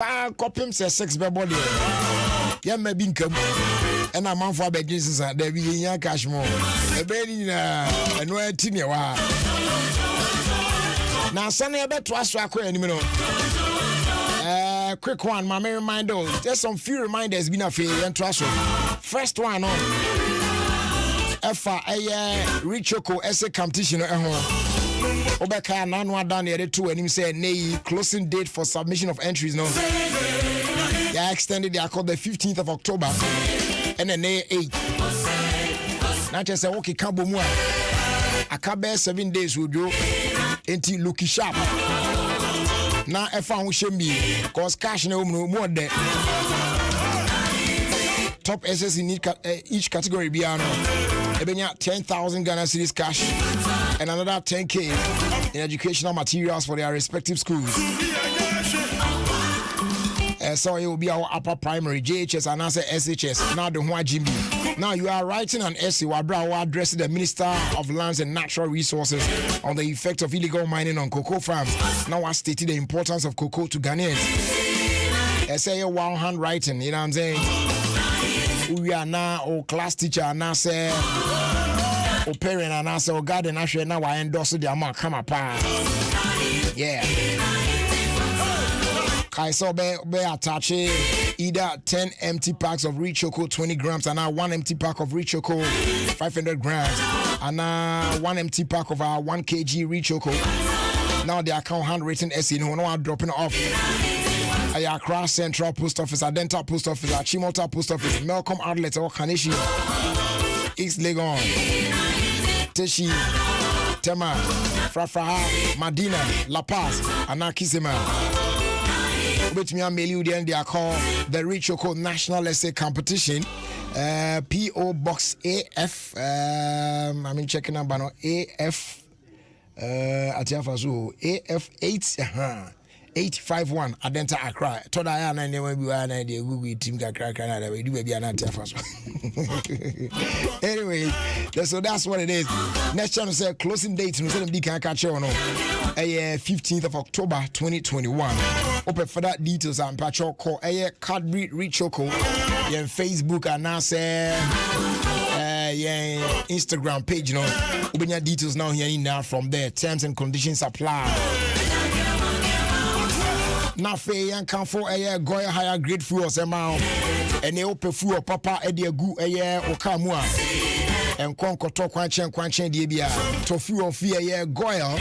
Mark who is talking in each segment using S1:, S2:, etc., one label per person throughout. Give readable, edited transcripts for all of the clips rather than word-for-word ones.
S1: Copim says 6 body. Yeah, maybe income. And a month for beggings, there be in cash more. A baby and where Tinia. Now, Sunday, I bet to ask you any minute. Quick one, my main reminder. There's some few reminders been a fair and trust. First one on Richoko essay competition at home. Obeka Nanwa done the 2 and him said, nay, closing date for submission of entries. No, they extended the called the 15th of October and then 8. Now just say, okay, Kabumwa. I can't bear 7 days with you until Lucky Sharp. Now, if I wish me, cause cash no more debt. Top SS in each category beyond 10,000 Ghana cedis cash and another 10K in educational materials for their respective schools. So it will be our upper primary, JHS and answer SHS. Now the one Jimmy. Now you are writing an essay while addressing the Minister of Lands and Natural Resources on the effect of illegal mining on cocoa farms. Now I stated the importance of cocoa to Ghanaians. Essay one handwriting, you know what I'm saying? We are now or class teacher and now say or parent and now say or garden actually now I endorse the amount come up. Yeah. I saw be attach either 10 empty packs of rich choco 20 grams and now 1 empty pack of rich choco 500 grams and now 1 empty pack of 1 kg rich choco. Now the account handwritten essay no one dropping off. Accra Central Post Office, Adenta Post Office, Chimota Post Office, Malcolm Outlet or Kaneshi, East Legon, Teshi, Tema, Frafraha, Madina, La Paz, Anakisima. Which me and Meli then they are called the Richoko National Essay Competition. PO Box AF. I'm checking number no AF. Atiafazu AF8. 851 Adenta Accra. Toda ya na ndewe biwa na de Google team kakra kana da we do baby na Atiafazu. Anyway, so that's what it is. Next channel say closing date no say dem di kan catch on no. 15th of October 2021. Open for that details and patcho call Cadbury Richoko yeah Facebook and now say yeah Instagram page, you know. Open your details now here now from there. Terms and conditions apply. Now fe yan kan for Goya higher grade fuels amount and they open fuel papa e de gu okamu a enkonkoto kwanchen de bia to fuel fee Goya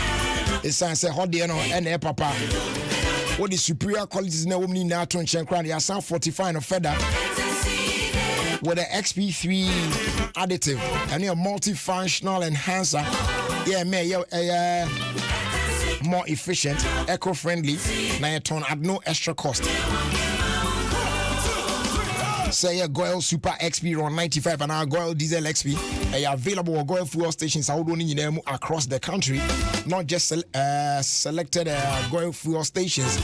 S1: is say hot de no and papa what the superior qualities na womni na to nchen kran ya san 45 no feather with the XP3 additive and a multifunctional enhancer more efficient, eco-friendly, now you turn at no extra cost. Say a Goil Super XP on 95 and our Goil Diesel XP are available at Goil fuel stations across the country, not just selected Goil fuel stations.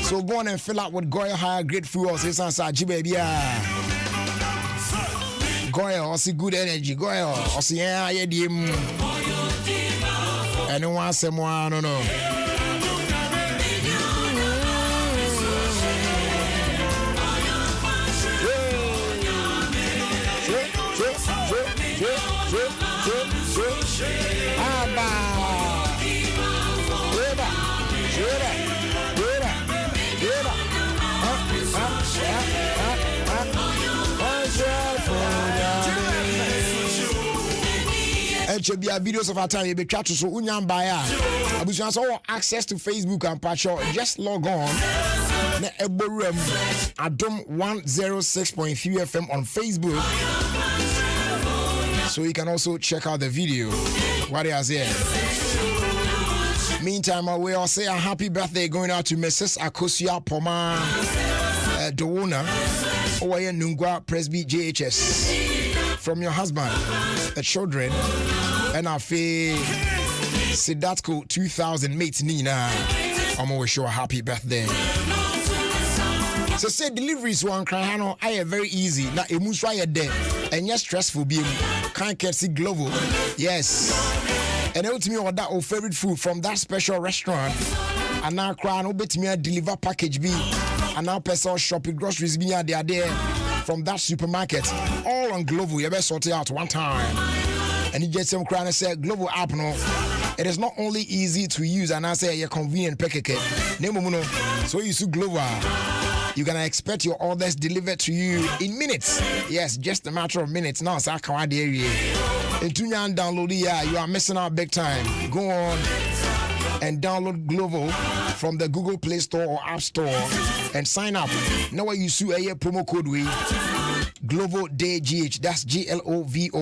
S1: So go on and fill out with Goil higher grade fuels. It's answer Goil, also good energy. Goil, also yeah, anyone say more, no. Should be videos of our time. You be chat to so unyam baya. Abusuan so access to Facebook and Pacho. Just log on. Na Eborum Adom 106.3 FM on Facebook. So you can also check out the video. What is here? Meantime, we all say a happy birthday going out to Mrs. Akosia Poma Dowona Owaye Nungwa Presby JHS. From your husband, the children, and our Sidatko 2000 mates Nina. I'm always sure a happy birthday. So say deliveries one crano I very easy. Now it moves right there and yes stressful being can't get see global. Yes. And ultimately order our favorite food from that special restaurant. And now crown bit me a deliver package B and now person shopping groceries they are there from that supermarket all on Glovo. You better sort it out one time. And you get some crying and say Glovo app no. It is not only easy to use and I say you're convenient package. So you see Glovo. You're gonna expect your orders delivered to you in minutes. Yes, just a matter of minutes. Now it's download it. You are missing out big time. Go on and download Glovo from the Google Play Store or App Store and sign up. Now what you see a promo code we Glovo Day GH. That's GLOVODEYGH.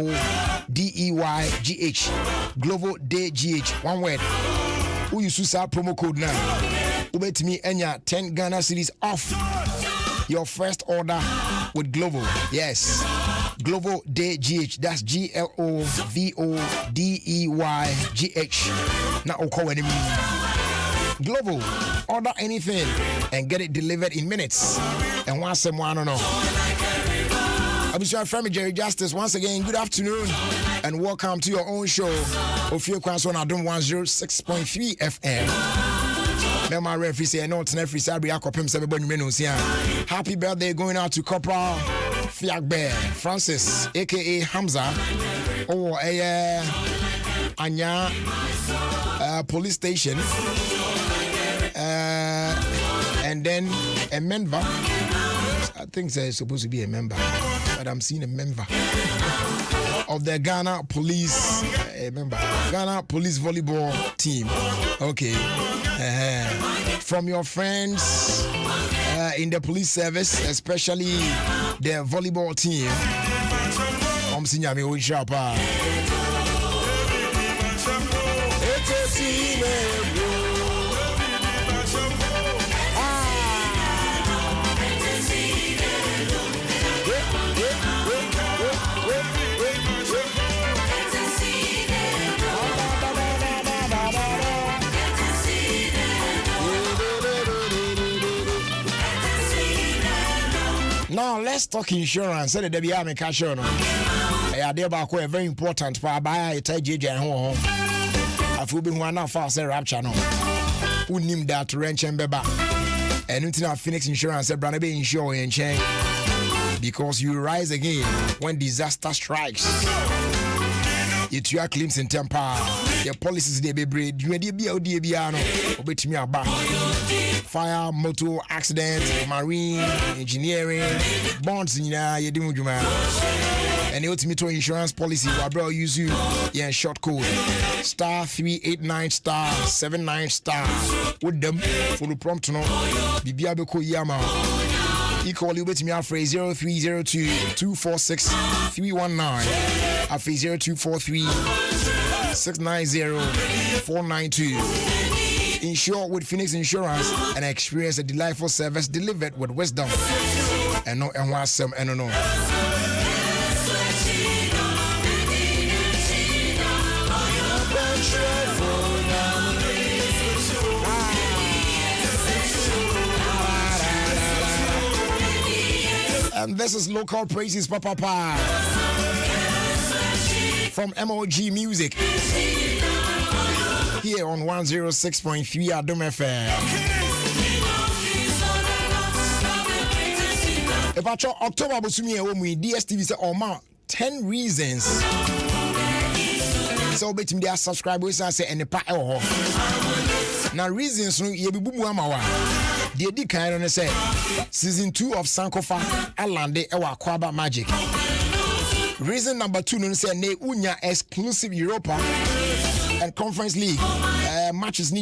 S1: Glovo Day GH. One word. Who you see that promo code now? Ubet me enya 10 Ghana cedis off your first order with Glovo. Yes. Glovo Day GH. That's GLOVODEYGH. Now I'll call enemy. Glovo. Order anything and get it delivered in minutes. And once someone I don't know. I'll be your friend Jerry Justice. Once again, good afternoon and welcome to your own show. Ofie Kwanso on Adom 106.3 FM. My referee say no free Sabri Akopim happy birthday going out to Corporal Fiagbe Francis aka Hamza or Anya police station and then a member. I think it's supposed to be a member, but I'm seeing a member of the Ghana Police Ghana Police volleyball team. Okay. From your friends in the police service, especially the volleyball team. I'm seeing you sharp. Now let's talk insurance. Say the BR me cash on. I dey back a very important for buy it JJ and home. Afu be one now for say rapture no. Unim that wrench and beba. And until Phoenix Insurance say brand be insure and chain. Because you rise again when disaster strikes. It your claims in temper. Your policies they be breed. You dey be no. Obetimi aba. Fire, motor, accident, marine, engineering, bonds in your and the ultimate insurance policy will bro use you short code *389*79* with them for the prompt no Bibiabeko Yama. Equally with me after 0302-246-319 after 0243-690-492. Insure with Phoenix Insurance and experience a delightful service delivered with wisdom. And no and wasem and no. And this is local praises, Papa from MOG Music. Here on 106.3 Adom FM. If I try October, DSTV say, oh man, 10 reasons. So, bet me they are subscribers and say, and the part now, reasons you be boom amawa. The Eddie kind say, season 2 of Sankofa, Alande, Ewa Kwaba Magic. Reason number 2, no say, ne unya exclusive Europa and Conference League matches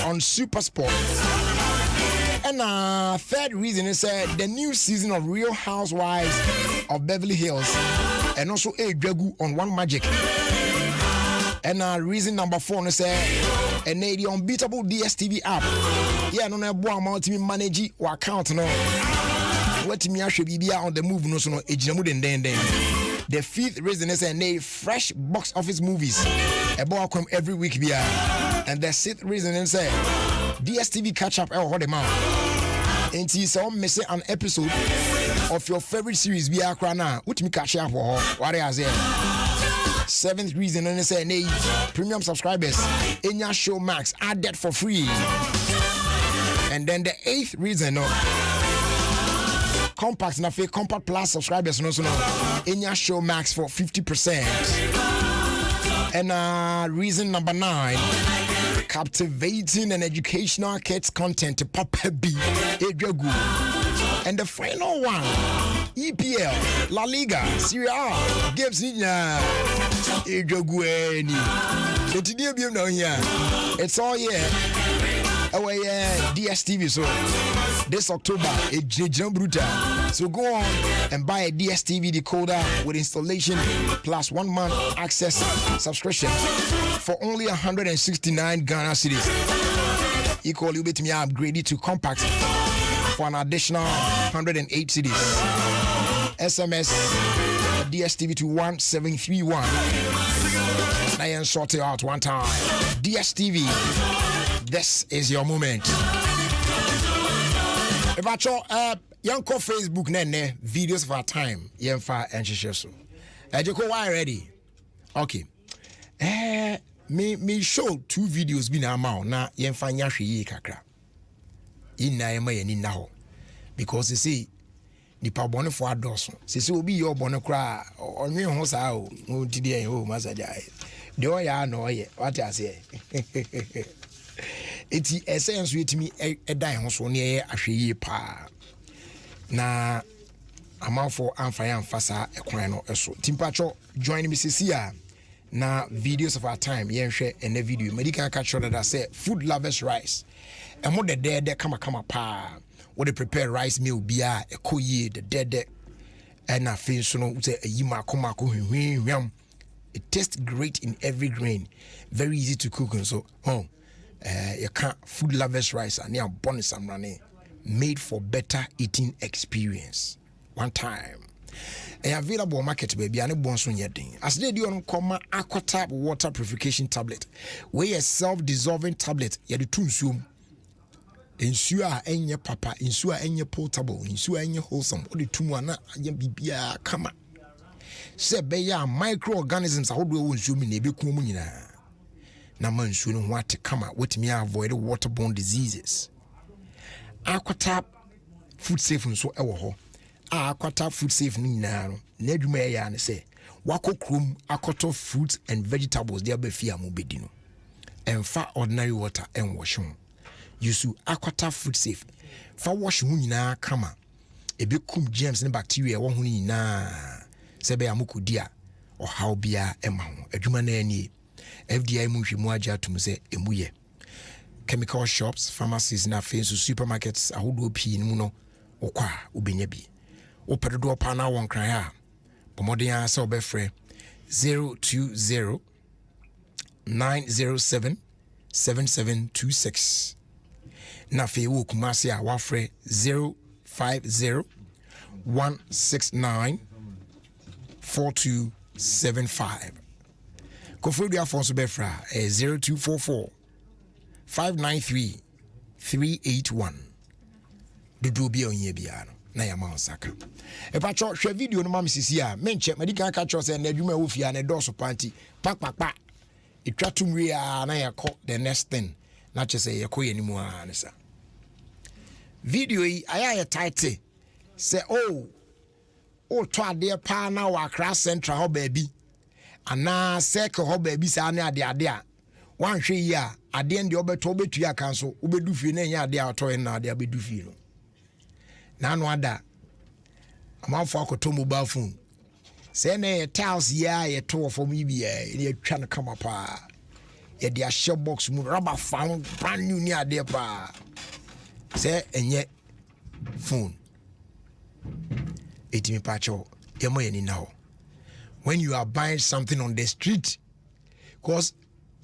S1: on Super Sport. And third reason is the new season of Real Housewives of Beverly Hills and also a Dragu on One Magic. And reason number 4 is and the unbeatable DSTV app. Yeah, no boy multi manage or account no. What me should be on the move no so no then. The 5th reason is a fresh box office movies. About come every week and the 6th reason is DSTV catch up all the month. And so miss an episode of your favorite series be now. What me catch up for what is it? 7th reason is premium subscribers in your show max add that for free. And then the 8th reason compact na fe compact plus subscribers no enya show max for 50%. And reason number 9, captivating and educational kids content to Papa B Edragu. And the final one, EPL, La Liga, Serie A, games in Edragu. It's all here. Oh yeah, DSTV. So this October, it's brutal. So go on and buy a DSTV decoder with installation plus 1 month access subscription for only 169 Ghana cedis. Equally, with me upgrade it to compact for an additional 108 cedis. SMS DSTV to 1731. I am sorted out one time. DSTV, this is your moment. If I show Yanko Facebook nene videos of our time, Yemfa and Shishesu. Joko, why ready? Okay. Me show 2 videos been amount na Yemfa Nyashi kakra. In Naima and now. Because you see, nipa bone for adoso. Se obi your bone kra or me ho sa o today ho masaja. De o ya no ye. What I say? Eti essence wetimi edan ho so ne ahwe pa na amafo amfaya amfasa ekwan no eso timpacho join me sisia na videos of our time yenhwe ene video medical catch that say food lovers rice emo de kama pa what they prepare rice meal bia ekoye the dead and na fin so no say ayima komako hwehwehwam. It tastes great in every grain, very easy to cook and so you can't food lovers rice and yeah bonus am running made for better eating experience one time. Available market baby and bonso yedin as they do on comma aquatap water purification tablet where a self-dissolving tablet yedi tunsum ensure enye papa ensure enye portable ensure enye wholesome odi tumu ana anya bibia kama se be ya microorganisms ahodo wo nsum na ebekum mu nyina na mansu no what kama wetimi avoid waterborne diseases. Aquatap food safe nso ewo ho. Aquatap food safe ni nyina no na adwuma ya ne say wakokrom akoto fruits and vegetables dey abafia mo bedi no. Emfa ordinary water and wash ho. Use Aquatap food safe. Fa wash ho nyina kama ebekum germs and bacteria wo ho nyina. Sebe amukudia or how bia ema ho. Adwuma na ani FDI mu agya tum say emuye. Chemical shops, pharmacies na face supermarkets ahodo pii mu no okwa ubenya bi. Opedo pa na won kran ha. Pomoden a se obefre 020 907 7726. Na fe wo kumase a wafre 050 169 4275. Kofodia Afonso Befra 0244 593 381. Dudu bi onye biano na ya ma osaka. E pa cho hwe video no mam sisi a menche medical catch us na adwuma wo fia na doso panti pa etwatum wi a na ya ko the next thing na che say ye ko yenimu a nsa. Video yi aya ya title say o to ade pa na wa Accra Central ho baby ana sek ho baby sa na ade a wan hwe yi a ade ndi obeto obetu ya kan so obedu fie na nya ade a to na ade abedu fie no na no ada amafo akoto mobile phone say na tiles ya ye to for me bi e atwa na kama pa ye dia share box mu rubber found brand new ni ade pa say enye phone etimi pacho yemo ye ni now when you are buying something on the street because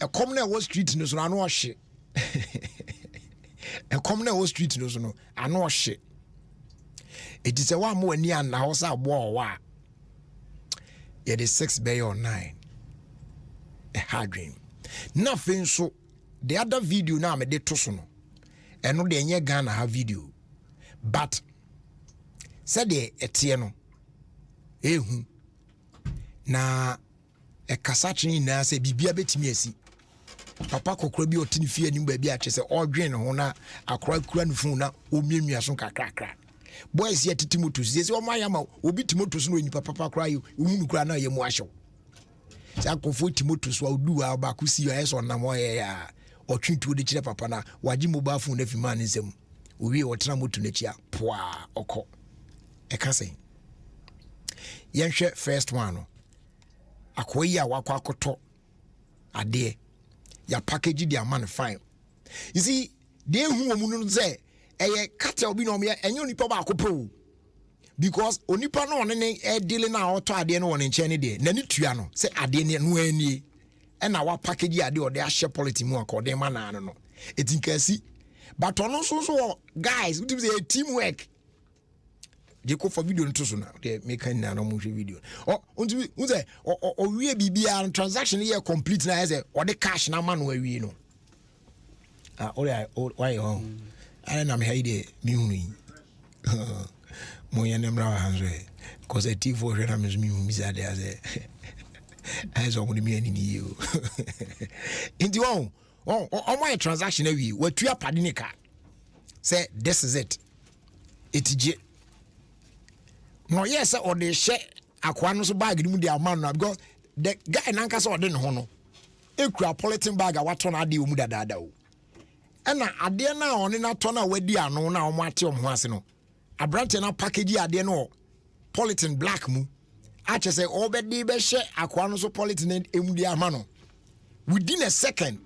S1: a common was street no so na no hye a common was street no so no ano hye it is a one more ni an house abo wa ye the 6 bay or 9 a hard dream nothing. So the other video now me de to so no and no de enye Ghana ha video but said the etie no ehu na e kasachi na se bibia betimi asi papa kokora bi otini fie ni ba bi a chese odwen ho na akora kura nu fun na omienua so kakrakra boys yet timotos yes o ma yama obi timotos no nipa papa kra you unu kra na ye mu ahyew sa kofo timotos wa odu a ba kusi ya eso na mo ye ya otwintu de kire papa na waji mobile phone na fi man nsem owie wotena moto na chia poa okọ e ka say yenhwe first one no akoyi a wakọ akoto ade ya package di man fine you see they hu omu no say eye cartel bi no me enyo nipa ba akopro because onipa no one ne dealing na auto ade no one nche ne de na ni tua no say ade ne no ani e na wa package ade o de ahye polity mu akode ma na no etinkasi but ono so guys we say teamwork they go for video to so now they make na no mo video unti we say o wie bibia transaction here complete na say o de cash na ma no awie no why I am here me hunu mo ya nemra wa hanzo cause a T4 rena me mi za de as as o mo mi ani ni you inti my transaction awie watua pade ne ka say this is it je no yes or the share akwa no so bag ni mu dia man no because the guy nanka so ode ne ho no ekura polythene bag a wato na ade o mu dadaada o ena ade na one na to na wadi ano na o mo ate o ho ase no abrante na package ade no polythene black mu a che say obedi be hye akwa no so polythene emu dia ma no within a second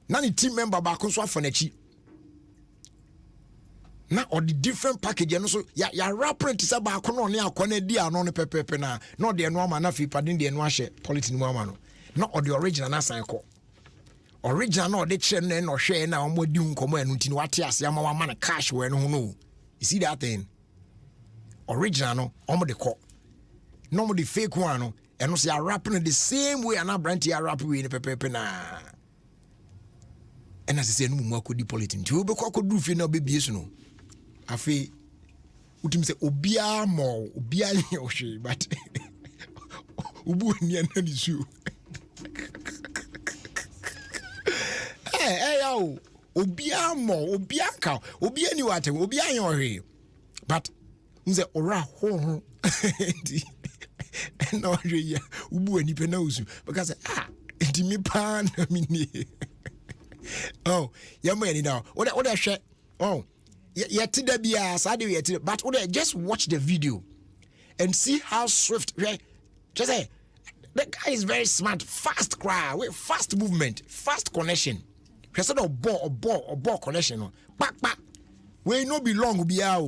S1: na ni team member ba ko so afanachi na or the different package no so ya wrapper to say ba ko no ne akona di ano no pepepe na no de no ama na fi padin de no ahye polythene mu ama no na or the original na san ko original no de kire no hwe na o modi nkomo anu nti no wate ase ama wa na cash we no ho no you see that thing original no omo de ko no mo the fake one no eno say wrapper the same way and brand ya wrapper we ne pepepe na ena se se no mu akodi polythene ti obe ko akodu fi na obebie su no afi utim se obia mo obia ye ohwe but ubu ni anani su yo obia mo obia ka obia ni wate obia ye ohwe but nze ora ho no ohwe ya ubu ani pe na usu because enti mi pa na mi ni yamo yani now oda hwe yet da bia sade yet but just watch the video and see how swift just say the guy is very smart, fast cry, fast movement, fast connection. Just a ball connection back we no belong bia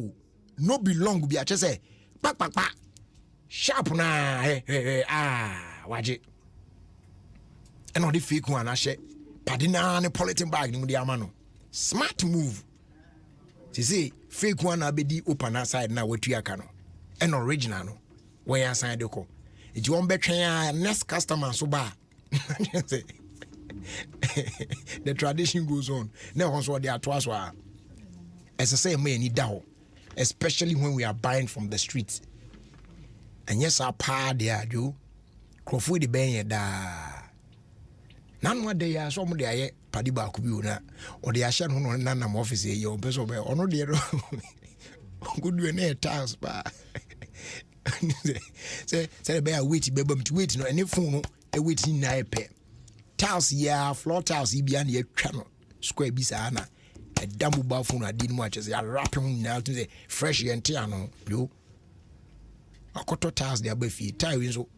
S1: no belong bia just say back sharp na waje and on the fake one I share padina ne polythene bag ni mu dia no smart move. See fake one abedi open outside na watu aka no and original no where aside de ko it won betwen next customer so ba the tradition goes on na won so dey atwa so as I say me ni da ho especially when we are buying from the streets and yes our pa there do crofo de ben da nanwa de ya so mo de aye padi ba ku bi una o de ahye no no na office ye o beso be ono de ro godu na tiles ba say be a wait be bam wait no any phone no e wait na e pe tiles ya floor tiles bia na ye twa no square bi sa na e damu ba phone adi no a chese ya wrap him na to say fresh ye ntia no yo akoto tiles de abafi tile so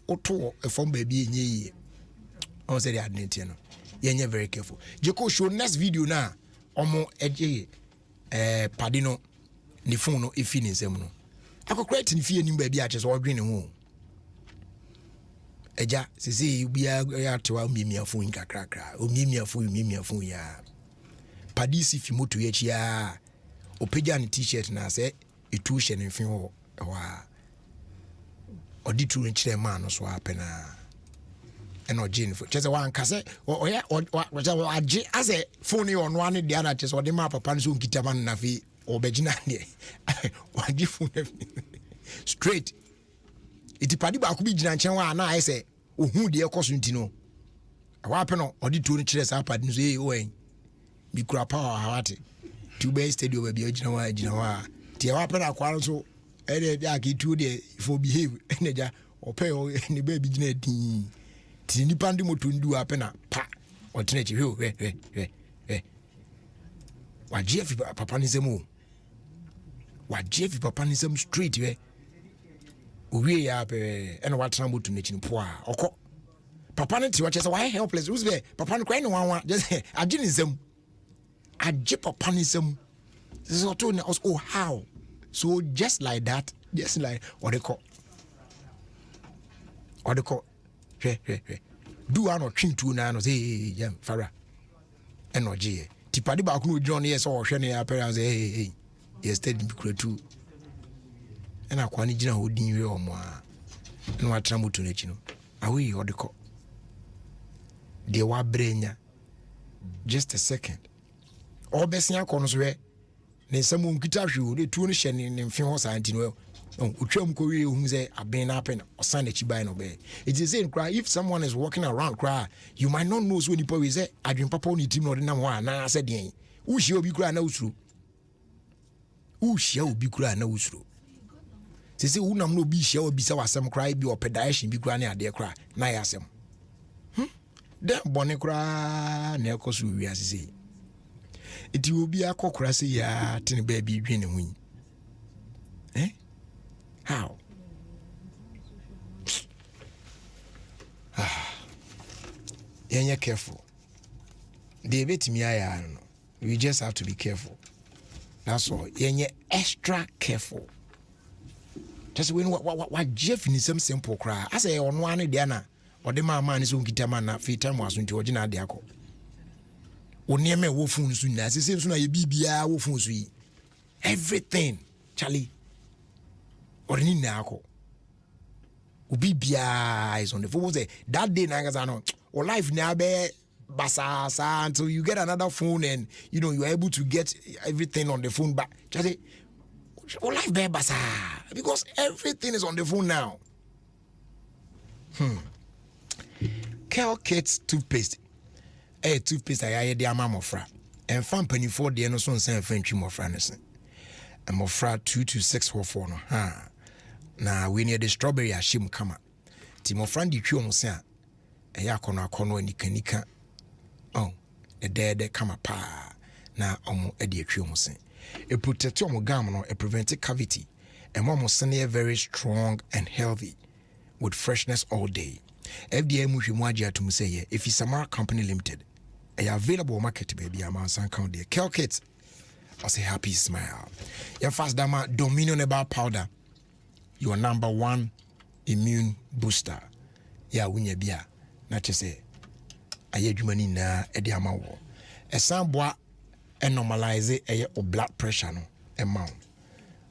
S1: oto e form ba bi enye yi on say the identity no you're very careful. Jeko show next video na omo eje padino ni phone no efi ni nsem no akokret ni fie ni ba bi a chese o dwen ho eja sisi bia ya tewa miemia phone kakrakra o miemia phone ya padisi fi moto ye chia opeja ni t-shirt na se etu hye ne fi ho wa oditu nchire man no so apena eno gene for chese wan kase o age as a phone on one dey na chese o de ma papa nso nkita man na fi obegina ne o age phone straight itipadi ba ku bi gina nchen wa na ai se ohun de ekoso ntino wa pe no odi to ni kire sa padi nso o en bi kura power hawate two base stadium will be Jinawa. Tiawapena Kwanso, and Yaki 2 days for behave, and or pay any baby Jineti. Tinipandi Motundu apena, pa, or Trinity. What Jeff Papanism? What Jeff Papanism street, we are and what Sambu to Nature Poa or Papanity, what is why helpless was there? Papan crying one just a genism. A Jepapanism. This is what told us, oh, how? So just like that, just like what they call. Do I not treat two nanos, hey, Farah, and no G. Tipadi Baku John, yes, or Shani appearance, hey, yes, steady too. And I can't imagine who didn't or more. And what Tramu to let you know. Are we or the call? They were brain. Just a second. All best in our corners where. Then someone could tell you the two nation in Finos Antino. Oh, Uchum Korea, whom say a been up and or sign that you buy no bay. It is saying cry if someone is walking around cry, you might not know when you probably say, I drink papa only team or the number one. Now I said, who shall be crying no true? Who shall be crying no true? They say, who no be shall be so some cry be or pedation be crying at their cry. Now I ask them. Then bonnet cry, Nelcos we as say. It will be a cockrassy ya tin baby green wing. Eh? How? You're careful. They bet me I don't know. We just have to be careful. That's all. You're extra careful. Just when what Jeff in some simple cry. I say on one Diana or the man is on Kitamana, free time was into original diaco. Only me wo phone soon as same soon you bibia wo phone so everything Charlie or ni na ko bibia is on the phone say that day na gaza no or life na be basa until you get another phone and you know you are able to get everything on the phone back Charlie or life be basa because everything is on the phone now. Kel Kids toothpaste. Toothpaste I had the amamofra. And fan penny for the no son send French mofra nesen. And mofra 2 to 6 for 4 no. Ha. Na we near the strawberry ashim kama. Ti mofra di twa mo se a. Eya kono nika. Oh, the dead kama pa. Na omo e di atwa mo se. E protect omo gam no, e prevent cavity. And mo se very strong and healthy with freshness all day. FDA muhimwaji atum say if it's Samara Company Limited. Available market baby amansan count there. Kel Kids. I say happy smile. Your fast dama Dominion about powder. Your number 1 immune booster. Ya winya bia. Na chese. Aye jumani na edi amawo. Esanboa normalize aye o blood pressure no amount.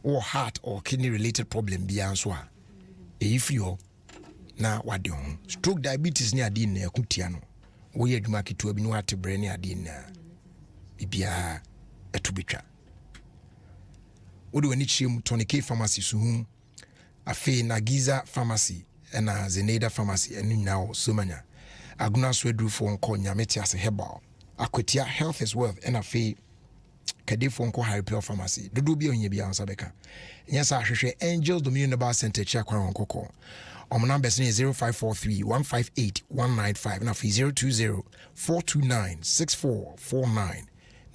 S1: Or heart or kidney related problem bia nso a. If you na wade ho. Stroke diabetes ni adi na akutia no. We adwuma ketewa bi no ate bre ne ade na bibia etubetwa wode wani chiem Tony K Pharmacy suhum afi na Giza Pharmacy na Zeneda Pharmacy enu na o somanya aguna so aduru fo nko nyamete ase herbal akwatia health is wealth na afi kade fo nko Hyper Pharmacy dodo bi onye bia ansa beka nyasa ahwehwe Angels Dominion Bar Center cha kwa nkoko. Number is 0543 158 195 Nafi 020 429 6449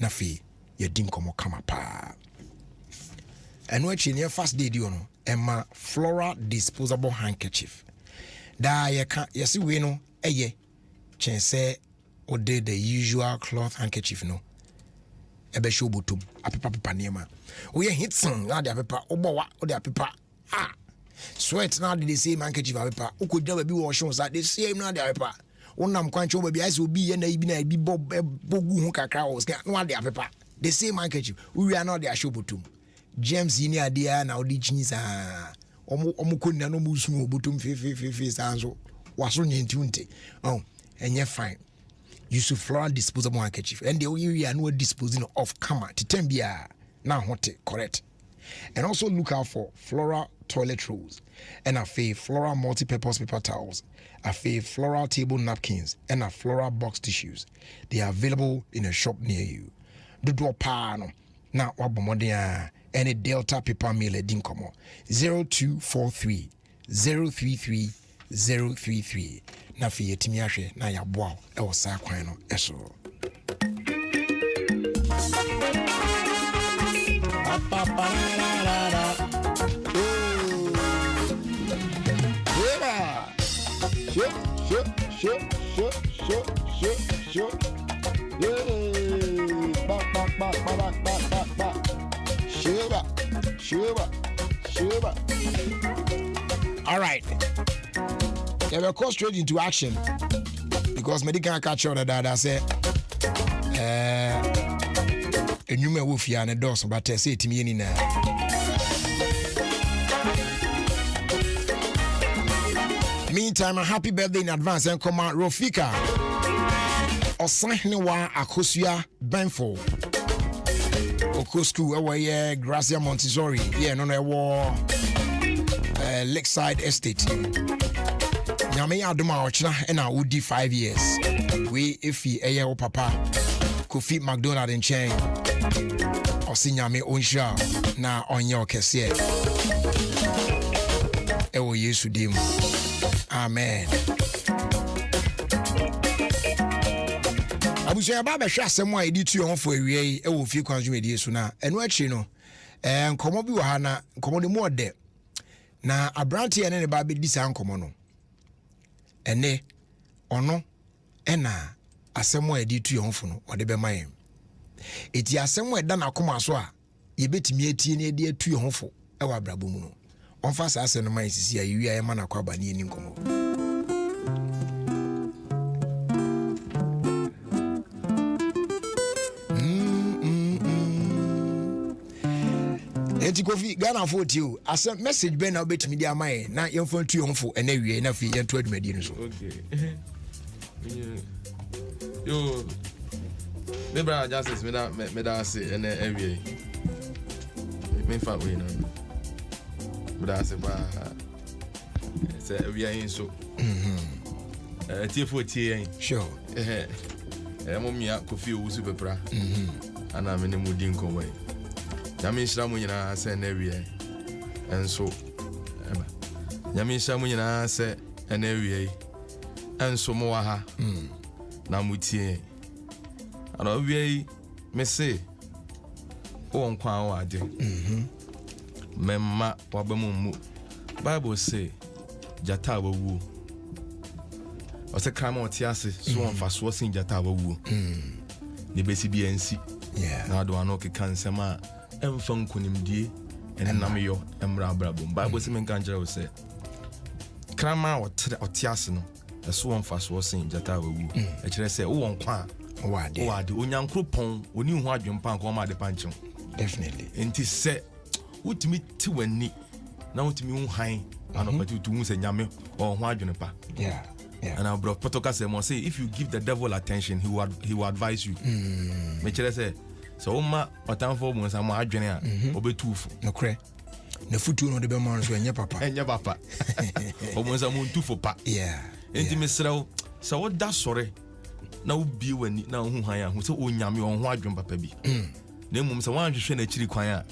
S1: Nafi Yadinkomo Kamapa. And what you near first day do no Emma Flora disposable handkerchief. Da ya can yes we no eye chense or did the usual cloth handkerchief no ebe show butum apepa pepa niema. We hit some na de apepa obowa o de apepa ah sweat now the same handkerchief apepa uko dwa bi wo hwe the same now the apepa wonam kwancho ba bi ase obi ye na ibi na ibi bogu hu kakra wo ska no de apepa the same handkerchief we are not the ashobutum James ni adia na odi chinisa omo konna no musu obutum fe sanso waso nyentunte oh enye fine use floral disposable handkerchief and the we are no disposing of kama titembia na hote correct. And also look out for floral toilet rolls and a floral multi-purpose paper towels, a floral table napkins, and a floral box tissues. They are available in a shop near you. The door pano na wabomodea any Delta paper meal edinkomo 0243 033 033 na fi yetimi ahwe na yaboa e wo sa kwan no eso Sure. All right. Yeah, we'll go straight into action because medical catch on that. I said, and you may wolf ya and a dose, but I say to me in meantime, a happy birthday in advance and come out Rofika or Sahnewa Akosia Benfo. Oko school away Gracia Montessori yeah no war Lakeside Estate nyame adom a ochna na wodi 5 years we efi eye papa Kofi McDonald in chain osi nyame onsha na onye okese ewo Yesu dim amen. Abusuya ba behwe asem a edi tu yon fo awie e wo Ofie Kwanso medie so na eno achi no nkomo bi wo ha na nkomo de mo ode na abrante ene ne ba be di sa nkomo no ene ono ena asem a edi tu yon fo no ode be mayen eti asem a eda na koma so a ye betimi atie ne edi atu yon fo e wa brabo mu no onfa sa asem no mayen sisi a yiwi aye mana kwa ba ne ni nkomo. Eti Kofi Ghana 40 as a message ben na obetimi dia mai na yemfo ntu yomfo ena wie na fi yentu adumadi no so.
S2: Okay. Yo me bra justice me da say ena ewie. Me fa we na. Bra say ba say ewie yin so. Tie 40 yin.
S1: Sure.
S2: Mo mia Kofi owusu pepra. Ana me ne mudi nkomwe. Nyame nhyira mu nyina sɛ na wie enso eba nyame nhyira mu nyina sɛ na wie enso mo wa ha na mutie ana wie me se o nkwa wa ade memma wa ba mu Bible say jata wa wu o se krama otiase so on fa so sin jata wa wu ne besi bi ansi na do ano ke kansema emfan kunimdie ene namyo emra brabom Bible se men kan jere se krama otiase no eso won fa so sin jata wawu e kire se wo nkwa wade onyankropon oni hu adwempa nko ma de panchen
S1: definitely
S2: enti se utimi ti wani na utimi hu han anopati utu se nyame o hu adwempa
S1: yeah
S2: and our bro Potoka say if you give the devil attention he will advise you me kire se so ma otamfo mo nsamo adwene a obetufo
S1: no kre na futu no de be man so enye papa
S2: o mo nsamo ntufo pa enti mesrew so wo da sore na wo bie wani na hu han a hu se onyame on ho adwen papa bi na mum se wan hwehwe na chiri kwan a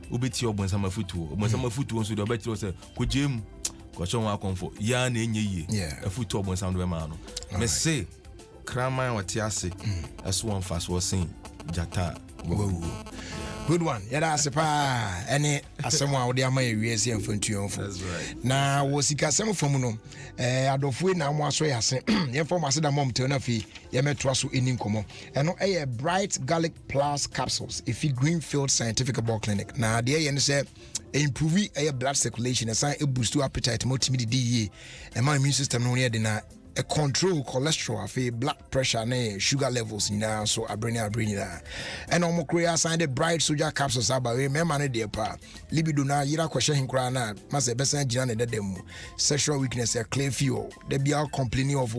S2: obeti obonsama futu nso de obeti se kojem ko so wa konfo ya na enye yie afutu obonsama de be ma no me se krama wati ase eso won fa so sin jata
S1: wow. Good one. Yada sepa any asemo a wode ama ewiese amfantu yonfo.
S2: That's right.
S1: Na wo sika asemo fam no adofo na mo aso yase yemfo ma seda mom na fi yemeto aso eni nkomo. Eno Bright Garlic Plus capsules if Greenfield Scientific Herbal Clinic. Na de ye ne se improve blood circulation and boost your appetite multimedia DE and my immune system no near na a control cholesterol for blood pressure and sugar levels now so I bring that and almost create signed the bright soldier capsules about remember dear pa libido na yira question him cry na must be send jina na dem sexual weakness a clear fuel they be all complaining of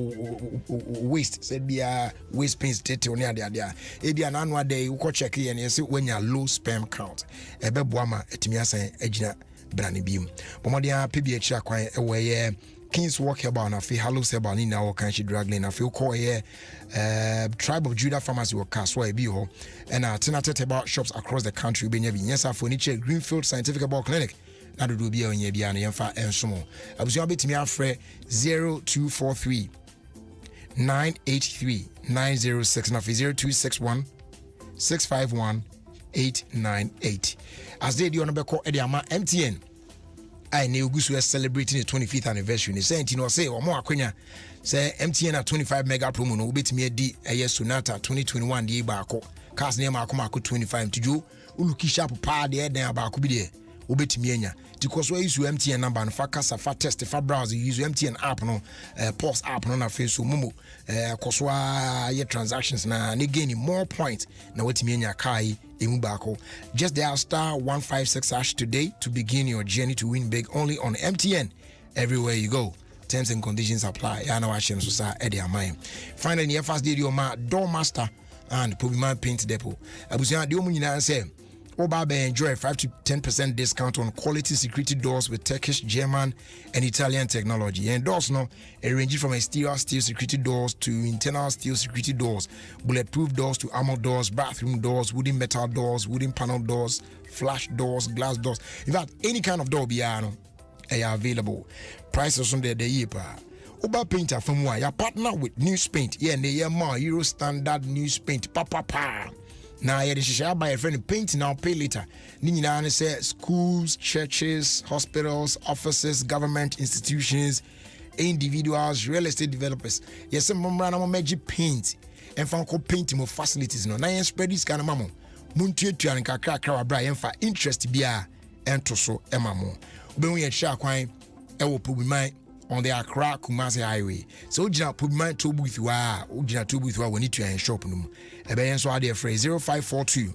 S1: waste said be a waste pains tete on there e be an annual day you go check and you see when you low sperm count e be boama etimi asan agina brani bium pomodia pbh akwan e we King's Walk Herbal, na fe Hallows Herbal, ni na can she drag lane, na fe call here Tribe of Judah Pharmacy or Caswa Ebiho, and alternative herbal shops across the country. Be near Yesa Furniture, Greenfield Scientific Herbal Clinic. Na do be on ye bia na yemfa ensomo. Abusu abetimi afre 0243 983 906 na 0261 651 898. As they do on the call Ediama MTN. I know Gusu is celebrating the 25th anniversary. They say, say, or more Quenya say MTN at 25 mega promo no bit me di a year Sonata 2021 the Bako. Cast name Akomako 25 to you. Uluki sharp pa the head there about Kubide. Ubit mienya. Because we use MTN number and focus fa test fa browser use MTN app no pause app no na face so mumu koswa ye transactions na ne gain more points na wetimi enya kai emu bako. Just dial star 156 hash today to begin your journey to win big only on MTN everywhere you go. Terms and conditions apply. Ya na wa shem so sa e dey amai. Finally, your first day ma door master and Pobiman Paint Depot. Abusia de omu nyina say Obabe enjoy 5 to 10% discount on quality security doors with Turkish, German, and Italian technology. And doors no, it ranges from exterior steel security doors to internal steel security doors, bulletproof doors to armored doors, bathroom doors, wooden metal doors, wooden panel doors, flash doors, glass doors. In fact, any kind of door biano are available. Prices on the year. Oba Painter from why you partner with News Paint. Yeah, and the more Euro Standard News Paint. Pa. Now, you should buy a friend paint now, pay later. Nina say schools, churches, hospitals, offices, government institutions, individuals, real estate developers. Yes, some random magic paint and found painting more facilities. No, now spread this kind of mammo. Muntu to and kakra Brian for interest be and to so emamo. When we had shark wine, I will put my on the Accra Kumasi Highway. So Ujina put my two with you Ujina two with you when it and shop no. Ebe so ade phrase 0542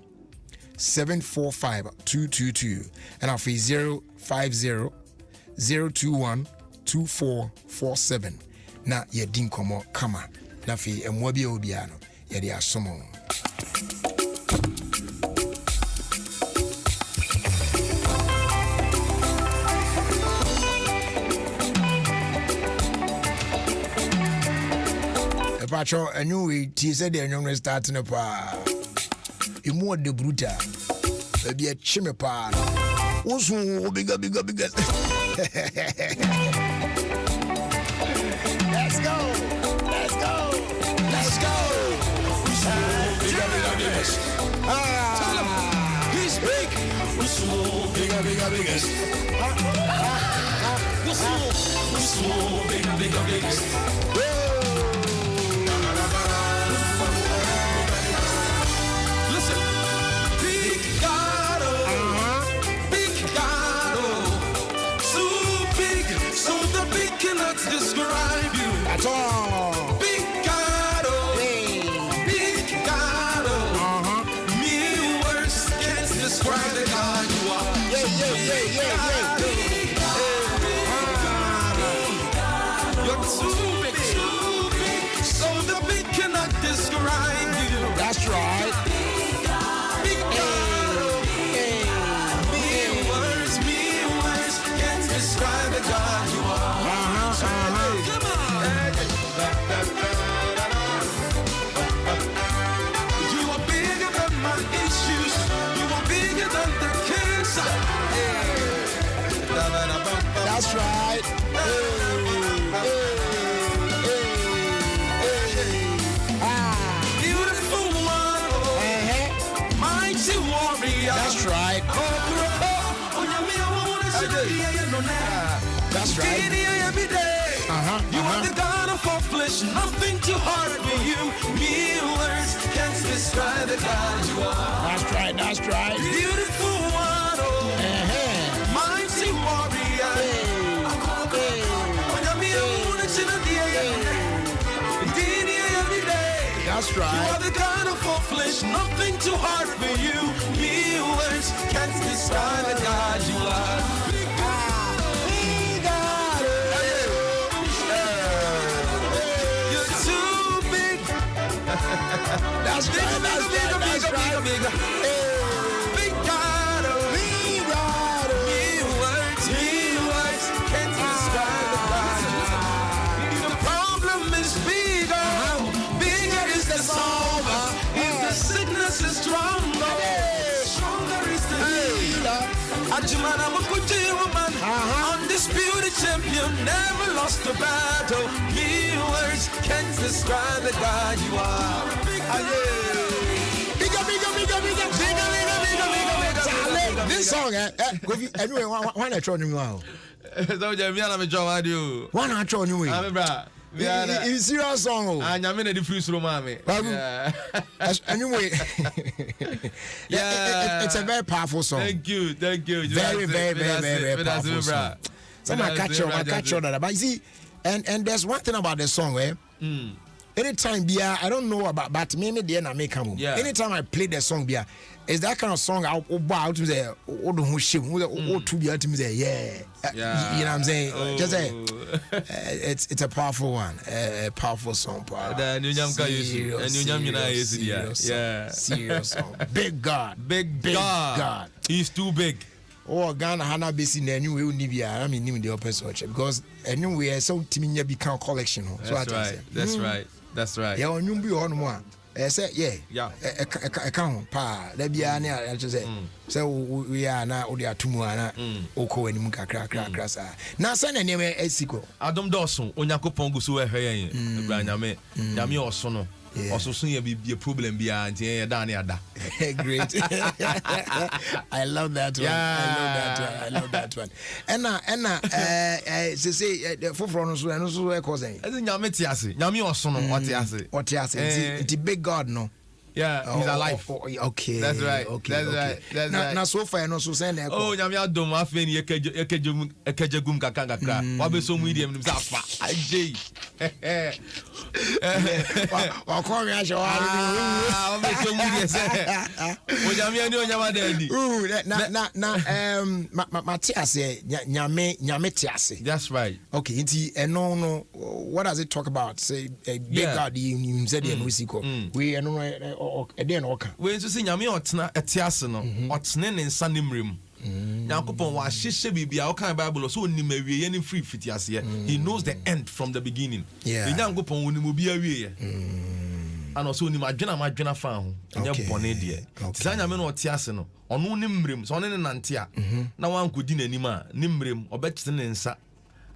S1: 745 222 and I feel 050 021 2447. Na ye din komo kama na fi emwabi obiano ye de asomo. Pacho, I knew it said the young starting up. A more de bruta, maybe a chimipa. Also, bigger. Let's go. He's big. Bigger. Bigger.
S3: Describe you
S1: at all.
S3: Big God, Big God, mere words can't describe the God you are. You're too big, so the big cannot describe you.
S1: That's right.
S3: Big God, mere words can't describe the God you are. You are bigger than my issues. You are bigger than the cancer.
S1: That's right.
S3: Beautiful one, mighty warrior.
S1: That's right. That's right.
S3: You are the God of all flesh, nothing too hard for you. Mere words can't describe the God you are.
S1: That's right.
S3: Beautiful one, mighty warrior.
S1: That's
S3: You
S1: right.
S3: are the God of all flesh, nothing too hard for you. Mere words can't describe the God you are. You're too big.
S1: That's right.
S3: Bigger. Big God, mere words can't describe the God you are. Undisputed champion, never lost a battle. Mere words can't describe the God you are.
S1: This song, anyway, why not try you out?
S2: So Jamiana me draw audio.
S1: Why not try you?
S2: I'm bra.
S1: It's serious song.
S2: I'm in the free room, mommy.
S1: Anyway, it's a very powerful song.
S2: Thank you.
S1: Very powerful song. So I catch on that. But you see, and there's one thing about the song, anytime I don't know about, but maybe the end I make come. Anytime I play the song, it's that kind of song I'll bow to the old who ship, or to be ultimate. You know what I'm saying? Just say it's a powerful one, a powerful song. Serious song. Big God.
S2: He's too big.
S1: Oh, Ghana Hana Basi na anyway Nibia. I mean, the open search because anyway, so Timinya become collection.
S2: That's right.
S1: Yeah, on you be on one. I said, yeah. I can't pa. There be any. I just say, so we are now. We are tomorrow. Oko and Muka crasa. Now, send a name a sequel.
S2: Adom Dawson. Onyako Pongo so hey. Branyame. Yami Osono. Also, soon be a problem behind here. Daniada.
S1: Great. I love that one. I love that one. And say the forefront and also causing.
S2: I think Yami Osono. What you say?
S1: It's a big God, no.
S2: Yeah, he's alive.
S1: Okay.
S2: That's right.
S1: Okay.
S2: That's right.
S1: Now so far no so send that.
S2: Oh, Nyame Adom afeni ekejegum kakanga kra. Wa be so medium nim safa. Ajay.
S1: Wa call me asho.
S2: Wa be so medium say. O Nyame ani o Nyama dadi.
S1: Na Matias Nyame Tiase.
S2: That's right.
S1: Okay, no what does it talk about? Say a big God you said in Wisiko. We
S2: when to see Nyame otna etiase no otne ne nsa nimrem Nyankopon wa hyehye bibia o kan Bible so oni mawie ne free fitiase he knows the end from the beginning Nyankopon oni mo bi awie and also oni madwena fa ho enye bone de sa Nyame no otiase no ono nimrem so ono ne nante a na wan kodi nanim a nimrem obekite ne nsa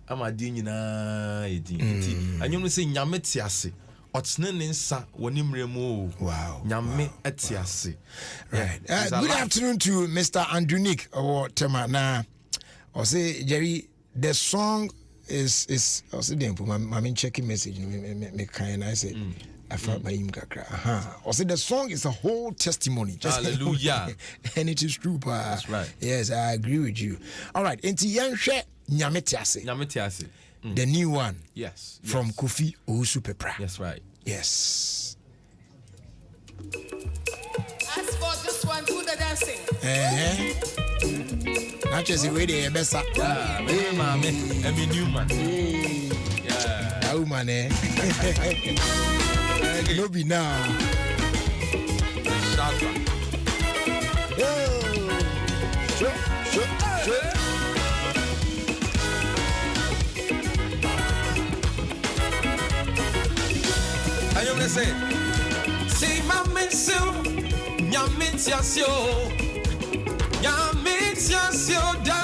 S2: ama de nyina edi nti anyom no se Nyame tiase Otnensa wanimremo.
S1: Wow.
S2: Nyame etiase.
S1: Right. Good afternoon to Mr. Andrunic or Tema. Now, I say Jerry, the song is I say them my checking message me kind I say I felt my imkakra. I say the song is a whole testimony. Just
S2: hallelujah.
S1: And it is true,
S2: that's right.
S1: Yes, I agree with you. All right. Enti yanhwe Nyame tiase. The new one.
S2: Yes.
S1: From Kofi Owusu Pepra.
S2: That's right.
S1: Yes.
S4: As for this one, do the dancing.
S1: Not just the way they are best.
S2: Yeah, man. I'm a new man. Yeah.
S1: Woman, no be now. Sure.
S3: I say, see my miss you, Yamitiasio, da,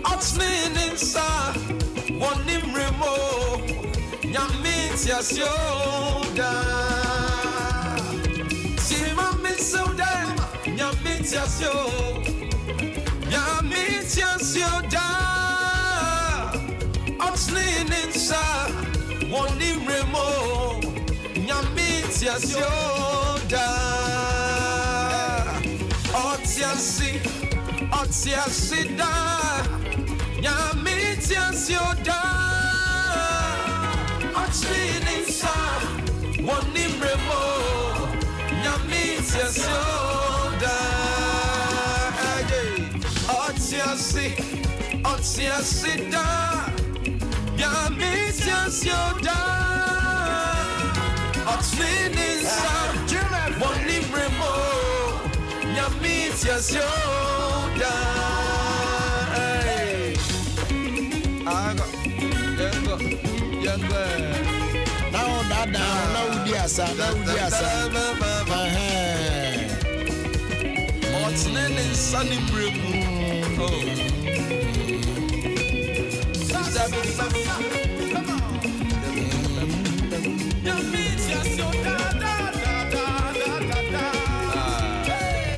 S3: Oxlin inside, one nim remo, Yamitiasio, da, see my miss you, Yamitiasio, da, Oxlin inside. One remo, Nyamitia Sioda, Otia da, Nyamitia Sioda, Otia one remo, Nyamitia Sioda, Otia da. Yamitia Yoda, Oxford, one remo, Yamitia Yoda. Younger.
S1: Now that down, now Diasa.
S2: Atnene sunny break.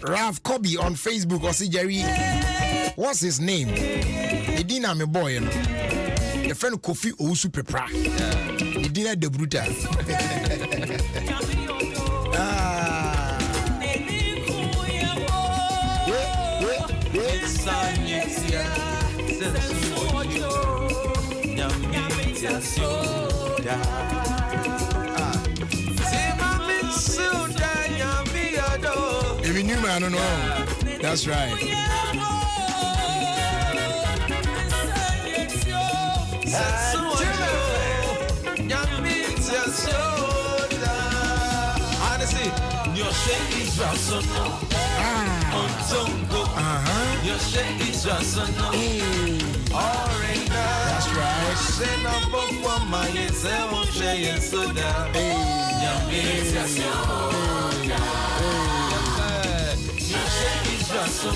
S1: Ralph Kobe on Facebook or see Jerry. What's his name? Idina me boy, the friend Kofi Osu Pepra. Idina de Bruta. If you knew me, I don't know. That's right.
S3: Your shake is just on your shake is just on
S1: That's right.
S3: Send up for my seven shake so down. Your shake is just on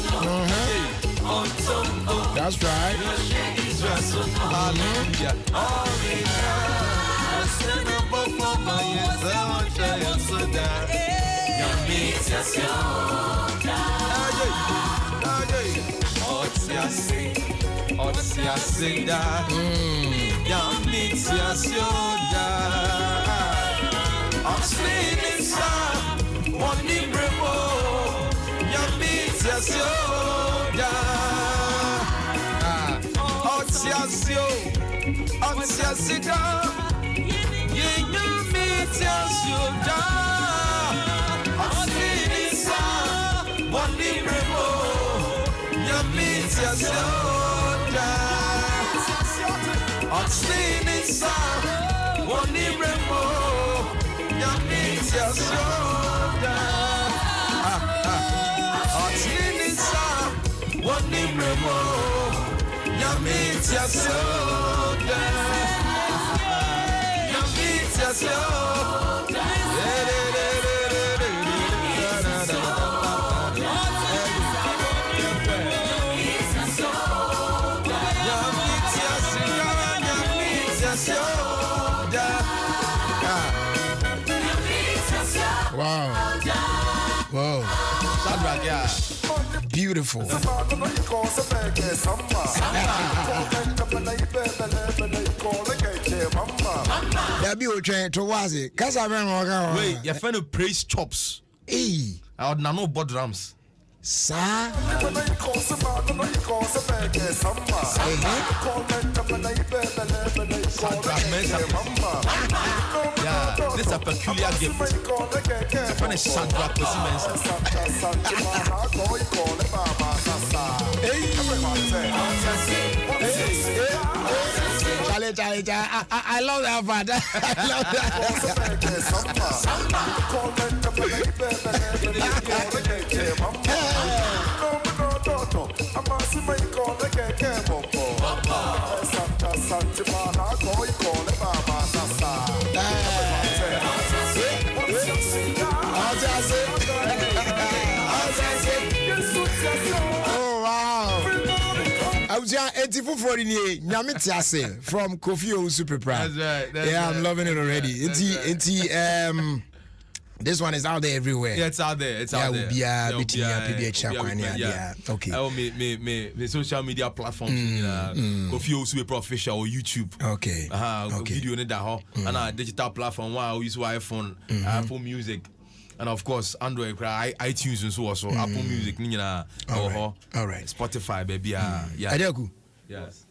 S1: That's right.
S3: your shake is just on hallelujah. Send up for my seven shake so down.
S1: Wow. Wow.
S2: Shadrach, yeah.
S1: Beautiful. That be trying to was it? Cause I remember.
S2: Wait, your friend of praise chops.
S1: Hey,
S2: I would not board drums.
S1: sir.
S2: Yeah, this is a peculiar gift. The friend is Shadrach
S1: Charlie, I love that part. I love Oh wow. I was just 84 from Kofi Osu Pepra.
S2: That's right.
S1: Yeah, I'm loving it already. This one is out there everywhere.
S2: Yeah, it's out there. It's out there.
S1: Okay.
S2: Oh, me social media platforms. Kofi Osu Pepra official or YouTube.
S1: Okay.
S2: Video in that and digital platform. Wow, use iPhone, Apple Music. And of course, Android, iTunes, and so also Apple Music,
S1: All right.
S2: Spotify, baby. Yeah. Yes.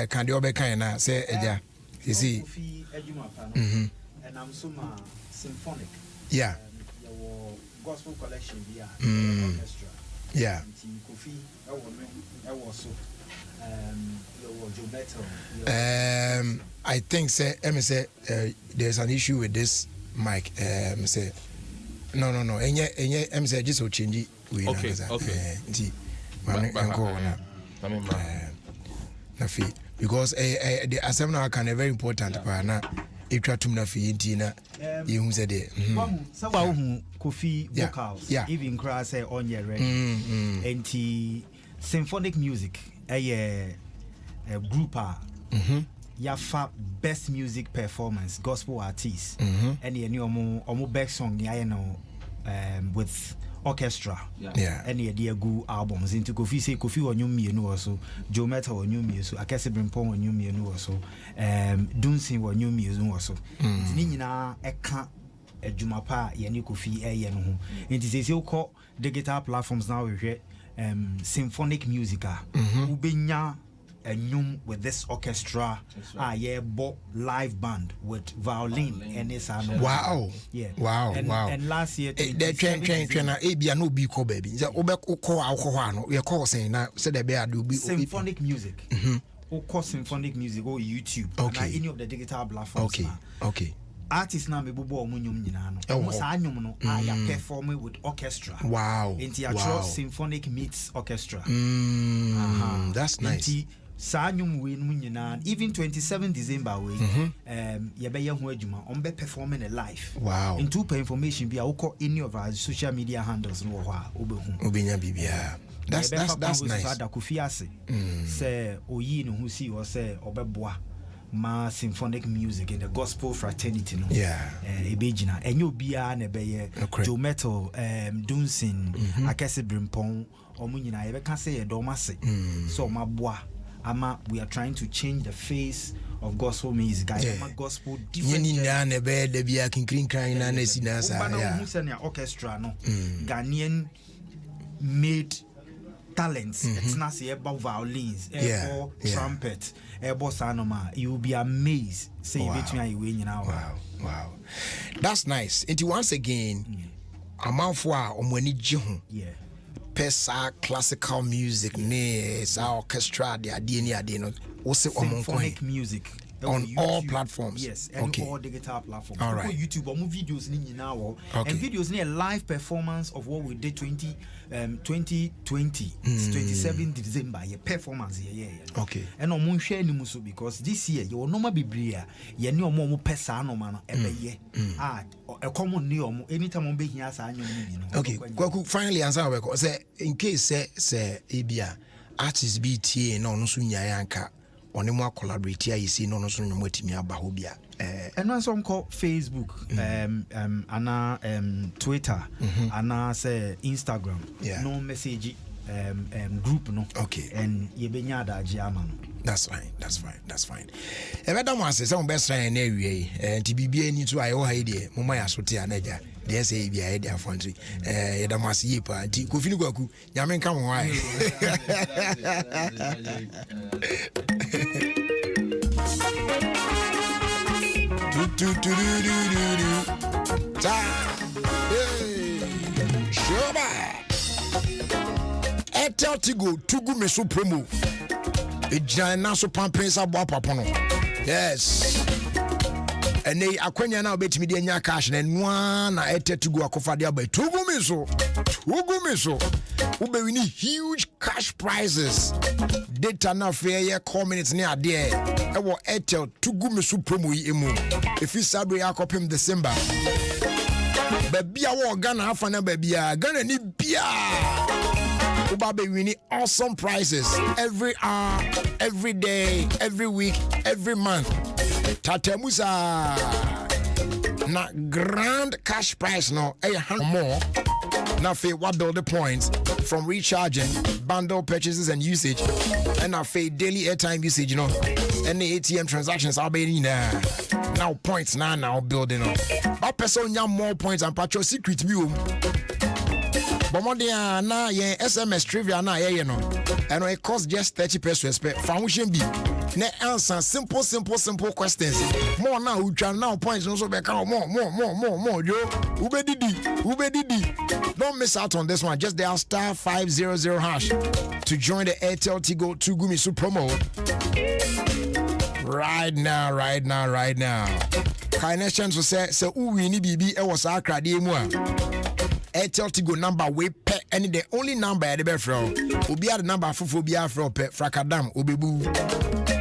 S1: Can the other kind of say, you see?
S5: And I'm so symphonic.
S1: Yeah.
S5: Your gospel collection, orchestra.
S1: Yeah.
S5: Kofi, your
S1: I think there's an issue with this mic. No. And say just so change it.
S2: Okay.
S1: Because the assembly can be very important. etwa tum na fe nti na yehu se de
S5: so wa hu Kofi vocals even cry say on your ready and symphonic music a group yafa best music performance gospel artists and any omo best song ya know with orchestra and the good albums into Kofi say Kofi onyum mienu also Joe Meta onyum mienu so Akese Brimpong onyum mienu also Dunsin onyum mienu also ni nyina eka adwuma pa ye ne Kofi eye no ho enti say ukọ digital platforms now we hwe symphonic music ubenya enyum with this orchestra live band with violin and this
S1: wow and
S5: last year
S1: the train na ebia no bi ko baby say obekọ akọ no ye call say na say the be adu
S5: symphonic music symphonic music or YouTube and any of the digital platforms
S1: okay
S5: artists na mebubo omunyum nyina no almost anyum no ya perform with orchestra into a symphonic meets orchestra
S1: that's nice
S5: Sanyum we nyina even 27 December we ye be ye ho adwuma on be performing a live in two information bia woko any of our social media handles no ho a obehu
S1: obenya bibia that's nice
S5: Father Kofi ase say oyi no hu si o say obeboa ma symphonic music in the gospel fraternity no ebejina enyo bia na be ye Joe Metal Dunsin Akese Brimpong omunyina ye be ka say ye domase so maboa ama we are trying to change the face of gospel music gospel different
S1: na be da bia kinkrin kran na na si na sa
S5: orchestra no Ghanaian made talents it's not say about violins or trumpet or sanoma you will be amazed say between you win now
S1: wow that's nice and once again amanfo a omwani gye ho pesa classical music ne sa orchestra de ade ni ade no wo se
S5: symphonic music
S1: on all platforms
S5: and all digital platforms
S1: all right.
S5: YouTube videos ni nyina wo and videos ni a live performance of what we did 2020 27 December ye performance
S1: okay
S5: and omo hwe ni muso because this year you normal biblia ye ne omo pesa no ma no ebeye e common ni omo anytime omo be hia sa anyom ni no
S1: okay kwaku finally answer we say in case say ebia artist BTA no so nya anka one more collaborate I see no so no matimi aba ho bia
S5: and once on call Facebook ana Twitter ana say Instagram no message group no
S1: okay
S5: and ye benya adaji ama no
S1: that's fine ebeda mo ase say mo best friend na ewie nti bibia ni to ayo ha ide mo mai asote anaja dey say bia ide afantry yeda mo ase yipa nti Kofi ni kwaku nyame nka mo ha Etel Tigo Tugu Meso promo. Ejana so pampensa bo papono. Yes. Ene akwanya na obetimi de nya cash na noa na Etel Tigo akofa de aba Tugu Meso. Ube wini huge cash prizes. Data na fair ye call minutes ni ade e wo Etel Tugu Meso promo yi emu. Efi sabre akopem December. Babia wo Ghana afa na babia Ghana ni bia. Ubabe winning awesome prizes every hour, every day, every week, every month. Tatemusa na grand cash prize no more. Now fe what do the points from recharging, bundle purchases and usage, and now fe daily airtime usage, any ATM transactions are being now points now building up. But person more points and patch your secret view. But more than na ye SMS trivia na ye no, and it costs just 30 pesos per function be. Ne answer simple questions. More now we try now points also be more yo. Ubedidi. Don't miss out on this one. Just dial *500# to join the Airtel Tigo Tugu Meso promo. Right now. Kindness will say wini bibi e was akrade mu a. Airtel Tigo number we pe any the only number at the befro. Obi the number fufu bi afro pe frakadam obebu.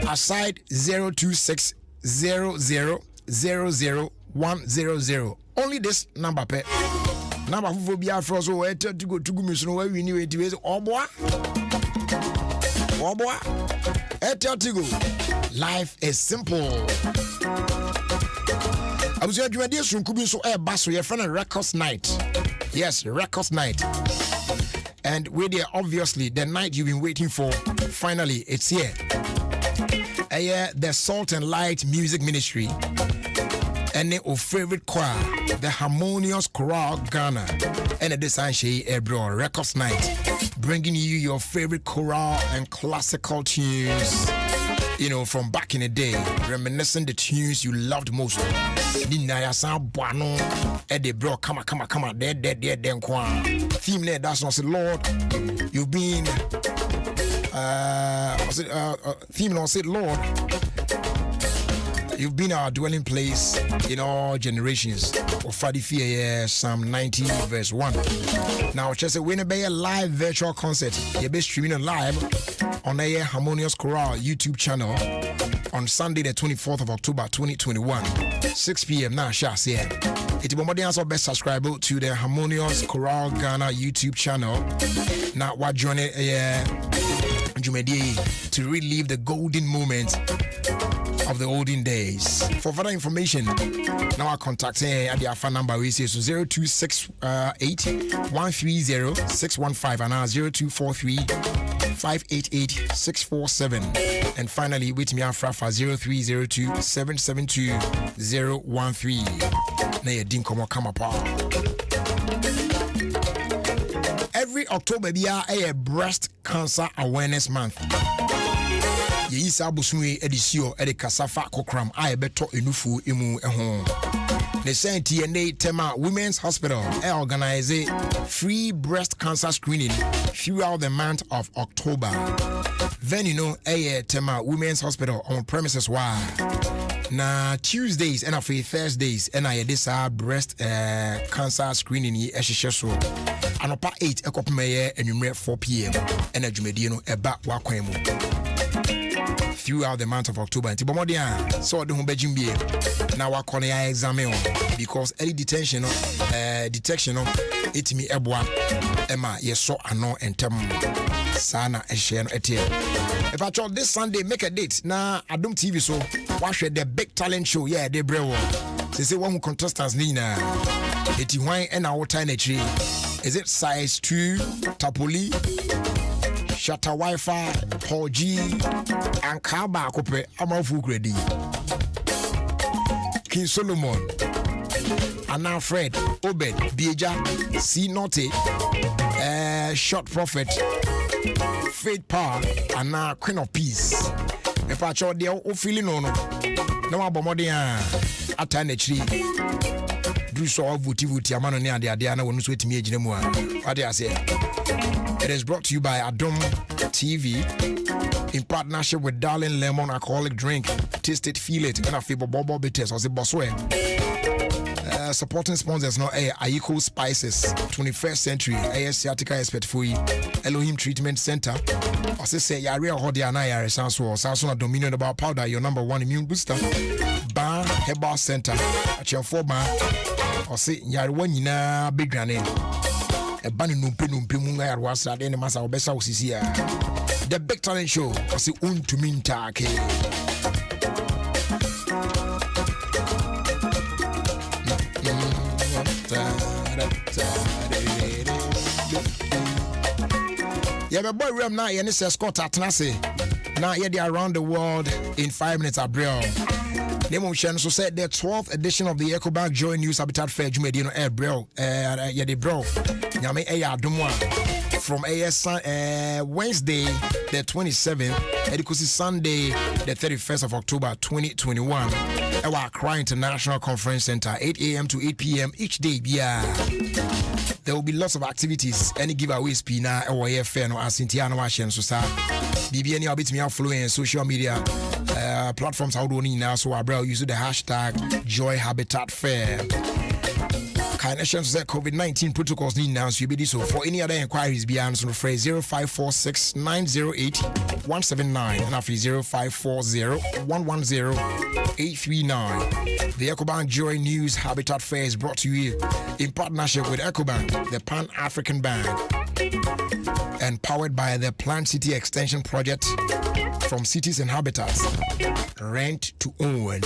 S1: Aside 02600 600-100. Only this number pe. Number for be afro so to go to me so we knew it is boy. Life is simple. I was going to do this from so bass your friend Records Night. Yes, Records Night. And we're there, obviously, the night you've been waiting for. Finally, it's here. The Salt and Light Music Ministry and your favorite choir, the Harmonious Chorale Ghana, and the Desanshe Ebro Records Night, bringing you your favorite chorale and classical tunes. You know, from back in the day, reminiscing the tunes you loved most. Dinaya San Buano, Eddie Bro, come on, dead, theme there, that's not say, Lord, you've been, theme not say, Lord, you've been our dwelling place in all generations. Of Fadifia, Psalm 90, verse 1. Now, just a winner by a live virtual concert. You'll be streaming live on a Harmonious Chorale YouTube channel on Sunday, the 24th of October, 2021, 6 p.m. Now, Shas here. It will be also best subscribe to the Harmonious Chorale Ghana YouTube channel. Now, what join it to relive the golden moments of the olden days. For further information, now I contact at the phone number we say so 0268-130-615 and 0243-588-647. And finally, with me after 0302-772-013. Na ye din komo come apart. Every October be a breast cancer awareness month. Ye isa busumi edisio edi kasafa kokram a beto enufu emu ehon. The TNA Tema Women's Hospital organize a free breast cancer screening throughout the month of October. Then Tema Women's Hospital on premises why. Na Tuesdays and after Thursdays and I this breast cancer screening so anopa 8 ekopmeye enumere 4 p.m. and adwumadi no eba wakwemu throughout the month of October. Ntibomodia so de ho bajimbe na wakone ya examine because early detection itimi eboa ema yeso ano entem sana ehye no etie. If I told this Sunday make a date na Adom TV so watch the big talent show they brewo. Say one contestants ni na eti hwan e na wota na chiri. Is it size 2 Tapoli Shatter Wi-Fi Paul G and Kaba Kope Amafu Gredi King Solomon Anna Fred Obed Bieja C Note Short Prophet Faith Power Anna Queen of Peace. If I show the o feeling no abomodia atane chiri do so vuti amano ne ade na wonu so etimi agine mu a what I say. It is brought to you by Adom TV in partnership with Darling Lemon Alcoholic Drink. Taste it, feel it, and a fever bobo bitters or the bossway. Supporting sponsors now Ayiko Spices 21st Century Asiatica Expert for Elohim Treatment Center. Also say Yaria Hodia na Yare Sanso Sanso Dominion about powder, your number 1 immune booster. Bar Herbal Center at your 4 bar. Or say Yarwanina Big Granny. A bunny numpe munga was at any massa or besa usisia. The big talent show was the untuminta. Yeah, my boy Ram now, and it's a Scott Atnase. Now, they around the world in 5 minutes. Abriel. Nemo so said the 12th edition of the EcoBank Joy News Habitat Fair Jumedino Airbriel. The bro. Yame Adom 1 from Wednesday the 27th, and Sunday the 31st of October 2021. Our Accra International Conference Center, 8 a.m. to 8 p.m. each day. Yeah. There will be lots of activities. Any giveaways, Pina, or fair, no, Asintiano, Washian, so sir. BBN, I'll be me following social media platforms. How do you now? So, I use the hashtag Joy Habitat Fair. nations say COVID-19 protocols need now so be so for any other inquiries beyond so phrase 0546 908 179 and after 0540 110 839. The EcoBank Joy News Habitat Fair is brought to you in partnership with EcoBank, the Pan-African Bank, and powered by the Plant City Extension Project from Cities and Habitats. Rent to own.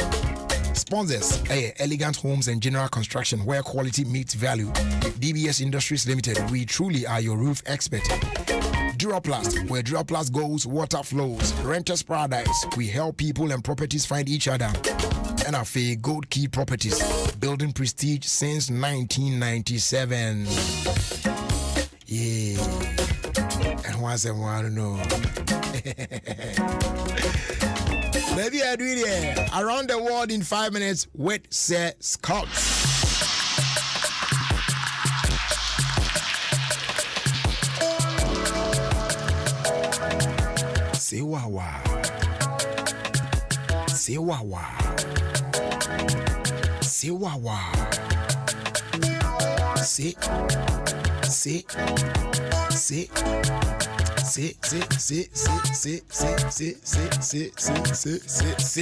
S1: Sponsors: Elegant Homes and General Construction, where quality meets value. DBS Industries Limited, we truly are your roof expert. Duraplast, where Duraplast goes, water flows. Renters Paradise, we help people and properties find each other. And our Gold Key Properties, building prestige since 1997. Yeah. And once I want to know. Maybe I do it here. Around the world in 5 minutes with Sir Scott. Say wawa. Say wawa. Say wawa. Say.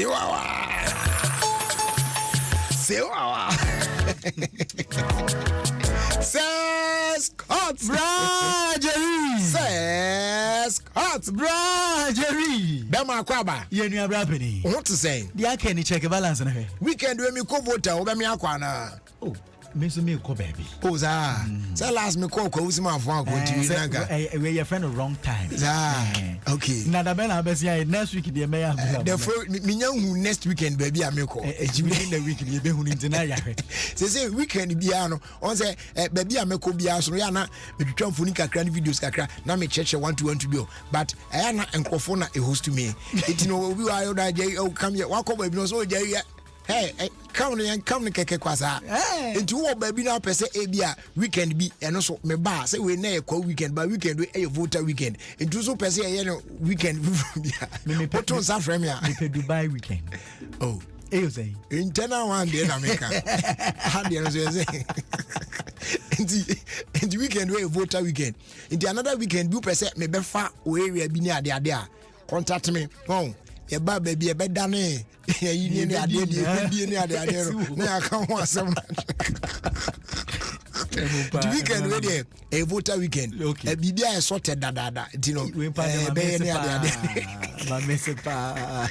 S1: Wawa. Says Scott Brajery. Says Scott Brajery. Bema kwaba.
S5: Ye nua brapeni.
S1: What to say?
S5: Dia can ni check balance na he.
S1: Weekend we me ko voter o be me akwa na.
S5: Oh, me so me ko baby.
S1: Oh za. Say last me ko usima afon ko ti nanga.
S5: We your friend wrong time.
S1: Okay.
S5: Na da bena besia next week dey me ya.
S1: The me nya next weekend baby ameko.
S5: Within the week dey be hu ni ntina ya.
S1: Say weekend bia no on say baby ameko bia so ya na metwetwa mfoni kakra ni videos kakra na me cheche 1 to bio but aya na enkofo na e host me. It no obi wa yo da je come here wa ko baby no so je hey come keke kwasa into wo baby na pese e bia weekend bi eno so me ba say we na e kwa weekend ba weekend we e voter weekend into so pese e no weekend bia me photo sa frame ya
S5: me Dubai weekend.
S1: Oh
S5: you say
S1: internal one day na make how dey no say in the weekend we voter weekend in the another weekend you pese me be fa o area bi ni ade a contact me oh ye ba baby ye be dane ye yi ni ade ni ade na aka ho asem the weekend we dey a voter weekend e bibia e sorted dada you know
S5: be ni ade ma me se pa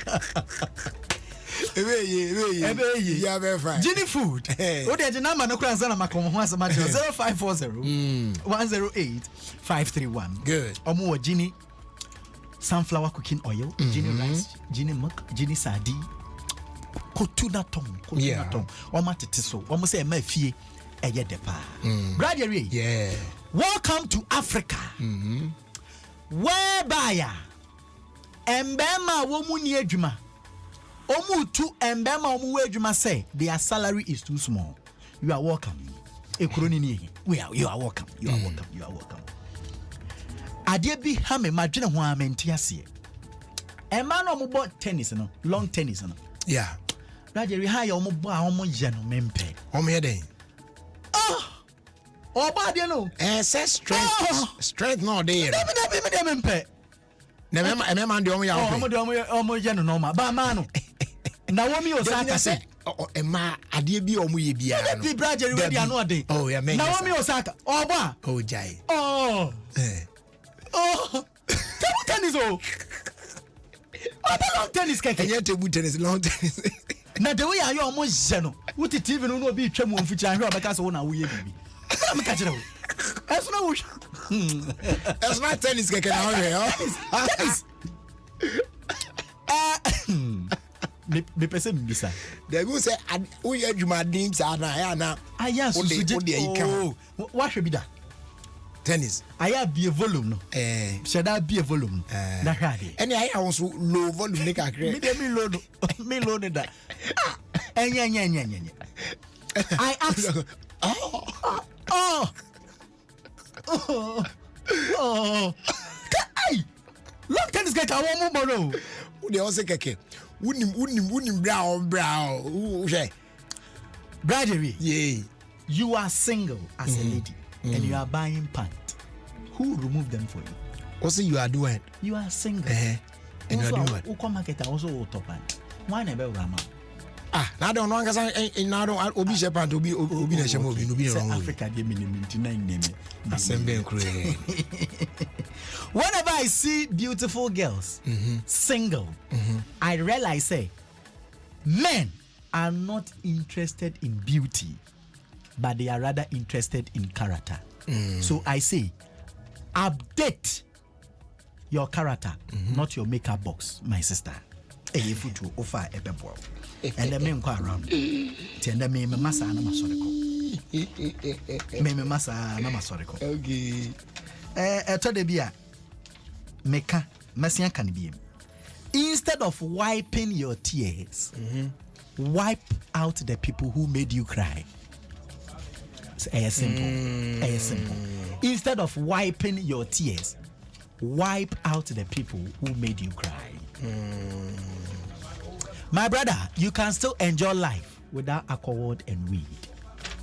S1: Ebe ya be fine.
S5: Gini food. O de je number no kura nsa na makomo ho asema 0540 108 531.
S1: Good.
S5: Omo wo Gini sunflower cooking oil, Gini rice, Gini milk, Gini sadi, kotuna tong. Omo tete so. Omo say ma fie eye de pa. Gradually.
S1: Yeah.
S5: Welcome to Africa. Whereby embema wo mu ni adwuma. Omu tu embema omu we adwuma say their salary is too small. You are welcome. Ekroni ni you are welcome. You are welcome. You are welcome. Ade bi ha me madwene ho amenti ase. Emma no mo tennis no, long tennis no.
S1: Yeah.
S5: Raje we ha ya omo bo a omo ye no mempe.
S1: Omo ye den.
S5: Oba de no.
S1: Say strength no dey.
S5: Me mempe.
S1: Na me man de omo ya
S5: omo omo ye no normal. Ba ma no. Na wo mi osaka say
S1: Emma ade bi omo ye bia no.
S5: Bi Raje we dey ano dey.
S1: Oh yeah, me.
S5: Na wo mi osaka. Oba.
S1: Oh jai.
S5: Oh. Table tennis oh. Long tennis keke.
S1: Enya table tennis, long tennis.
S5: Na the way ayo omo je no. What TV no no bi twam won ficha hwe obeka so na wo ye bibi. Na me ka kire wo. Eso na wo.
S1: It's not tennis keke na ho.
S5: Tennis. Me pese mi bisa.
S1: They will say wo ye adwuma dim sa na ya na.
S5: Aya so so je. Oh. Wa hwe bi da.
S1: Tennis.
S5: I have be a volume no. Should I be a volume? Na hade.
S1: Any I also low volume make a create.
S5: Me load that. Enya. I ask. Hey. Look tennis get a one more.
S1: Who they also keke. Wunim brown. Who say?
S5: Bradery.
S1: Yeah.
S5: you are single as a lady and you are buying pants. Who removed them for you?
S1: Also, you are doing.
S5: You are single.
S1: And you are doing.
S5: Who come market also top pants? Why never Rama?
S1: Now don't know because I now don't obi shepherd obi na shemo obi no be wrong.
S5: Africa dey minimum 99 name. Whenever I see beautiful girls single, I realize say men are not interested in beauty, but they are rather interested in character. So I say, update your character, not your makeup box, my sister. Hey, if you to offer a bebo, and the men go around. Tell me, massa, no masorico. Me massa, no masorico.
S1: Okay.
S5: To the beer, meka, messian can be. Instead of wiping your tears, wipe out the people who made you cry. It's simple. Instead of wiping your tears, wipe out the people who made you cry. My brother, you can still enjoy life without alcohol and weed.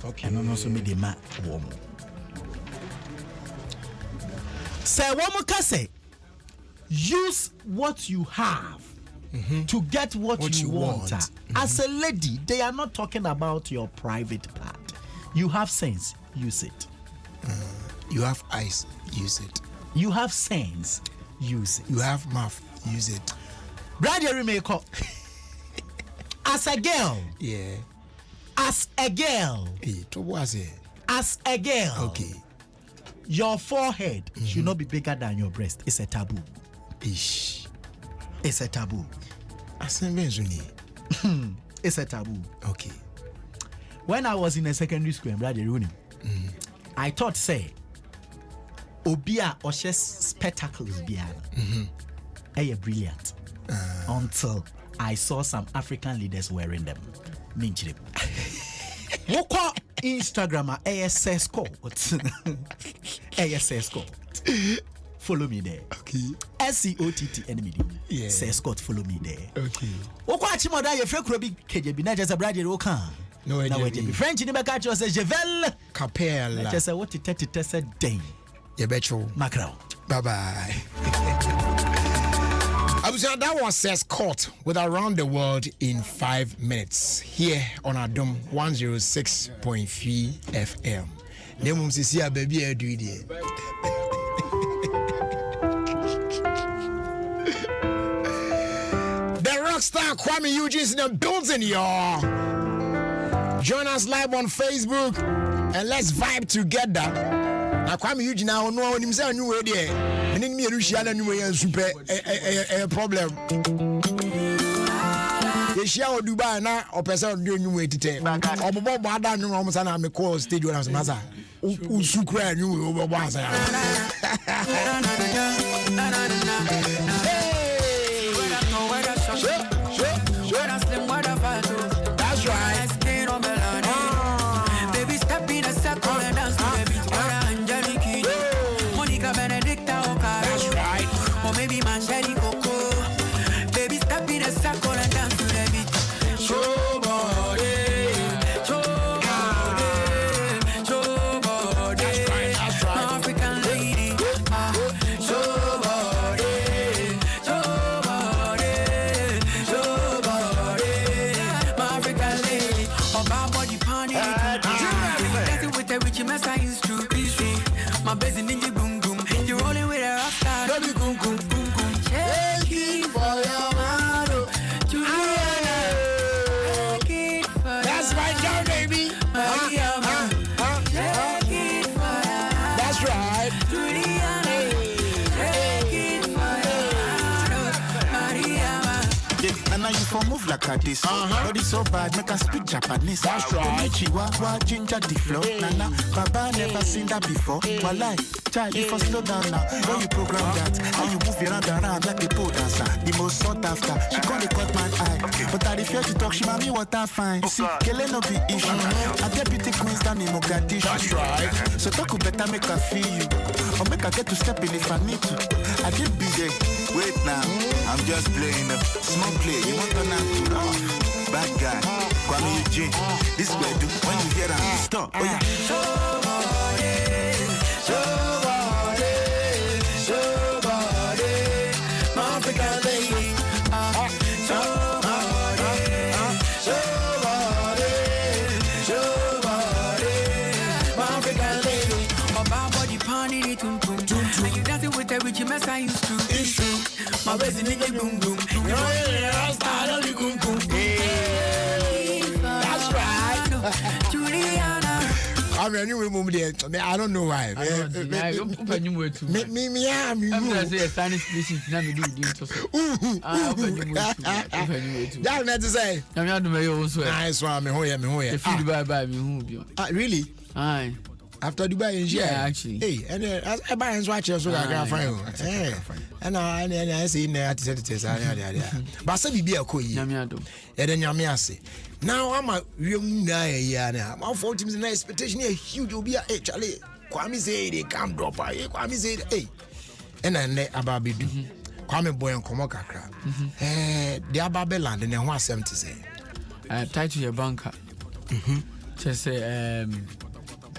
S5: Okay. And also make the man warm. Say one more say, use what you have to get what you want. As a lady, they are not talking about your private part. You have sense, use it.
S1: You have eyes, use it.
S5: You have sense, use it.
S1: You have mouth, use it.
S5: Brother makeup. As a girl.
S1: Yeah.
S5: As a girl.
S1: Hey, to was it?
S5: As a girl.
S1: Okay.
S5: Your forehead should not be bigger than your breast. It's a taboo.
S1: Ish.
S5: It's a taboo.
S1: It's
S5: a taboo.
S1: Okay.
S5: When I was in a secondary school in Brother Rooney, I thought, say, Obia Oshes spectacles biana. Brilliant. Until I saw some African leaders wearing them. Minchim. Woko Instagram ASS code. ASS code. Follow me there.
S1: Okay.
S5: SCOTT enemy.
S1: Yeah.
S5: Says Scott, follow me there.
S1: Okay.
S5: Woko Achimoda ye Frekrobi KJB na just a brother Rokan.
S1: No idea.
S5: French in the back was a Jevel
S1: Capella.
S5: Just a what it said day.
S1: Yebecho.
S5: Macron.
S1: Bye bye. That was Says Court with Around the World in 5 minutes here on Adom 106.3 FM. Name Sisi baby do there. The rockstar Kwamena Idan is in the building, y'all. Join us live on Facebook and let's vibe together. Now Kwamena Idan now no one himself new way there. And then me and Luciana new way super a problem. They share Dubai now or person do new way to take. Or Bobo Bada no almost na me call stage when I was masa. Usukra new over once. That's right.
S3: Baby, step in a circle and dance to the beat. Monica Benedicta
S1: That's right.
S3: or maybe Mancheri Coco. Baby, step in a circle and dance to the beat. Show body, show body, show body.
S1: That's right.
S3: African lady, show body, show body, show body. My African lady, oh my body pony. Dancing with the rich mess, it's true. My best ninja boom boom. You're rolling with a rock star. Baby boom boom boom boom. Shaking for your mano. Juliana. Shaking for
S1: That's right, John, baby.
S3: Shaking for
S1: That's right.
S3: Juliana. Shaking for Mariama.
S6: And now you for move like a this. Body so bad, make us speak Japanese.
S1: That's right.
S6: Chihuahua, ginger the flow. Nana, Baba never seen that before. Walai, child, you for slow down now. When you program that, and you move around like a pole dancer. The most sought after, she gonna cut my eye. But I fear to talk, she mami what I find. See, Kele no be issue. A deputy queen's down in Mogadishu.
S1: That's right.
S6: So talk better make her feel you. Or make her get to step in if I need to. I get busy. Wait now, I'm just playing a small play. You want to knock off? Bad guy, Kwamena Idan. This way, do when you hear that, stop. Oh yeah.
S3: It's true. My best nigga boom boom.
S1: That's right.
S3: Juliana.
S1: I mean, you remember that. I don't know why.
S7: I open you way too.
S1: Me,
S7: I'm gonna say a Spanish speaking. Now me do it. I open you way too.
S1: That's not to say.
S7: I'm not doing also.
S1: Nice one, me hoya.
S7: If you buy me, who be?
S1: Really?
S7: Aye.
S1: After Dubai,
S7: yeah, actually.
S1: Hey, and I buy and watch so I can find you. And I say in there at the but say be a koi.
S7: Yamiado.
S1: And then Yamiase. Now I'm a real guy. My 4 teams in expectation a huge will be a Charlie. Kwame say they can't drop. Kwame say, hey. And then about be do. Kwame boy and Komokakra. The Ababeland and then what 70 say.
S7: Tied to your banker. Just say,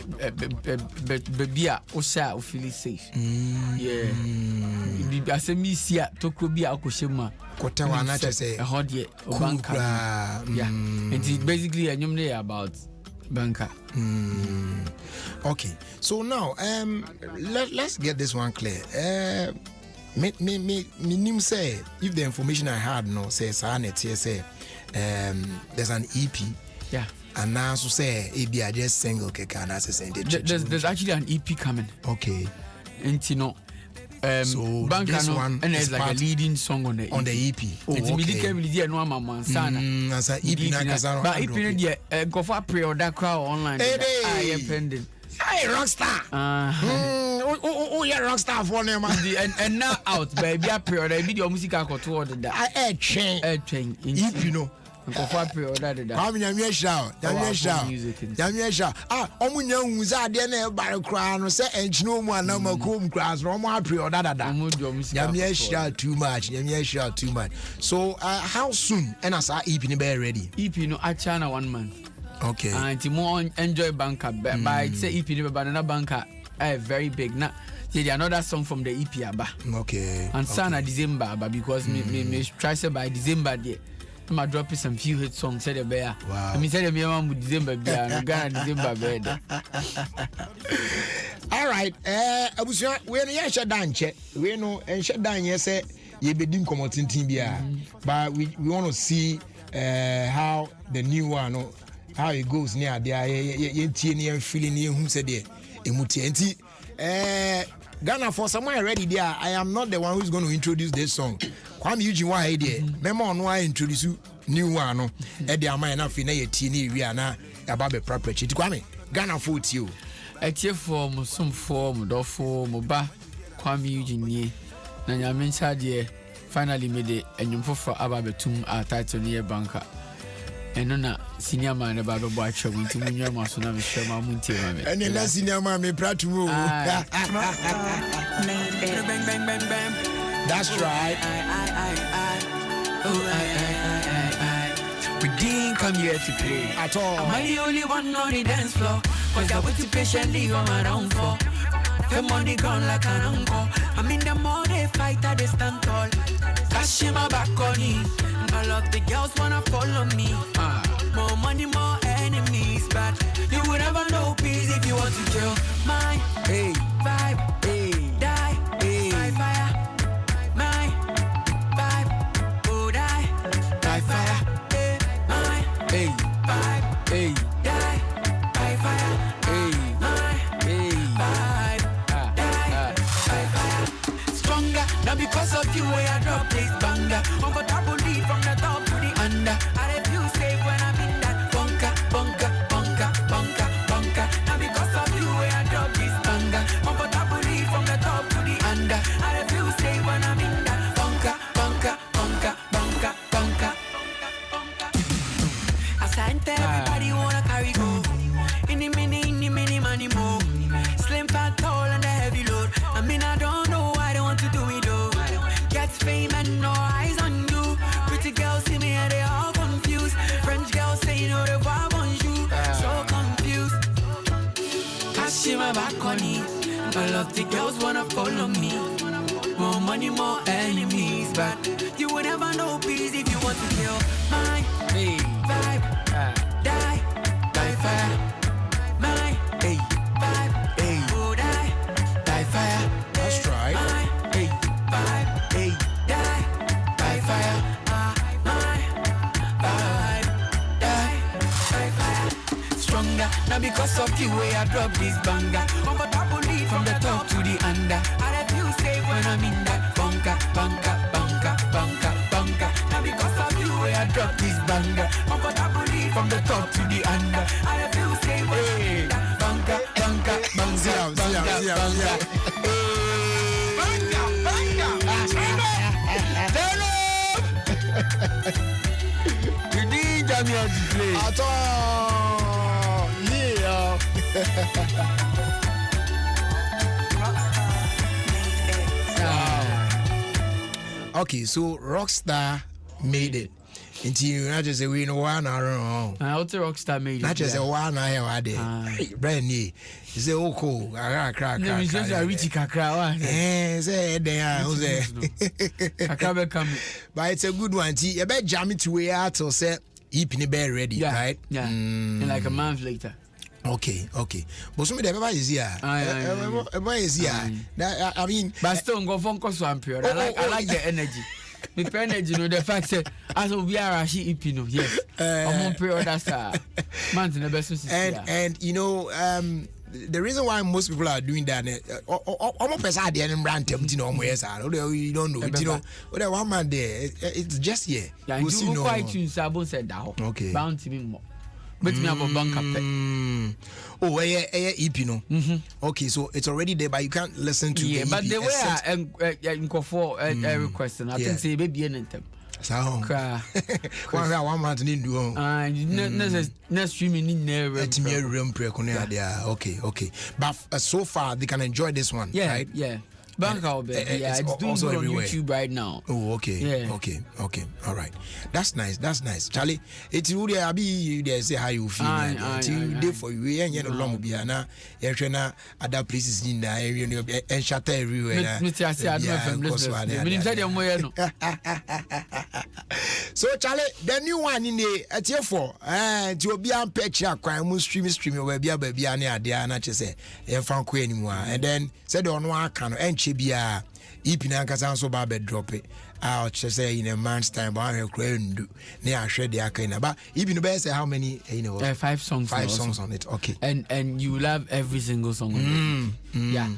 S7: baby, Osha, feel safe. Yeah. I say, Miss Ya, Tokobia, Okoshima.
S1: Kotawana to say
S7: a hot yet, banker. Yeah. And it's basically a new day about banker.
S1: Okay. So now, let's get this one clear. Me name say if the information I had no says say there's an EP.
S7: Yeah.
S1: And now so say it be just single can
S7: there's actually an EP coming.
S1: Okay.
S7: And you know,
S1: so
S7: Banker
S1: this
S7: no,
S1: one
S7: and there's like a leading song on the EP.
S1: On the EP.
S7: Oh, it's okay. No mama sana.
S1: As a EP na kasaro.
S7: But EP no dia go for pre-order crowd online.
S1: Hey,
S7: pending.
S1: Hey, Rockstar. Oh, yeah, Rockstar for them.
S7: And now out, baby. I pre-order video music I got to order that.
S1: I chain.
S7: EP
S1: no.
S7: Go for pre-order that.
S1: Kwamena shout. Damia shout. Omunya unza de na bare kra no say enchino mu anama kom kra so omo pre-order that. Damia shout too much. So how soon and as EP ni be ready?
S7: EP no achana 1 month.
S1: Okay.
S7: And more enjoy banker by say EP ni be banana banker very big na. There another song from the EP aba.
S1: Okay.
S7: And sana December aba because me try say by December there. I'm dropping some few hit songs said the bear.
S1: Wow.
S7: I mean said the mama with December bear no Ghana December bear.
S1: All right. Abusia we no ya dan che. We no enhye dan ye say ye bedim komotintin bia. But we want to see how the new one how it goes near there ye tie ne feeling ye hu say there emuti enti Ghana for someone ready there. I am not the one who's going to introduce this song. Kwame Idan why there. Memo on why introduce new one no. E dey am na fi na ye tie ni wi ana aba be property. Kwame Ghana for you.
S7: Etie for mo som for mo do for mo ba Kwame Idan nie. Na nyame ncha de finally made the enyumfo for aba betum a title near banker. Eno na senior man na ba do bo atwa mo nti munwa ma so na me hwe ma muntie ma me.
S1: Ene na senior man me pratu mo.
S3: Bang bang bang bang.
S1: That's right.
S3: We didn't come here to play
S1: At all.
S3: Am I the only one on the dance floor? Cause I wait patiently on my round for. Them on the ground like an uncle. I'm in the more they fight, I they stand tall. Cashing my back on it. All of the girls wanna follow me. More money, more enemies. But you would never know peace if you want to kill my vibe. Die. By fire. My vibe. Oh, die. By fire. My vibe. Die. By fire. My vibe. Die. By fire. Stronger. Not because of you where I drop this banger. Comfortable lead from the top to the under. I refuse say and no eyes on you. Pretty girls see me and they all confused. French girls say you know they want you. So confused. Kashima back on it. All of the girls wanna follow me. More money, more enemies, but you will never know peace if you want to kill my vibe. Die by fire. My vibe. Oh, die by fire.
S1: That's right.
S3: My vibe. Die by fire. My vibe. Die by fire. Stronger, now because of you, I drop this banger. Comfortably from the top to the under. I refuse safe when I'm in that bunker. Now because of you, I drop this banger. Comfortably from the top to the under. I refuse safe when I'm in that bunker. You did jam here to play.
S1: At all. Yeah. Okay, so Rockstar made it. Until not just a win one or
S7: What's a Rockstar made it?
S1: not just a one I had brand new. You say, oh, cool. I crack.
S7: No, it's just a Richie Kakra.
S1: Say, there, who's there?
S7: Kakra come.
S1: But it's a good one. You better jam it to way out or say, Eeping bear ready, right?
S7: Yeah. And like a month later.
S1: Okay. But some of them is here. Everybody is here. I mean,
S7: but still go phone call one period. I like the energy. The energy, you know, the fact that as we are actually Ipino, yes. I'm on period that's man in the best.
S1: And you know, the reason why most people are doing that, almost person they are brand you know, you don't know, you know, but one man there, it's just here.
S7: Yeah, you quite tune Sabo said that. Okay. Bounty me more. But me have a bank
S1: oh, Ipino. Okay, so it's already there, but you can't listen to the EP.
S7: But the way I go for a request, and I think say baby anything.
S1: So, one month didn't do.
S7: Next streaming in there.
S1: Okay. But so far they can enjoy this one, right?
S7: Yeah. Banka, it's doing
S1: also
S7: good on
S1: everywhere.
S7: YouTube right now.
S1: Oh, okay.
S7: Yeah.
S1: Okay. All right. That's nice. Charlie, it's really I be there say how you feel. Until day for you and you long be na you're trying other places in the area and shatter everywhere. So Charlie, the new one in the at your for to be on picture crime stream where be an idea na say e fan ko anymore and then said on one can and chibia ipina kasa so ba be drop it out say in a month's time but I do near share the akina but even be say how many
S7: 5 songs
S1: on it. Okay.
S7: And you love every single song on it. Yeah.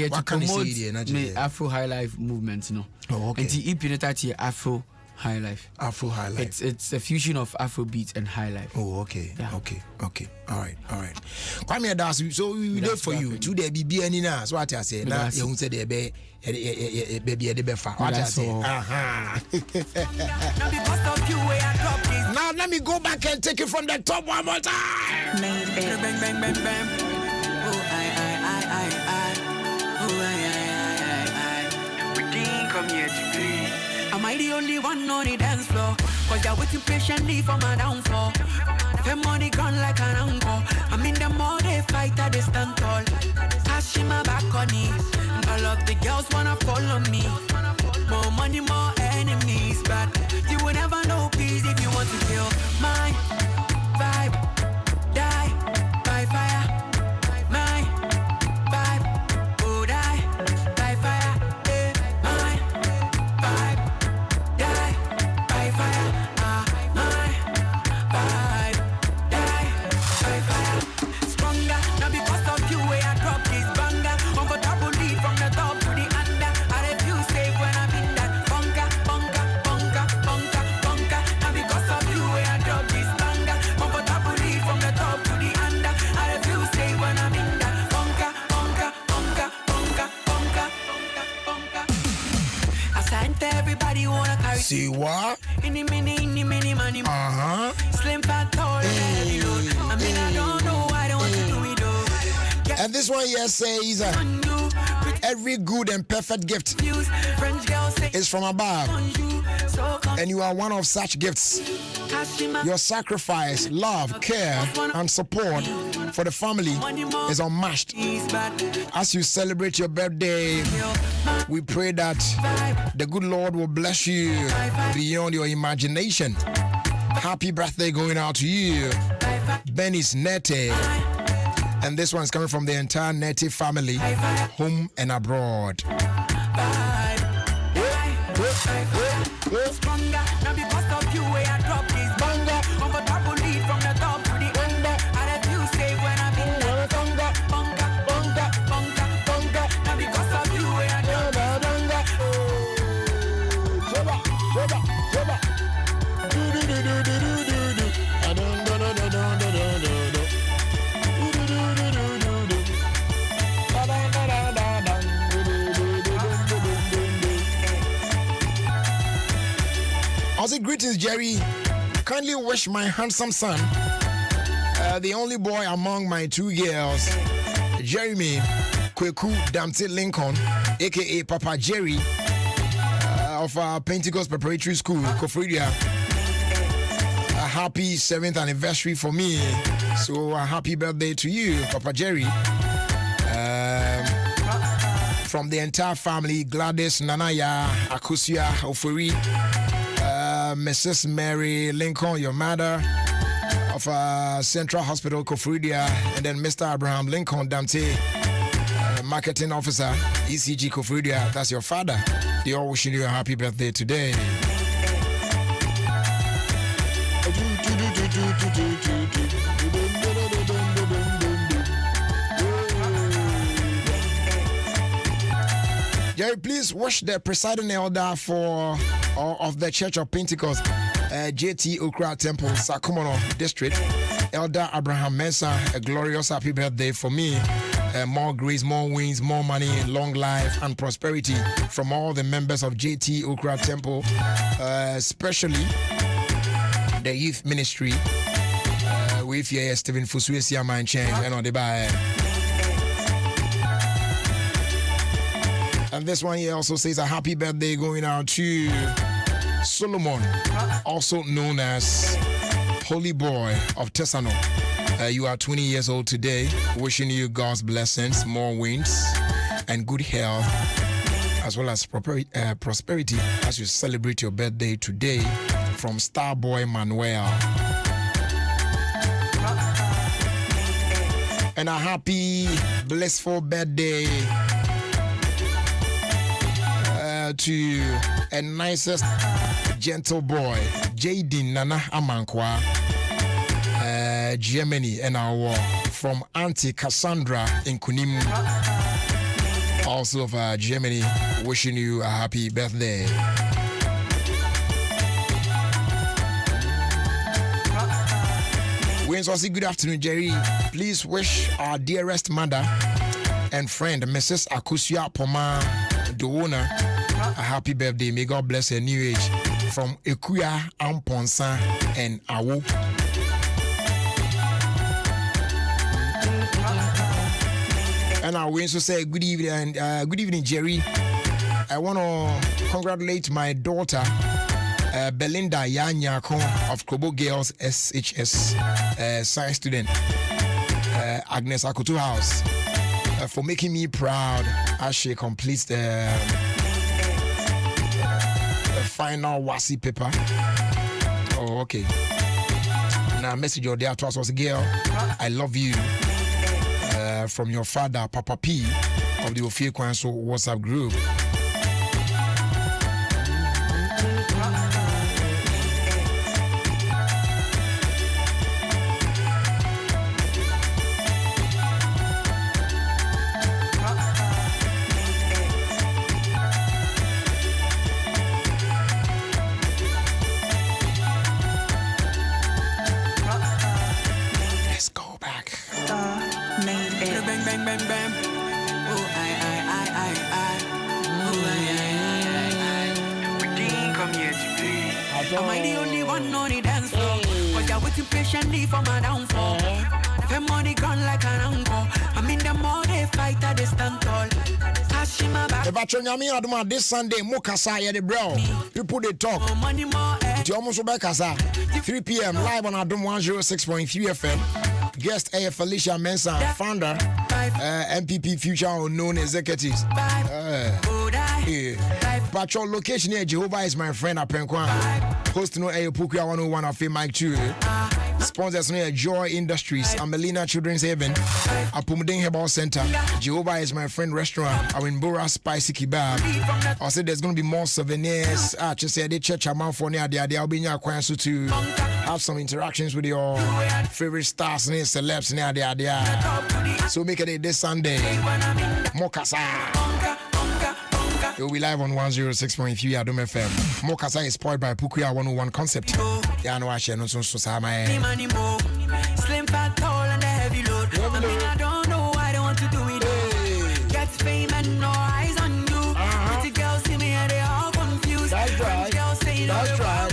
S1: What can you say
S7: the Afro High Life movement, you know.
S1: Oh, okay.
S7: And the ipina that Afro High Life. It's a fusion of Afro beats and high life.
S1: Oh, okay. Yeah. Okay. All right. Kwamena Idan, so we wait for you. Today be any now. So what I say now, you say there be baby the befa. What I say. Now let me go back and take it from the top one more time.
S3: Bang. Oh, I. We didn't come here to play. Am I the only one on the dance floor? Cause you're waiting patiently for my downfall. The money gone like an anchor. I'm in the more they fight at the stand tall. Cashing my back on it. All of the girls wanna follow me. More money, more enemies. But you will never know peace if you want to kill my vibe. Die by fire. My vibe. Oh, die by fire. My vibe. Die by fire. My vibe. Die by fire. Stronger, now because of you, I drop this banger. Comfortably from the top to the under. I refuse safe when I'm in that bunker. Now because of you, I drop this banger. Comfortably from the top to the under. I refuse safe when I'm in that bunker. As I enter, everybody wanna carry.
S1: See what?
S3: In the mini money. Slim fat tall and heavy load. I mean I don't know why they want to do it though.
S1: And this one here says Every good and perfect gift is from above, and you are one of such gifts. Your sacrifice, love, care, and support for the family is unmatched. As you celebrate your birthday, we pray that the good Lord will bless you beyond your imagination. Happy birthday going out to you, Benny's Nete. And this one's coming from the entire Nete family, home and abroad. Also, greetings, Jerry. Kindly wish my handsome son, the only boy among my two girls, Jeremy Kweku Damte Lincoln, aka Papa Jerry, of Pentecost Preparatory School, Kofridia. A happy 7th anniversary for me. So, a happy birthday to you, Papa Jerry. From the entire family, Gladys, Nanaya, Akusia, Ofori, Mrs. Mary Lincoln, your mother, of Central Hospital, Kofridia, and then Mr. Abraham Lincoln Damte, marketing officer, ECG Kofridia. That's your father. They all wishing you a happy birthday today. Jerry, please wish the presiding elder of the Church of Pentecost, JT Okra Temple, Sakumono District, Elder Abraham Mensah, a glorious happy birthday for me. More grace, more wins, more money, long life and prosperity from all the members of JT Okra Temple, especially the youth ministry with Stephen Fusuesia Mancheng and Odebae. And this one here also says a happy birthday going out to Solomon, also known as Holy Boy of Tesano. You are 20 years old today. Wishing you God's blessings, more wins, and good health, as well as prosperity as you celebrate your birthday today. From Starboy Manuel. And a happy, blissful birthday to a nicest gentle boy, Jaden Nana Amankwa, Germany, and our from Auntie Cassandra in Kunim, also of Germany, wishing you a happy birthday. Good afternoon, Jerry. Please wish our dearest mother and friend, Mrs. Akusia Poma Doona, a happy birthday. May God bless her new age. From Ekuya Amponsa and Awo. And I will also say good evening, Jerry. I want to congratulate my daughter, Belinda Yanyako of Kobo Girls SHS science student, Agnes Akutu House, for making me proud as she completes the final WASI paper. Oh, okay. Now, message your there to us was, girl, I love you. From your father, Papa P, of the Ofie Kwanso WhatsApp group.
S3: Am I the only one on the dance floor? Cause They're waiting patiently for my downfall. The money gone like an uncle. I'm in the morning fight at the stand tall.
S1: If I turn me out this Sunday, Mokasa ya the bro. People they talk.
S3: Money more.
S1: It's almost 3 p.m. live on Adom 106.3 FM. Guest A. Felicia Mensah, founder, MPP Future Unknown Executives. But your location here, Jehovah is my friend at Penkwan. Host no A. Pukuya 101 of Mike 2. Sponsors no Joy Industries, Amelina Children's Haven, Apumding Herbal Center, Jehovah is my friend restaurant, Awinbora Spicy Kebab. I said there's going to be more souvenirs. Just say they church amount for near the I'll be near Kwanso to have some interactions with your favorite stars and celebs near the So make it this Sunday. Mokasa. It will be live on 106.3 Adom FM. Mokasa is spoiled by Pukuya 101 Concept. Yeah, no, I share no so Slim
S3: fat, tall, and a heavy load. I mean, I don't know why I don't want to do it. Get fame and no eyes on you. Pretty girls see me and they all confused.
S1: That's right.
S3: Girls say
S1: That's right.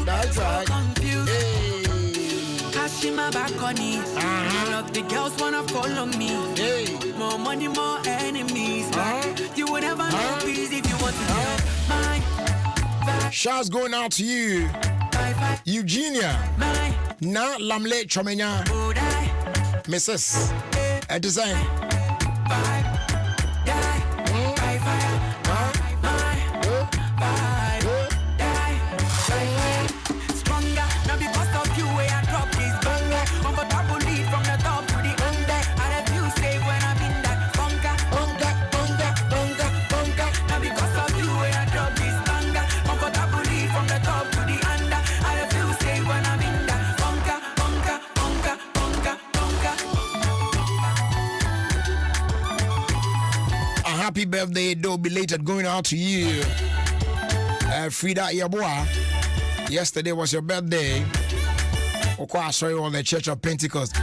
S1: That's right.
S3: Confused. Cashing my back on it. All of the girls wanna follow me. More money, more enemies. You would never know peace if you want to get mine.
S1: Shouts going out to you, Eugenia. Na Lamle Chomenya, Mrs. A design.
S3: Stronger, now because of you, where I drop this banger. Comfortable lead from the top to the under. I refuse save when I'm in that bunker. Now because of you, where I drop this banger. Comfortable lead from the top to the under. I refuse save when I'm in that bunker.
S1: A happy birthday, though belated, going out to you, Frida Yaboa. Yesterday was your birthday. I saw you on the Church of Pentecost,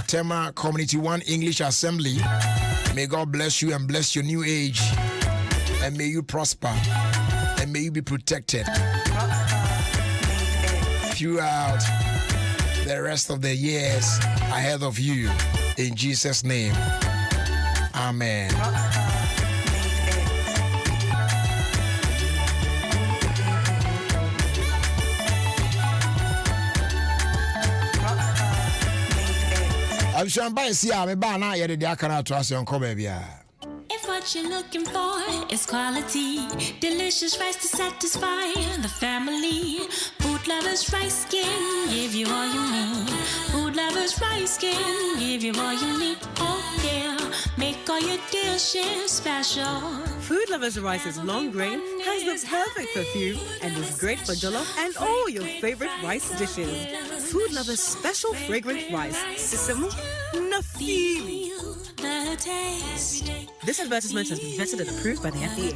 S1: Tema Community 1 English Assembly. May God bless you and bless your new age, and may you prosper, and may you be protected throughout the rest of the years ahead of you. In Jesus' name, amen. I'm sure I'm buying me buy now. You're the Akara to us on Cobebia.
S8: If what you're looking for is quality, delicious rice to satisfy the family, Food Lovers Rice can give you all you need. Food Lovers Rice can give you all you need. Oh yeah, make all your dishes special.
S9: Food Lovers Rice is long grain, has the perfect perfume, and is great for jollof and all your favorite rice dishes. Food Lovers Special Fragrant Rice. Sisemu Nafili. This advertisement has been vetted and approved by the FDA.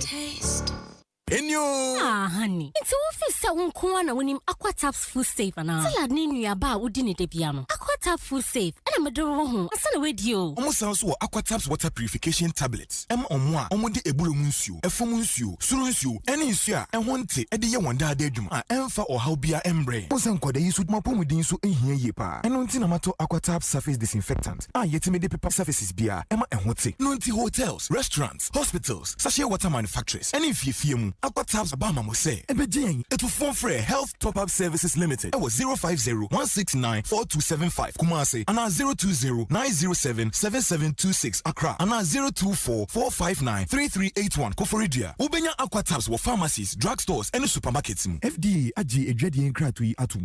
S10: Honey. It's office sa unkuana when him Aquataps Food Safe and now. Tell Nini about Udini de Piano. Aquatap Food Safe. And I'm a door home. I send away you.
S11: Almost also Aquataps water purification tablets. Omode ebulu munsio, efomunsio, surunsio, any sia, and one tea, Eddie Wanda deduma, Emfa or Haubia Embre. Osanko de use with my pomudin so in here yepa. And on Tinamato Aquatap surface disinfectant. Yet me de paper surfaces beer, Emma and Hote. Nonti hotels, restaurants, hospitals, sachet water manufacturers, and if you feel Aquatabs Abama Mose, Ebejing, it will form for Health Top Up Services Limited. It was 050-169-4275 Kumasi, and 020-907-7726 Accra, and 024-459-3381 Koforidia. Ubenya Aquatabs were pharmacies, drugstores, and supermarkets. FDA Aji Ejedi Nkratui Atum.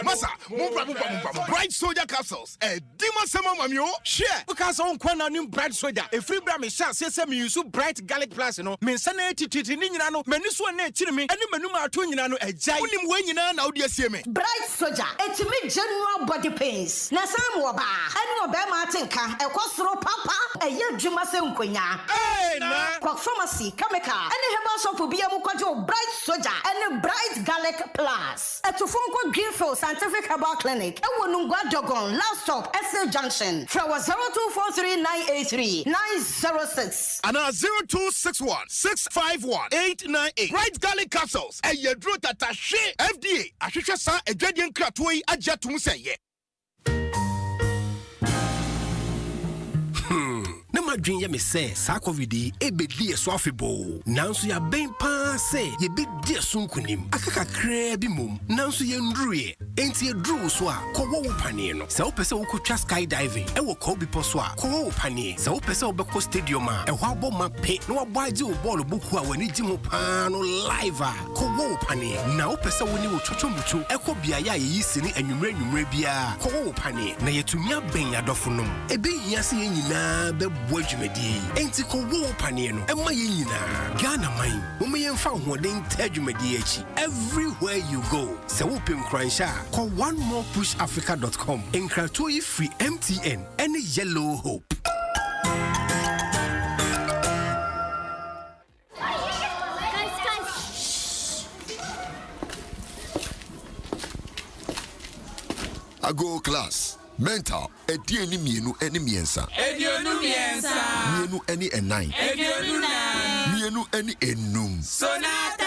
S12: Masa, Bright Soldier capsules. Dima Sama Mamio, share because on Kwana new Bright Soldier. A free bram is shall say some use Bright Garlic Plus, no, Mensanity Tininano, Menusua Chimmy, and Menuma Tunino, a giant when you know now, dear Simi.
S13: Bright Soldier, it's me general body pains. Nasam Waba, and Wabama Tinka, a Costro Papa, a year Jumasem Quina. Eh, Quack Pharmacy, Kameka, and a herbal shop will be a Mukajo Bright Soldier and a Bright Garlic Plus. A to form Monko Greenfield Scientific Herbal Clinic. Ewo Nungwa Dogon. Last stop SA Junction. Flower 0243-983-906.
S12: And 0261-651-898. Bright Garlic Capsules. A yedro tatashe FDA. Ashisha sa ejedian kratoi ajatum seye.
S14: Na madwen ye me say sa covid ebedi eso afebo nanso ya ben pa say ye bedi eso nkunim akakakra bi mom nanso ye ndruye enti edru so a kowo wo pane no se wo pese wo kotwa skydiving e wo kobi po so a kowo wo pane se wo pese wo beko stadium a e ho abo mape na wo boaje wo ball buku a wani gi ho pa no live a kowo wo pane na wo pese wo ni wo twotwomutu e ko bia ya ye yisini anwumre bia kowo wo pane na yetumi aben adofo nom ebe hia se ye nyina be Jumedi, ain't it called war panino, and my yina, Ghana mine, woman and found one in Tejumedi everywhere you go. So open Cransha, call one more pushafrica.com and Kratoi free MTN and Yellow Hope.
S15: I go class. Mental, edieni mienu eni miensa.
S3: Edionu miensa.
S15: Mienu eni enai.
S3: Edionu nai.
S15: Mienu eni enum.
S3: Sonata.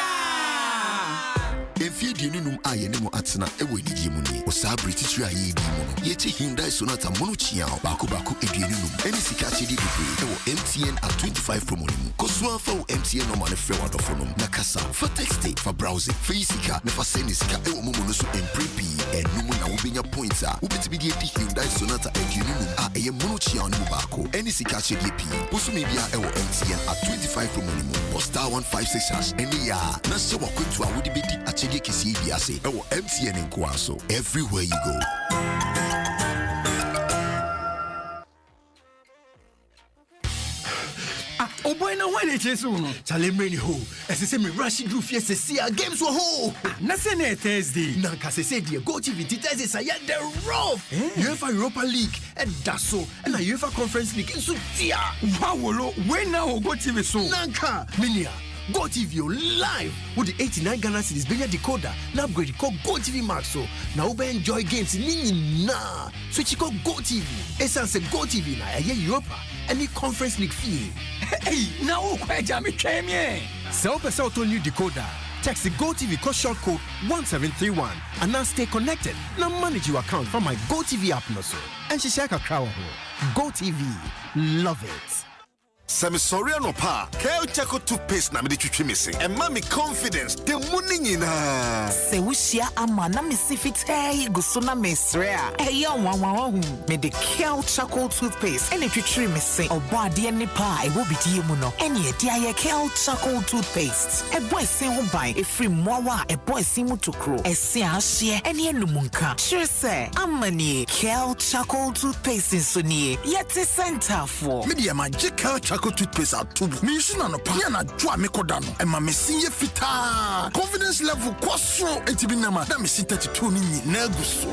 S15: Efie dieni num aye nemo atena ewe nidie mu ni. Osa British ya yi di mu no. Yechi Hyundai Sonata mono chiao. Baku edieni num. Eni sika chedi bebre. Ewo MTN at 25 promo nimu. Kosua fa MTN no mane frewa dofonum. Nakasa for texting, for browsing, for isika, nefa send sika ewo momo no so emprepi. Enumu na ubenya points a. Ubeti bidi Hyundai Sonata edieni num a eye mono chiao nimu bako. Eni sika chedi pi. Bosu media ewo MTN at 25 promo nimu. Posta 156 eni ya. Na se wakwentu a wudi bidi achege kisi biase. Ewo MTN in Kwanso. Everywhere you go.
S14: Oh boy, now when it is no. Chale many ho. As I say me rush group yes see games were ho. Na say na Thursday. Na ka say the Go TV Thursday say the rough. UEFA Europa League and Daso and the UEFA Conference League in Sutia. Wow, when now Go TV so. Nanka Minia. Go TV live with the 89 Ghana Cedis Benya decoder. Now upgrade called Go TV Max so. Now we enjoy games nini na. Switch called Go TV. Essence Go TV na Europa. Any conference league fee. Hey, now where Jamie came here. Sell per to new decoder. Text the Go TV cost short code 1731 and now stay connected. Now manage your account from my Go TV app no so. And she share a crowd. Go TV, love it.
S15: Samisoria no pa. Kale Chaco toothpaste na me de twitwi me se. And mommy confidence. The morning ina.
S16: Se wushia ama na me sifit guso na mesrea. Eya wanwa me de Kale Chaco toothpaste. Ene twitwi me se. Obo ade ne pa e wo bidie mu no. Ene e dia ye Kale Chaco toothpaste. E boy sen ho ban e free mowa e boy sen mu tokro. E se ahye ene enumunka. Sure say amani Kale Chaco toothpaste so nie. Yet center for.
S11: Media magical Chaco toothpaste at tubu. Me issue na no pa. Ya na dwa me kodano. E ma me sinye fita. Confidence level kwaso. Enti bi na ma. Da me sin 32 ni na guso.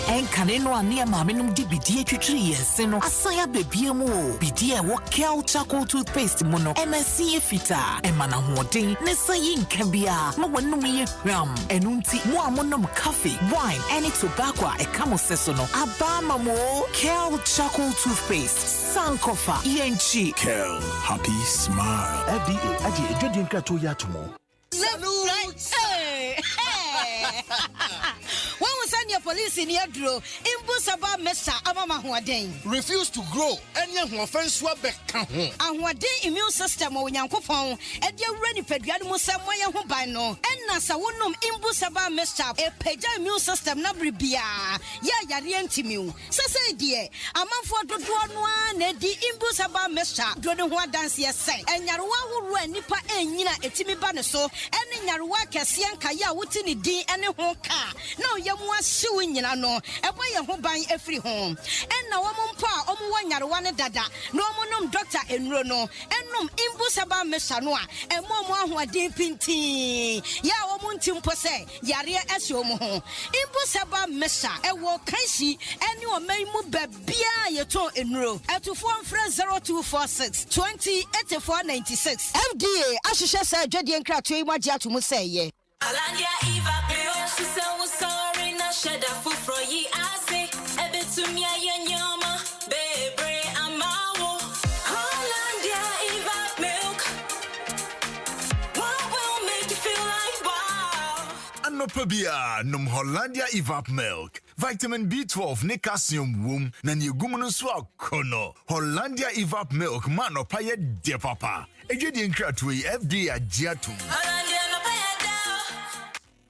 S16: Enkane no ane ma me num di bidie twitwi yense no. Asaya bebie mu o. Bidie wo Kale Chaco toothpaste mu no. E ma sinye fita. E ma na hoden. Ne sayi nka bia. Ma wonum ye hwam. Enu nti mo amonom coffee, wine, any tobacco e kamo seso no. Abama mo Kale Chaco toothpaste. Sankofa yenchi.
S11: Kale, happy smile.
S14: FDA aje ejodi nkrato ya tomo.
S13: Salute. Hey. When we send your police in your draw, Imbusaba Mesa Amama Huaden.
S12: Refuse to grow. Any offense will be count.
S13: And what day immune system or Yankopon, and you're ready for Musa Moya Hubano. And Nasa Wunum Imbusaba Mesa, a page immune system Nabribia. Ya Yarientimu. Sasa dear, a month for the one, the Imbusaba Mesa, Drodon dance yes, and Yarwa who Nipa and Nina Etimi Banaso, and in Yarwa Cassian Kaya Wutini D and a home car. No, Yamwa suing Yano, a boy who buy every home. And now I'm pa, one Yarwana Dada, no monum doctor and Rono, and num Imbusaba Mesanoa, and Momo who are deep in tea. Ya Omuntim Pose, Yaria Esomo, Imbusaba Mesa, a walk Kaisi, and you may move Bia Yato in row at 0246 20 8496. FDA, Ashisha said, Jedi and Cratui, what Jatu Musay.
S8: Alanya Eva, she said, was sorry. Shada fufro yi ase. Ebe to me yama. Baby, I'm out. Hollandia Eva milk. What will make you feel like wow?
S11: Anopabia num Hollandia Evap Milk. Vitamin B12 ne calcium wom na ne egumunu so akono. Hollandia Evap Milk mano paye de papa. Ejedi nkratwe FDA agiatum.
S8: Hollandia no payada.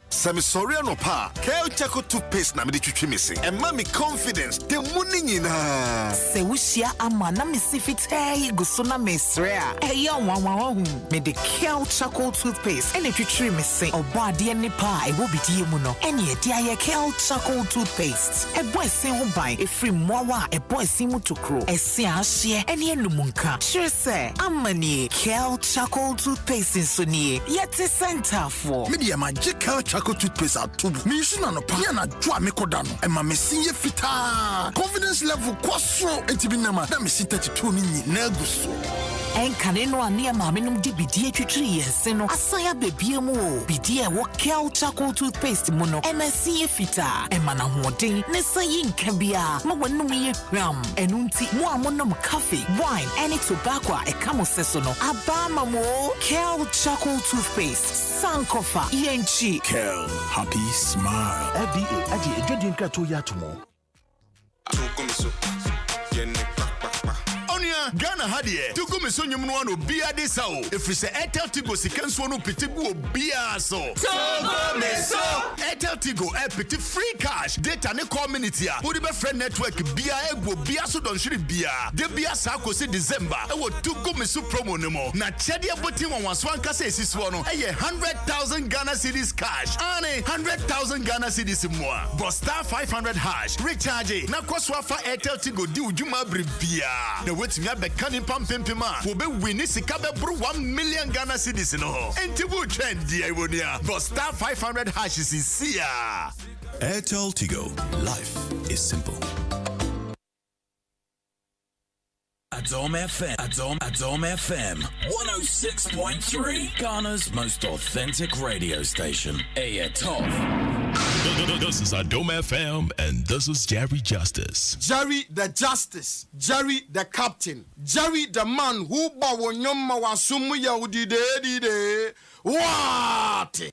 S15: Sami sorry no pa. Kale Chaco toothpaste na me de twitwi me se. And me confidence. The money nyina.
S16: Se wushia ama na me sifite guso na mesre a. Eya wanwa me de Kale Chaco toothpaste. Ene twitwi me se. Obo ade ne pa e wo bidie mu no. Ene e dia ye Kale Chaco toothpaste. E boy sen ho ban e free mowa e boy sen mu tokro. E se ahye ene enumunka. Sure se amani Kale Chaco toothpaste so nie. Yeti center for.
S15: Media magic Kale Chaco toothpaste atubu. Me use na no pa na dwa me koda no. E ma me sinye fita. Confidence level kwaso entibi na ma. Na me si 32 ni na guso.
S16: Enkane no ane ma menum di bidie twitwi yense no. Asaya bebie mu o. Bidie wo Kale Chaco toothpaste mu no. MSC fita. E ma na hoden ne sayi nka bia. Ma wanum ye hwam. Enu nti mo amonom coffee, wine, any tobacco e kamo seso no. Abama mo Kale Chaco toothpaste. Sankofa yenchi.
S11: Kale, happy smile.
S15: FDA adi ejodi nkrato ya tomo.
S11: Ghana hadie to go me so nyum no no bia de sao efri se Airtel Tigo sikanso no pitigu obia so
S3: go me so
S11: Airtel Tigo piti free cash data ne community a wo de be friend network bia ego bia so don hwiri bia de bia sa kosi December e wo to go me so promo ne mo na chede abotin wanwaso anka se esisiwo no e 100,000 Ghana cedis cash ane 100,000 Ghana cedis mo but star 500 hash recharge na kwso afa Airtel Tigo di ujuma bribia na wetimi abekani pampempema wo be win sika be bro 1 million Ghana cedis no enti wo trend dia iwonia but star 500 hash is here.
S17: Airtel Tigo, life is simple.
S18: Adom FM 106.3, Ghana's most authentic radio station. Hey, top.
S17: This is Adom FM, and this is Jerry Justice.
S12: Jerry the Justice, Jerry the Captain, Jerry the man who bawonyoma wasumu ya udide. What?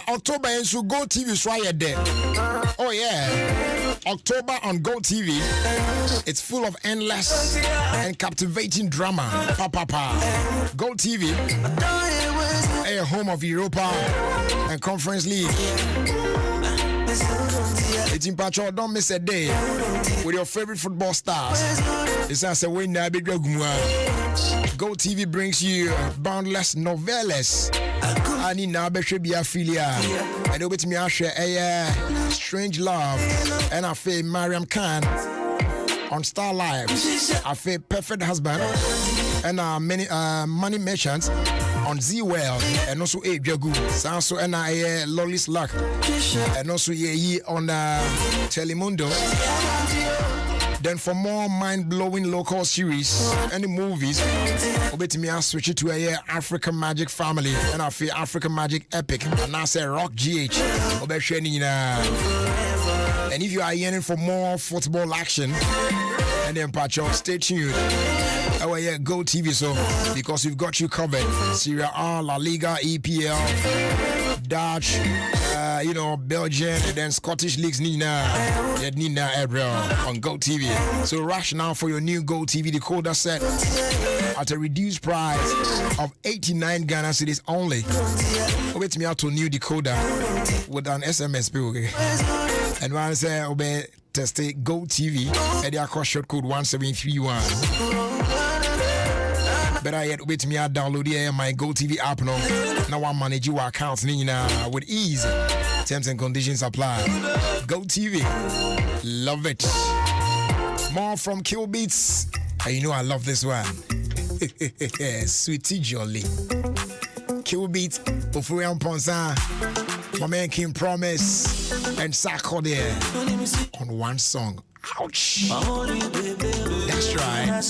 S1: October and so Go TV is right there. Oh yeah, October on Go TV. It's full of endless and captivating drama. Go TV, a home of Europa and Conference League. It's in Pacho, don't miss a day with your favorite football stars. It's as a winner. Go TV brings you boundless novellas. Ani na be be afilia. And obet me share a Strange Love and I feel Mariam Khan on Star Live. I feel Perfect Husband and many money merchants on Z World and also a Jagu. Sanso and I Lolly's Luck and also ye on Telemundo. Then for more mind-blowing local series and movies, obet me switch it to a African Magic Family and I feel African Magic Epic and I say Rock GH. And if you are yearning for more football action, and then Pacho, stay tuned. Oh yeah, Go TV so because we've got you covered. Serie A, La Liga, EPL, Dutch, Belgian, and then Scottish leagues. Nina April on Go TV. So rush now for your new Go TV decoder set at a reduced price of 89 Ghana cedis only. Wait me out to a new decoder with an SMS bill. Okay? And when I say obey test it Go TV, and they are cost short code 1731. Better yet, wait me out download my Go TV app now. Now I manage your accounts with ease. Terms and conditions apply. Go TV. Love it. More from Kill Beats. And you know I love this one. Sweetie Jolly. Kill Beats. Ofurian Ponsa. My man King Promise. And Sako there. On one song. Ouch. That's right.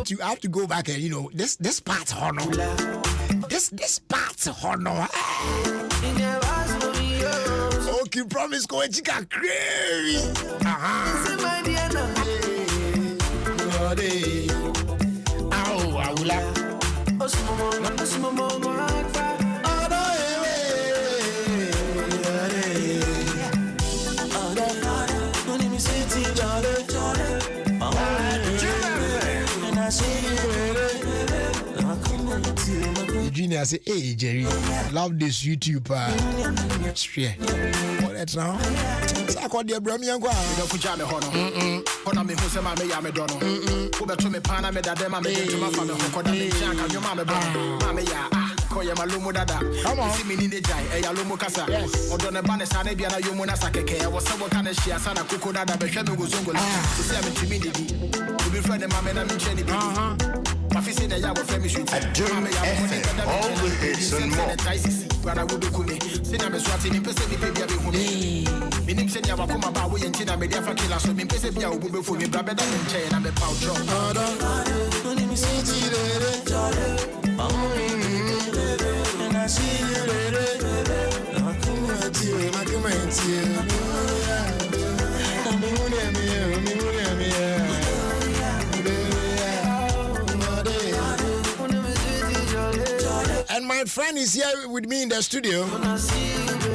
S1: You have to go back and this part's honor. This part's honor. Okay, promise go and chicken crazy. Eugenia say, hey Jerry, love this YouTube. Straight. What that's now? I call the Brahmi and Gua. Don't put Jamie Hono. Hona me who say my me dono. Who bet to me pana me that them I made to my family who called me Jack and your mamma. Mamma ya. Call your malumo dada. Come on. See me in the jai. A yalumo casa. Yes. Or don't a banner sanabia yumuna sake. I was someone kind of share sana kuku nada. But she was zungo. To say I'm in timidity. To be friend of my men, I'm in Chenny.
S15: all the hits and more.
S1: And my friend is here with me in the studio.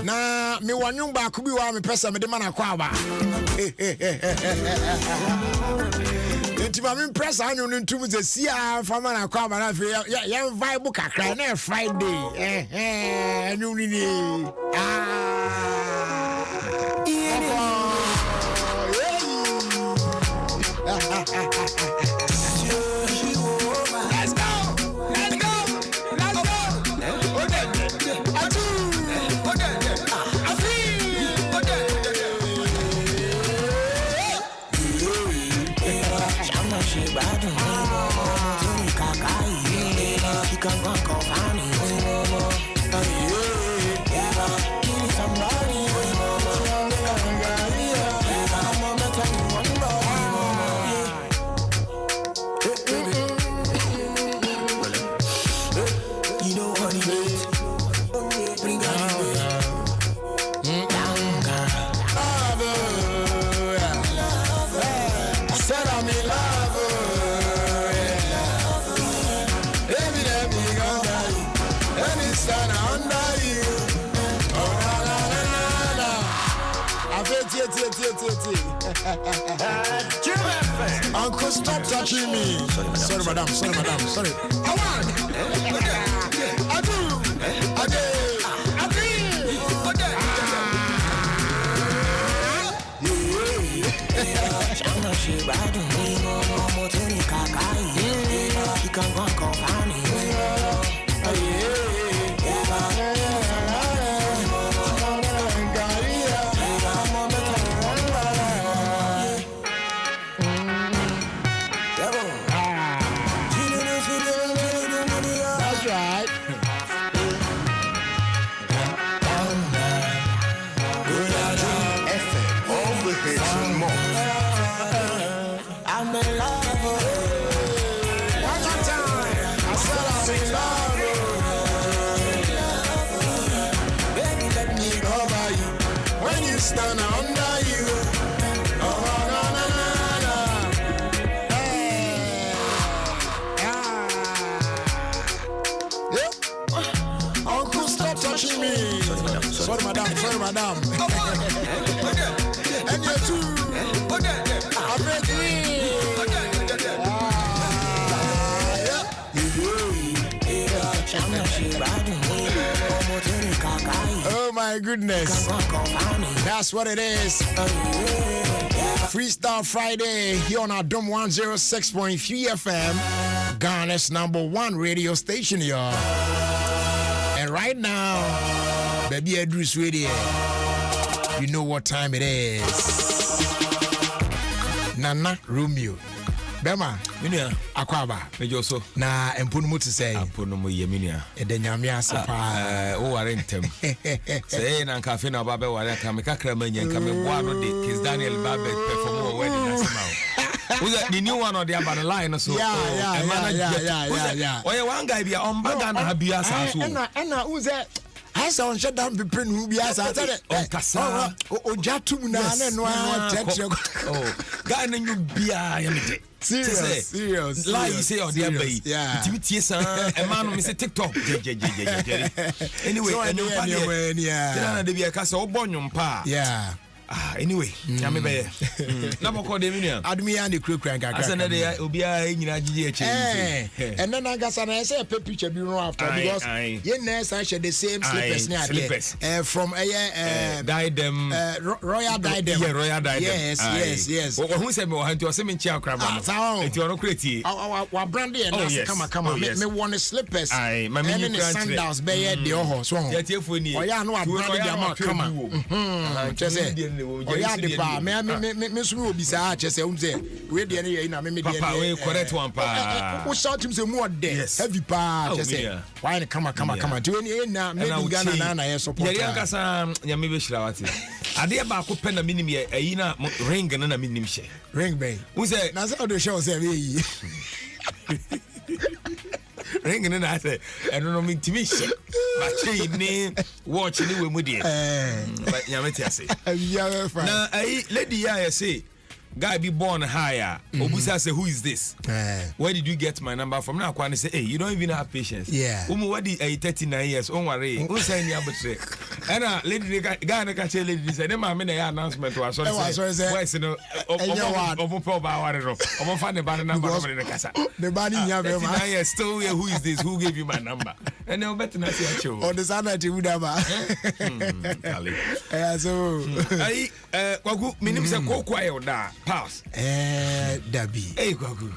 S1: Na me wanyum ba kubi wa me pesa me de mana kwa ba. Ntima me pressa anyu ntum ze sia fa mana kwa ba na fe ya vibe kakra na Friday. Anyu ni. Uncle, stop touching me. Sorry, madam. Sorry. I want. I do. Sorry, madam. And you too. I bet oh my goodness. That's what it is. Freestyle Friday here on Adom 106.3 FM, Ghana's #1 radio station, y'all. And right now, baby Edris Radio, you know what time it is. Nana Romeo. Bema, minia akwaba mejoso na emponumu to say emponumu ye minia e de nyame asepa o ware ntem say na nka fe na baba ware ka me kakra manya nka me boa no de Kiss Daniel Babe perform o wedding national. Who's the new one or the other line so yeah. Oh yeah, one guy be on baga na habia sa so and who's that? I saw shut down be print who be as I said on kasa o jatum na no text oh guy na you bia yamite serious lie you say or the bay intimity a man me say TikTok anyway and they be a kasa obonyo pa anyway nyame be na boko de minia admi and the krakran kakra asana de obia nyina gigi eche and then agasa na say picture bi run after because ye na say the same slippers near from diadem royal diadem royal diadem yes who say me want to say me chia kraba enti ono kreti wa brand e na come me want slippers and sandals be ye de ho so ye tiefo ni oya no wa brand de am come just say yeah, the pa me so obi sa che say unze we de ne na me de
S2: papa we correct one pa
S1: we shout him say more there heavy pa che say why ne come do any na me Ghana na support
S2: ya kasa nyame be hira wate ade ba ko pe na minim ye ayi na ring na minim hye
S1: ring bay
S2: we say
S1: na say do show say we
S2: ring na say eno no mitimi hye ba che ni watch ni we mu de nyame ti ase na ayi lady ya say guy be born higher. Obusa say, who is this? Where did you get my number from? Now Kwani say, hey, you don't even have patience.
S1: Yeah.
S2: What the 39 years? Don't worry. Who say ni abuse? And lady guy na catch lady say, "Dem ma me na announcement to us." Say, why say no? Omo pe ba ware no. Omo fa ne ba number no me kasa.
S1: The bani nya be ma.
S2: 39 years still here. Who is this? Who gave you my number? And now better na say acho.
S1: On the Sunday ti wuda ba. So
S2: ai kwagu minim say kokwa e oda. Pass.
S1: Dabi.
S2: Hey, Kwaku.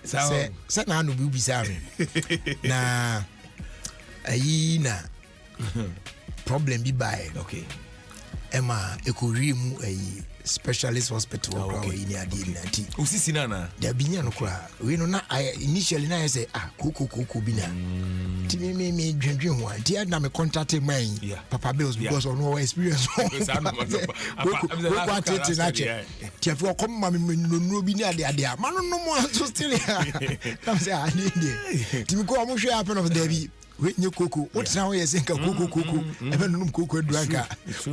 S1: Say na no bi bisa me. Na ayi na problem bi bae.
S2: Okay.
S1: Ema ekori mu ayi specialist hospital kwa ini adi nati.
S2: Usisi nana.
S1: Dabi nya no kwa. We no na initially na say koko bi na. Ti me dwendwen ho. Ti na me contact man. Papa Bills because of no experience. Ti afo come ma me no bi ni ade. Ma no mo so still here. Come say I need it. Ti me ko mo hwe happen of Dabi. We nye koko what now you say koko ebe no koko duanka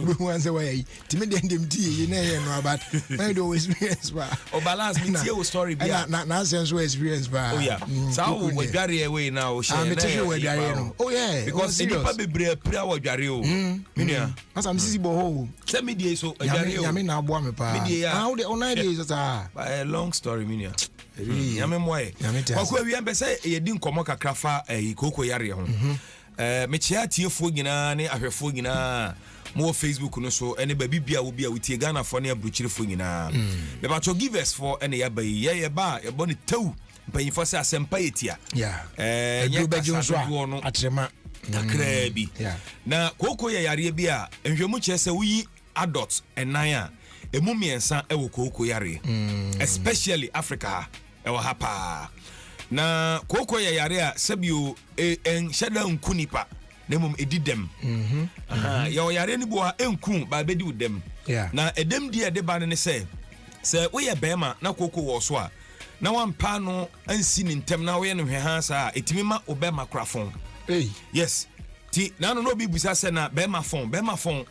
S1: we wan say why ti me dem ti na ye no about I do experience ba
S2: o balance me tie o story bia
S1: na sense experience ba
S2: oh yeah so we dware away now o share
S1: me tell we dware no oh yeah
S2: because nipa bebre pra wo dware o menua
S1: asa me sisi bo ho
S2: say me die so dware o
S1: ya me na abo me pa how the online days a
S2: long story menua yame moye kwako awia be say ye di nkomo kakra fa koko yare ho me chia tiefo nyina ne ahwefo nyina mo Facebook no so ene ba bibia wo bia wotie Ghana fo ne abruchirefo nyina me ba to give us for ene ya ba ye ba ye boni tew mpanyifo se asempa yetia
S1: ye ba junso atrema
S2: kakra bi na koko ye yare bi a nhwemu che se wuyi adults enan a emu miensa e wo koko yare especially Africa e wo hapa na koko ye yare a sabio en shada nkunipa na mum edidem ye wo yare ni bo a enku ba bedi udem na edem die de ba ne se wo ye bema na koko wo so a na wampa no ansi ni ntem na wo ye no hweha sa etimi ma obema krafon yes ti na no bi busa se na bema fon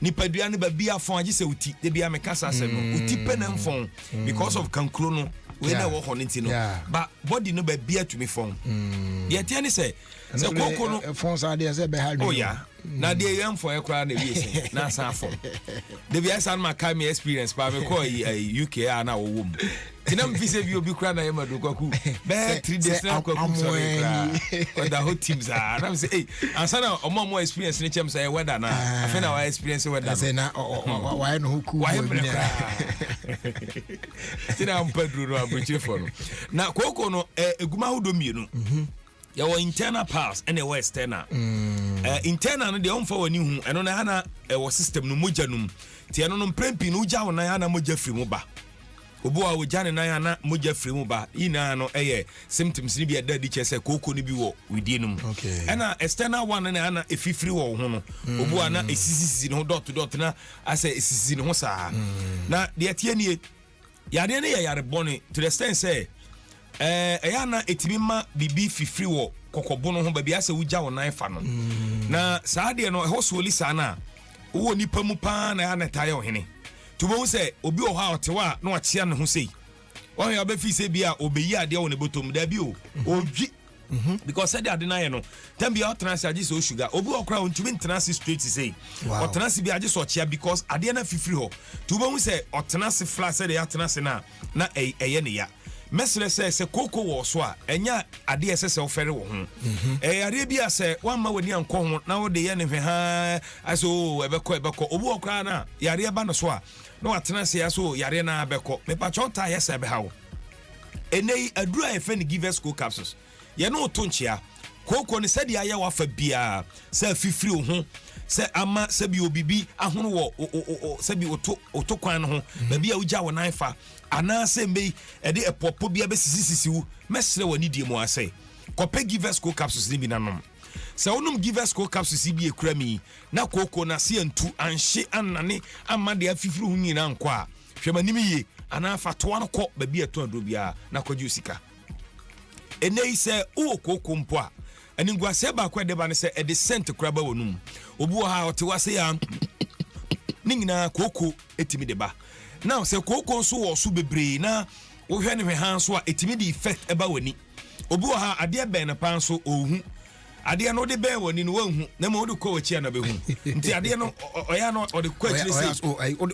S2: nipadua ne ba bia fon age se uti de bia me kasa se no uti penem fon because of kankro no we na wo honenti no but body no ba bia to me fon ye tie ne se koko no
S1: fon sa de se be ha
S2: oh yeah na de yam fon e kra na wi se na sa fon de bia san ma kai me experience pa me call UK na wo wom tinam visa bi obi kra na yema do kwaku be 3 days na kwaku so kra the whole teams are na say hey ansana omo experience ni chem say weather na afa na wa experience weather
S1: say na why no ku
S2: why tina mpadru no abuchi for no na koko no eguma hodo mienu ya wo internal pass and a external internal no de on fa wani hu eno na hana wo system no moja num ti eno no prempi no uja wona hana moja firi mu ba obo a wojane na hana moja firi mu ba ina no symptoms ni bi adadi chese koko ni bi wo widinum ena external one na hana efifiri wo ho no obo a na esisisi no dot na ase esisisi no sa na de atie nie yade ne yare boni to the extent say na etimi ma bibi fifiri wo kokobo no ho ba bia se wuja wo nan fa no na saade no ho so lisa na wo nipa mu pa na na taye ohene to bo se obi o ha otewa na wachia ne ho sei wo ya ba fi se bia obeyi ade wo ne botom da bi o odwi because said ade na ye no tambi o transi age so sugar obi okra on tumi transi straight say o transi bi age so chia because ade na fifiri ho to bo se o transi flat said ya transi na eye ne ya mesre se koko wo so a enya ade ese ofere wo ho are bia se wamma wani anko ho na wo de ye ne hwe ha aso ebeko obu okra na yare ba no so a na watena se aso yare na abeko me pa chota ye se be ha wo enei adura e fe ne give us capsules ye no to nchia koko ne said ya wa fa bia se fifiri ho
S12: se ama se bi obibi ahono wo se bi oto kwan no ho ba bia ugya wo nan fa ana se mbei e de epopo bia besisi wo mesre wani die mu ase kope givers co capsules ni bi nanom se wonum givers co capsules bi ekura mi na koko na se antu anhye anane amade afifuru hu nyina nko a hwemanim ye ana fa to an ko ba bia to ado bia na kwaji osika enei se o koko mpo a ani nguase ba kwa de ba ne se e de cent kura ba wonum obu ha o te wase ya ningina koko etimi de ba now se koko so wo so bebre na wo hwe ne hwe han so a etimi de effect eba wani obu ha ade ben na pan so ohu ade no de ben wani no wahu na ma wo de ko wachi na behu nti ade no oya no o de ko achi se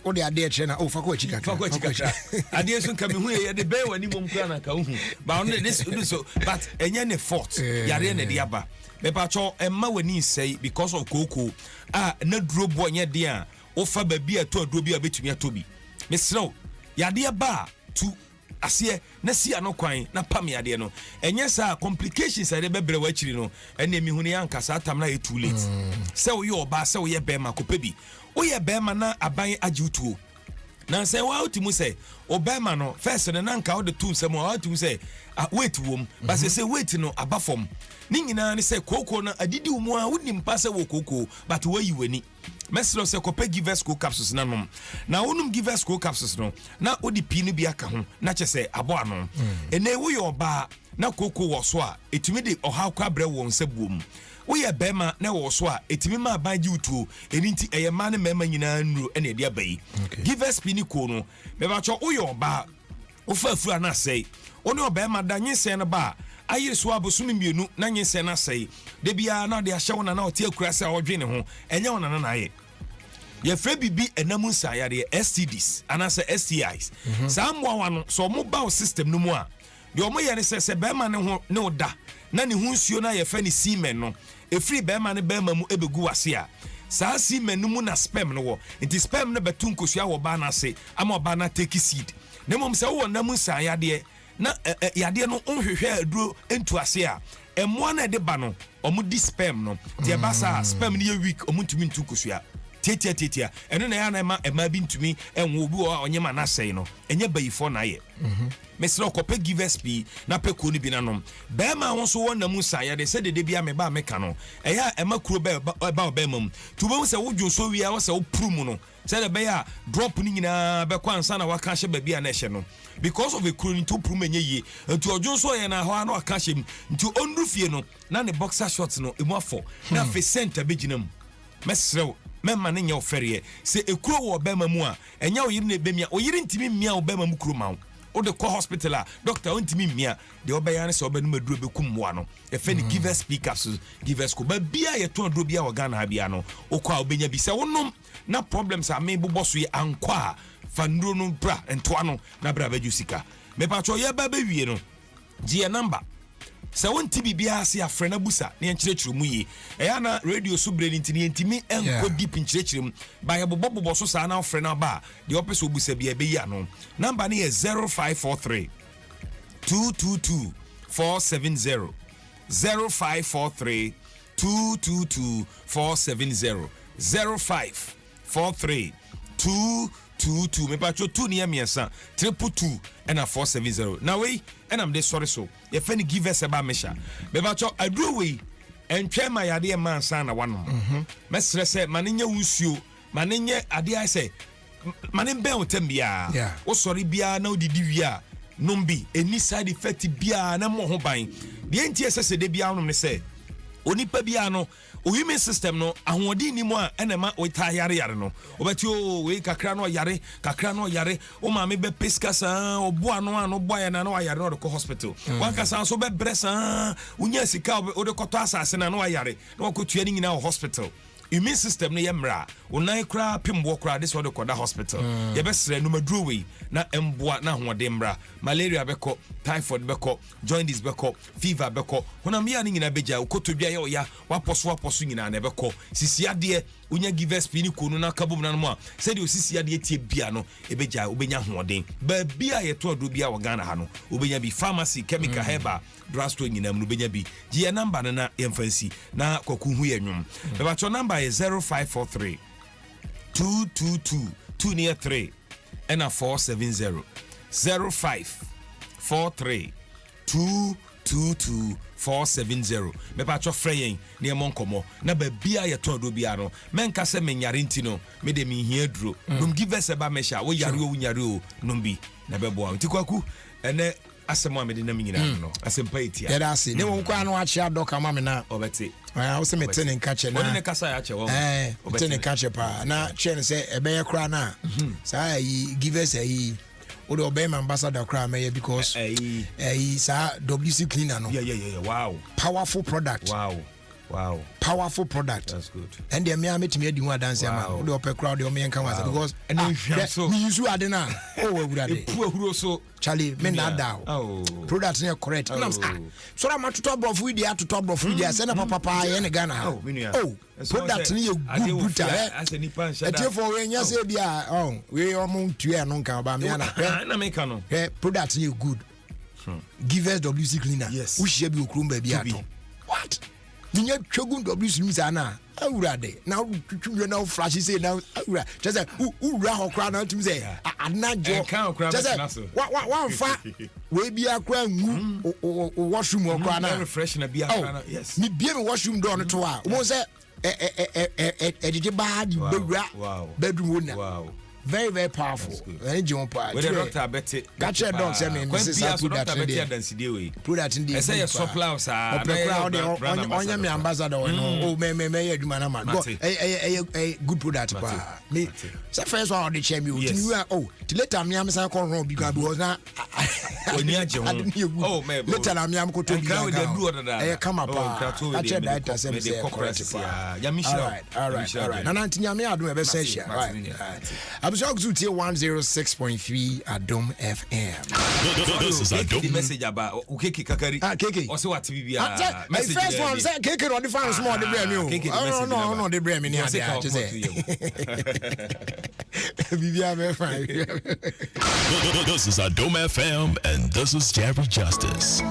S1: o de ade achi na o fa ko achi kaka
S12: ade so nka mehu ye de ben wani mom kra na ka hu ba on this so but enye ne fault yare ne de aba me pa cho emma wani sei because of koko na duro bo nye de a o fa ba bi ato aduro bi a betumi atobi me sro yade aba tu asie na si anokwan na pam yade no enye sa complications ade bebre wa chiri no ene mi hunu yanka sa tam na too late se wo ye oba se wo ye bema kopebi wo ye bema na aban ajutuo na se wa utimu se obema no first na nanka wo de tu nsem wa utimu se wait wom ba se wait no abafom ni nyina ne se koko na adidi umu a woni mpa se wo koko but wo yi wani meslo se kope givers co capsules na nom na wonum givers co capsules no na odi pi no bi aka ho na chese abo ano ene wo yo ba na koko wo so a etumi de oha kwa bre wo nsabuom wo ye bema na wo so a etumi ma banji utuo eni nti eye ma ne mema nyina nuro ene ede abai givers pi ni ko no me ba cho wo yo ba wo fa fu ana sei oni obema da nyese ne ba ayire so abosumi mienu na nyese na sei de bia na de ahye wona na ote akura se odwe ne ho enye wona na aye ye frɛ bibi enamu nsayade STDs anase STIs samwa wano so mo ba system no mu a de omo ye ne se be ma ne ho ne oda na ne ho nsuo na ye fa ne semen no efri be ma ne be ma mu ebegu wase a saa semen no mu na sperm no wo nti sperm no betu nkosua wo ba na se ama ba na take seed ne mom se wo namu nsayade na yade no onhwehwe aduro entu ase a emmoa na de ba no omo di sperm no de ba sa sperm no ye weak omo ntumi ntu nkosua titia eno na ya na ema bi ntumi enwo obi o onyema na sei no enye bayifo na ye mesro kope givers pi na peko ni bi nanom be ma won so won na mu sa ya de se de bia me ba meka no eya ema kuro ba mam tu bo se wodwo so wi a wo se wo prum no se de be ya drop ni nyina be kwa ansa na waka hye ba bia na hye no because of a kuro ni to prum enye yi nti odwo so ye na ho na waka hye nti onru fie no na ne boxer shorts no emu afọ na fe center be ginam mesro memma ne nya ofere se ekuro wo bema mu a enya oyiri na ebemia oyiri ntimi mmia obema mu kuro ma o de ko hospital a doctor ntimi mmia de obeya ne se obenu maduro bekum moa no e fe ni givers speakers givers ko ba bia ye ton duro bia organ ha bia no o kwa obenya bi se wonom na problems a me boboso ye ankwa fa nduro no bra entoa no na bra ba jusika me pa cho ye ba ba wie no gie number se won tibi bia se afre na busa ne enkyerechire mu yi eya na radio so bre ntini ntimi enko deep enkyerechire mu ba ye bobo so sa na afre na ba de opeso busa bia be yi ano number ne 0543 222 470 0543 222 470 0543 222 me pa cho 2 ne yemiesa 222 and a 470 now we and I'm this sorry so if any give us about mesha me ba cho aduro we entwe ma yade man san na wano mesre se maninya unsuo maninya ade ai se manin ben otem bia o sorry bia na odidi wia nombi any side effect bia na mo ho ban de entie se de bia no ne se onipa bia no o immune system no ahodi ni mu a enema o ta yare no obeti o we kakra no yare o ma me be pesca sa o boa no boa na no yare no de hospital wanka sa so be bresa unya sika o de koto asase na no yare no ko tua ni nyina o hospital immune system no yemra onan kra pimbo kra this one ko da hospital ye be sre no maduro we na emboa na hoode mra malaria beko typhoid beko jaundice beko fever beko honam ya ni nyina beja ukoto bia ye oya waposo nyina na beko sisiade
S2: unya give us pini kono na kabom na mo a said you sisi ade tie bia no ebeja obenya hoden ba bia ye to do bia wo Ghana ha no obenya bi pharmacy chemical herba drugstore nyinam no obenya bi ye number na yemfansi na kwaku hu ye nwum ba cho number is 0543 222 2 near 3 and a 470 0543 222 470 me pa cho freyen ne monkomo na ba bia ye to do bia no menka se menyare ntino me de me hia duro num give us eba mesha wo yare wo nyare o num bi na be boa ntikwaku ene asemo amede na menyina no asempa etia
S1: ya da se ne won kwa no achi adoka ma me na
S2: obete
S1: wo se mete ne nka che na
S2: woni ne kasa ya che wo
S1: obete ne nka che pa na che ne se ebe ye kra na sa yi give us yi o do be ambassador kra me because sa WC cleaner no
S2: yeah wow
S1: powerful product powerful product.
S2: That's good.
S1: And the me metimi adi ho dance ama o do pe crowd o me nka wa because me use adena o we ade
S2: epu ahuro so
S1: Charlie me na da product ne correct so na ma to top of we dey to top of we dey say na papa ye ne Ghana product ne you good brutal e for we nya say bia we o mo ntue no nka ba me
S2: na me ka no
S1: product ne you good give us WC cleaner who share bi okrum ba bi ato what Ninya chogun WC mizana awurade na twetwe na flash say na awura just say ura hokra na tumi say anajo just say wa fa we bia kra ngu washroom hokra na
S2: refresh na bia kra na yes
S1: ni bia me washroom door no to a mo say edije ba di bewura bedroom na very very powerful and you want
S2: we the doctor bet
S1: got your dog say me Mrs.
S2: Doctor bet dance dey we
S1: product dey
S2: say supply us
S1: on me ambassador no me aduma na man good product pa me say first one on the chair me till later me am say come wrong because na
S2: oni age ho
S1: later na me am ko to be come up got your director say me say correct
S2: pa ya me sure
S1: all right na ntinya me adum e be say share right I'm sure to 106.3 Adom FM.
S17: This is Adom.
S2: Message about Ukeki Kakari.
S1: Keke.
S2: Also what TV
S1: message. First one say Keke on the fan small the brand new. No, the brand me just say.
S17: This is Adom FM and this is Jerry Justice.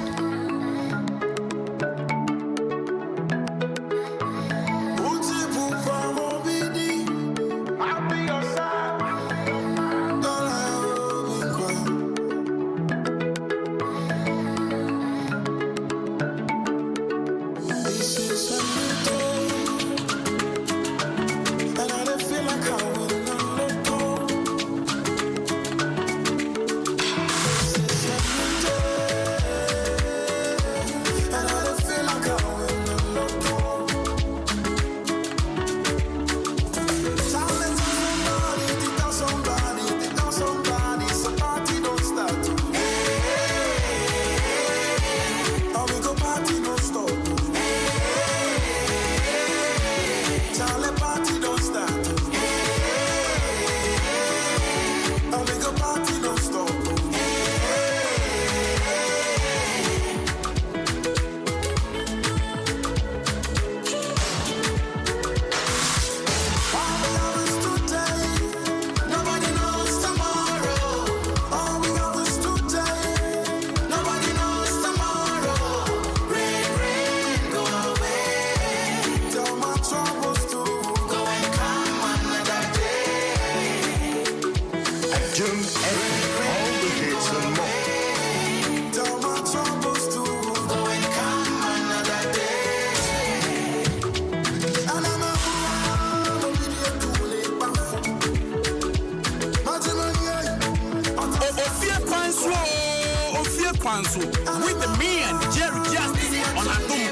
S18: Ofie Kwanso with the me and Jerry Justice on Adom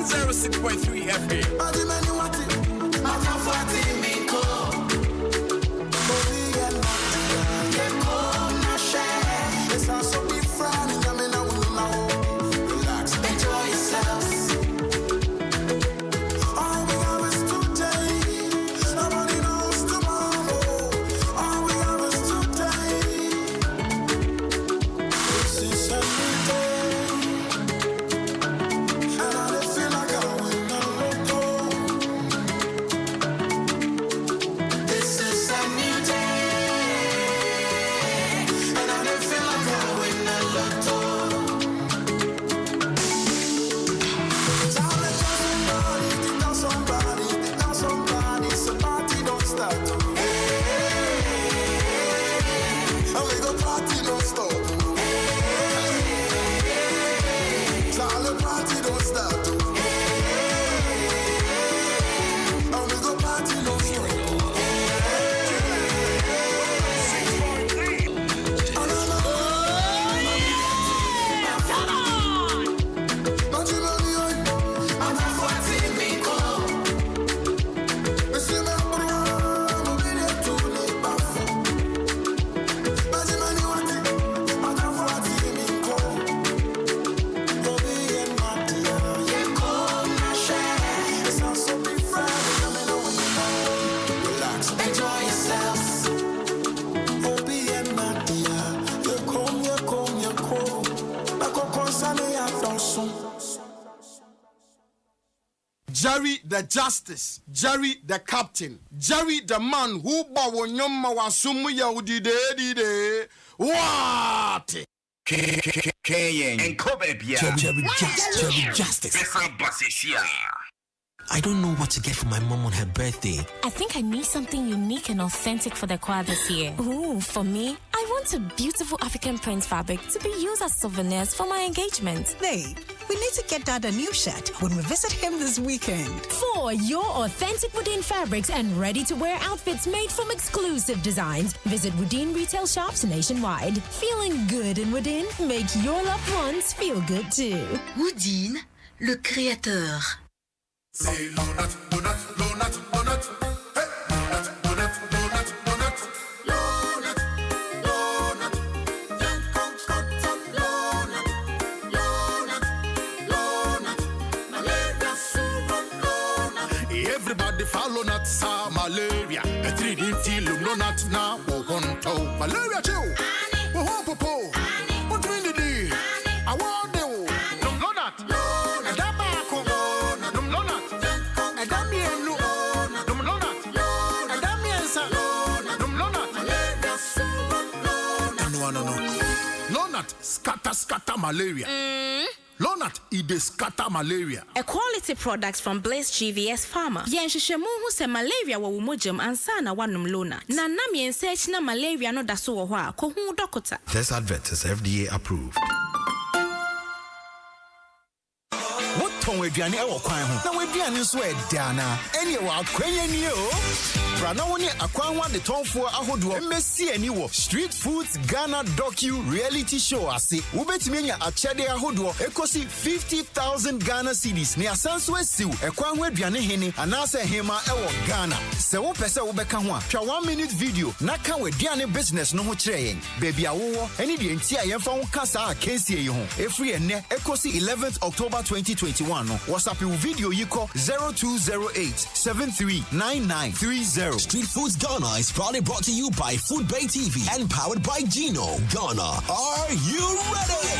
S18: 106.3 FM.
S6: by yourself. Obi and Nadia, you come.
S12: Jerry the Justice, Jerry the Captain, Jerry the man who bawonyoma wasumu ya udide. What?
S19: And Kobe
S14: Jerry Justice. I don't know what to get for my mom on her birthday.
S10: I think I need something unique and authentic for the choir this year. Ooh, for me, I want a beautiful African print fabric to be used as souvenirs for my engagement.
S9: Babe, we need to get Dad a new shirt when we visit him this weekend.
S20: For your authentic Woodin fabrics and ready-to-wear outfits made from exclusive designs, visit Woodin retail shops nationwide. Feeling good in Woodin? Make your loved ones feel good too.
S21: Woodin, le créateur.
S6: Say Lonat, Lonat, Lonat, Lonat. Hey, Lonat, Lonat, Lonat, Lonat. Lonat, Lonat. Yankon cotton, Lonat, Lonat, Lonat. Malaria sugar, Lonat. Everybody follow not sa malaria. A 3D till Lonat now. Won't malaria too. Whoa, popo. What do you do? I want you. Lonat, Lonat. Dabako. Lonat scatter malaria. Lonat ide scatter malaria.
S22: A quality product from Blaze GVS Pharma. Yenshishemu hu se malaria wa umojam ansa na wanum Lonat. Na nam yensearch na malaria no daso wo ho ko hu dokota.
S14: This advert is FDA approved.
S11: What tongue aduane e wo kwan ho na waduane so e diana ene wa akwanya ni o brana woni akwan ho de tonfo ahodo mmesi ani wo Street Foods Ghana docu reality show ase wobetimi anya achede ahodo ekosi 50,000 Ghana cedis ne asanso asiw ekwan ho aduane hene anase hema e wo Ghana se wo pese wo beka ho a twa 1 minute video na ka waduane business no ho kire yen baby awo ene de enti a yemfa ho kasa a kensie yi ho efri enne ekosi 11th October 2021 no WhatsApp video yiko 0208-739930.
S14: Street Foods Ghana is proudly brought to you by Food Bay TV and powered by Gino. Ghana, are you ready?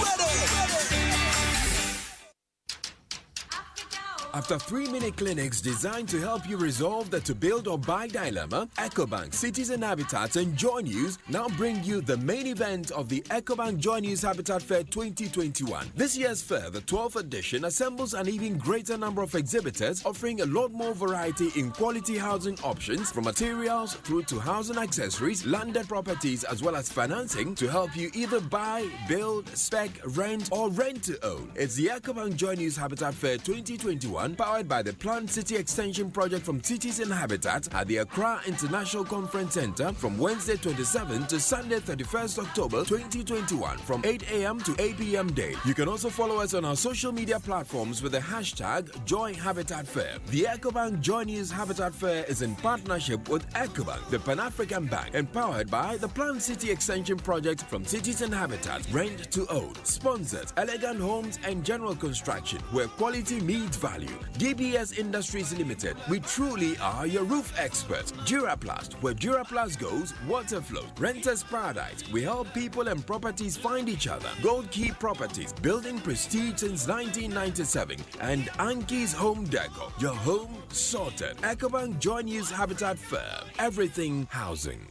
S23: After 3-minute clinics designed to help you resolve the to build or buy dilemma, EcoBank Cities and Habitats and Joy News now bring you the main event of the EcoBank Joy News Habitat Fair 2021. This year's fair, the 12th edition, assembles an even greater number of exhibitors offering a lot more variety in quality housing options from materials through to housing accessories, landed properties as well as financing to help you either buy, build, spec, rent or rent to own. It's the EcoBank Joy News Habitat Fair 2021 powered by the Planned City Extension Project from Cities and Habitat at the Accra International Conference Center from Wednesday 27 to Sunday 31st October 2021 from 8 a.m. to 8 p.m. day. You can also follow us on our social media platforms with the hashtag Joy Habitat Fair. The EcoBank Joy News Habitat Fair is in partnership with EcoBank, the Pan-African Bank, and powered by the Planned City Extension Project from Cities and Habitat, Rent to Own. Sponsored Elegant Homes and General Construction, where quality meets value. DBS Industries Limited, we truly are your roof experts. Duraplast, where Duraplast goes, water flows. Renters Paradise, we help people and properties find each other. Gold Key Properties, building prestige since 1997. And Anki's Home Decor, your home sorted. EcoBank Joy News Habitat Fair, everything housing.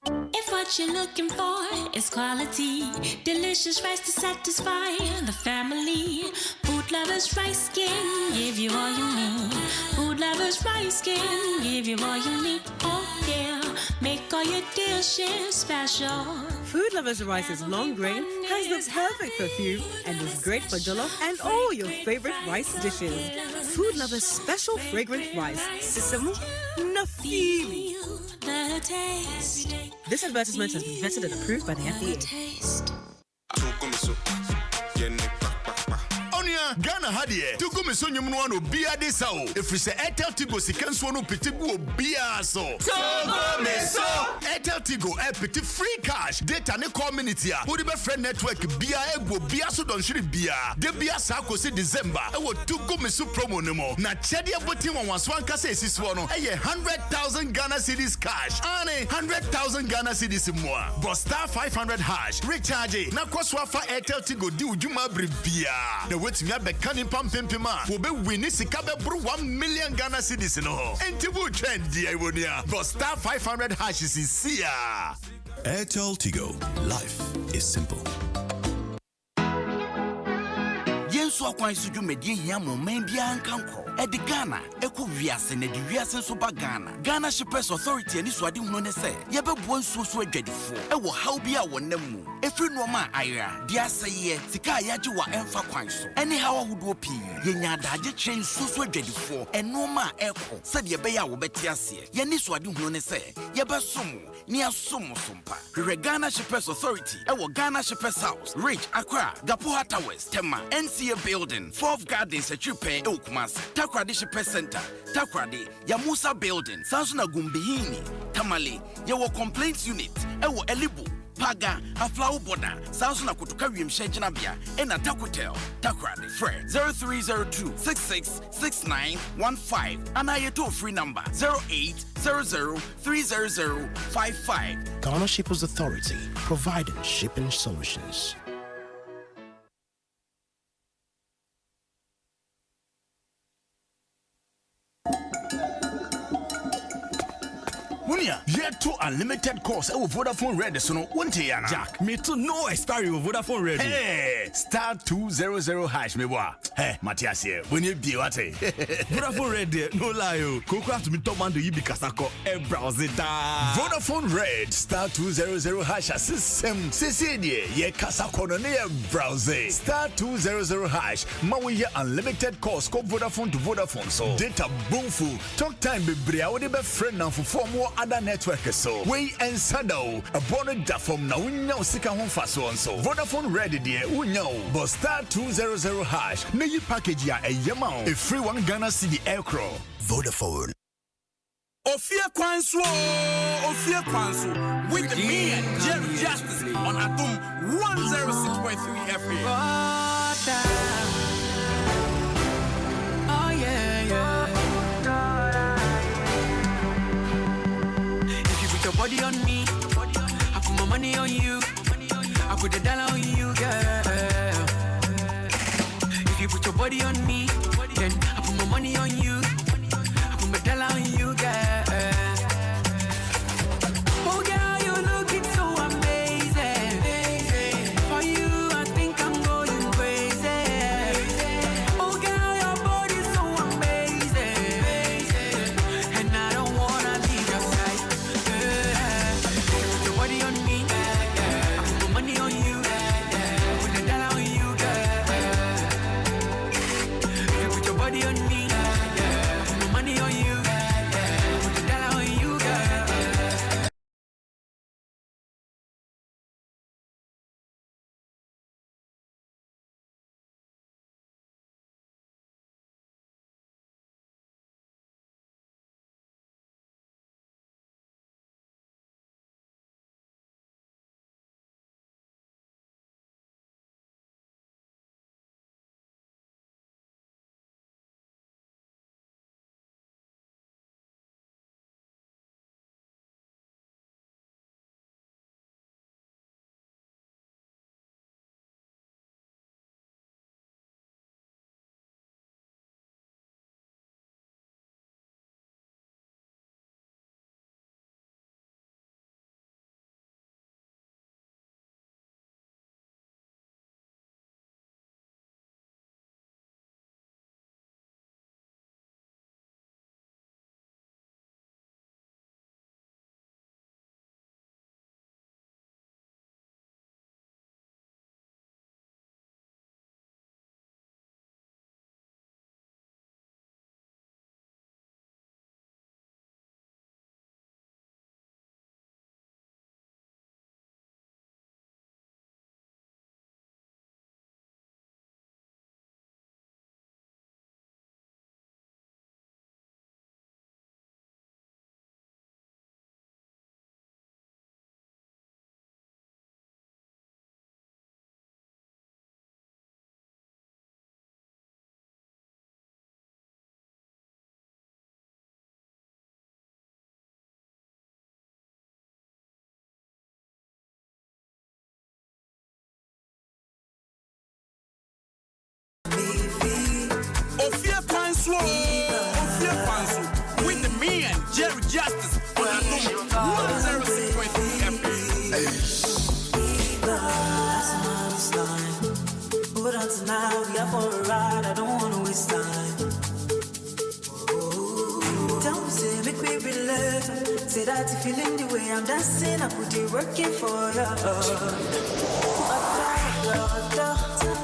S8: If what you're looking for is quality, delicious rice to satisfy the family, Food Lovers Rice can give you all you need. Food Lovers Rice can give you all you need. Oh yeah, make all your dishes special.
S9: Food Lovers Rice's long grain has the perfect perfume and is great for jollof and all your favorite rice dishes. Food Lovers special fragrant rice, Sisemu Nafi. This advertisement has been vetted and approved by the FDA.
S11: Ghana hadie to go me so nyum no ano bia de sa o efri se Airtel Tigo sikanso no pitibu obia so Airtel Tigo Tigo epiti free cash data ne community a wodi be friend network bia ego bia so don shiri bia de bia sa kosi December e wo tugo mesu promo ne mo na chede botin won wanso anka se esisiwo no e 100,000 Ghana cedis cash ane 100,000 Ghana cedis mo but star 500 hash recharge na kwaswa fa Airtel Tigo di ujuma bia na wetimi abeka ni pampempema wo be win sika be bro 1 million Ghana cedis no enti bu trend dia iwonia but star 500 hash is here.
S4: Airtel Tigo. Life is simple.
S19: Yensu akwan su dwumedie hia mo man bia ankanko edi Ghana eko wiase na di wiase so ba Ghana Shippers Authority ani so ade hunu ne se yebebo nsuo so adwadifo e wo haw bia wonam mu efiri no ma ayra di aseye sika yaje wa emfa kwan so eni haw ahodo pi yenya adaje kire nsuo so adwadifo eno ma eko se de be ya wo beti ase ye ni so ade hunu ne se yebesom ni asom sompa Ghana Shippers Authority e wo Ghana Shippers House Ridge Accra Gapoha Towers Tema NCA Building 4th Gardens Echipe Okumas Takrade Shippers Center Takrade Yamusa Building Sansuna Gumbihini Tamale Yewo Complaints Unit Ewo Elibu Paga Aflau Boda Sansuna Kutuka Wimshejina Bia Ena Takutel Takrade Fred 0302 666915 Anayeto free number 0800300555
S5: Ghana Shippers Authority, providing shipping solutions.
S11: Yet to unlimited course with Vodafone Red so no won't yana.
S7: Jack, me too no expiry with Vodafone Red.
S11: Hey, star 200 hash me boy. Hey, Matthias here. When you be what?
S7: Vodafone Red no lie yo. Koko have to be top man do you because I call e browse it.
S11: Vodafone Red star 200 hash system. Cecilia ye kasako no ne browse. Star 200 hash. Ma we unlimited course ko Vodafone to Vodafone so. Data boom full. Talk time be bria we be friend now for more other network so we and Sado a bonnet da from na unya sika ho faso so Vodafone Red there unya but star 200 hash na yi package ya eyama a free 1 Ghana cedi aircraw
S4: Vodafone.
S18: Ofie Kwanso with me and Jerry Justice on Adom 106.3 FM.
S3: Oh yeah. Your body on me, I put my money on you, I put the dollar on you, girl. If you put your body on me, then I put my money on you, I put my dollar on you, girl. Oh girl, you looking so amazing. For you, I think I'm going crazy. Oh girl, your body's so amazing, and I don't wanna leave your side. Body on me, I put my money on you, put the dollar on you, girl. You put your body on me,
S18: 106.3
S3: Hold on tonight, we are for a ride. I don't wanna waste time. Don't say make me relax. Say that if you feeling the way I'm dancing, I put it working for you.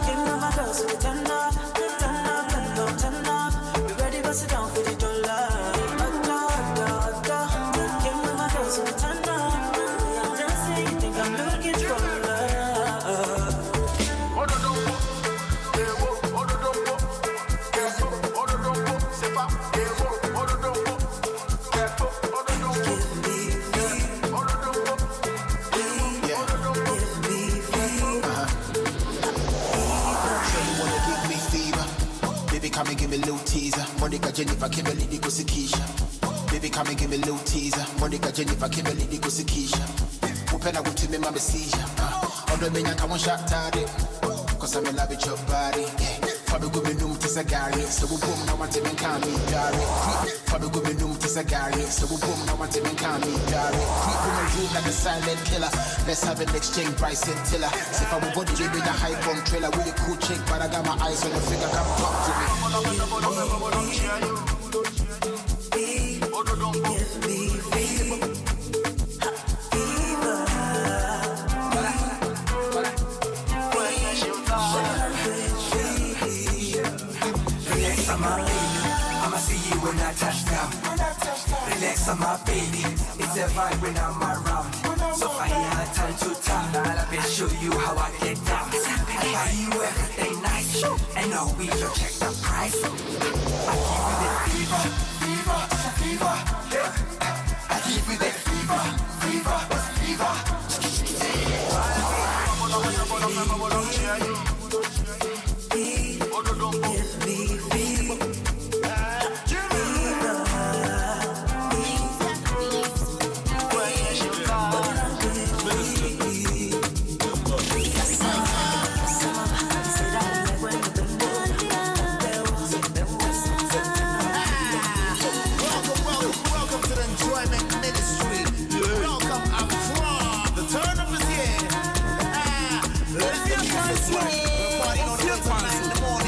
S3: Give me my girls with turn up, turn up, turn up, turn up. Be ready to sit down for the dollar. Give me my girls with turn up. I'm dancing, you think I'm looking for love.
S13: Come and give me a little teaser. Monica Jennifer Kimberly Nico Sikisha. Baby, come and give me a little teaser. Monica Jennifer Kimberly Nico Sikisha. Open up to me, mama seizure. Although me, I can't shot tardy. Cause I'm in love with your body. Probably go be noom to Sagari. So we boom, now want to me call me Dari. Probably go be noom to Sagari. So we boom, now want to me call me Dari. Creep in my room like a silent killer. Let's have an exchange, Bryce and Tiller. So if I will go to you with a high bomb trailer, with a cool chick, but I got my eyes on your finger, come talk to me.
S3: I'ma see you when I touch down. Relax on my baby. It's a vibe when I'm around. So fire time to time. Let me show you how I get down. I buy you everything nice. And now we just check the price. I give you the fever, fever, fever. I give you the fever, fever, fever.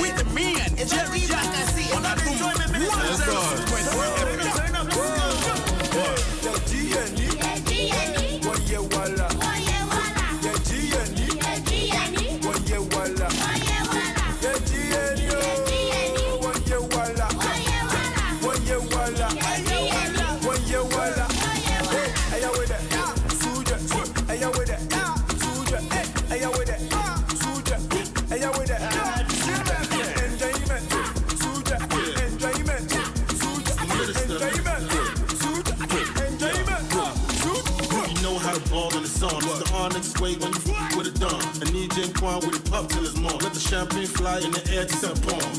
S18: With the man, Jerry Justice on Adom 106.3
S15: It's the Onyx way when you f*** with a dumb. I need Jane Quan with it up till it's more. Let the champagne fly in the air to set bomb.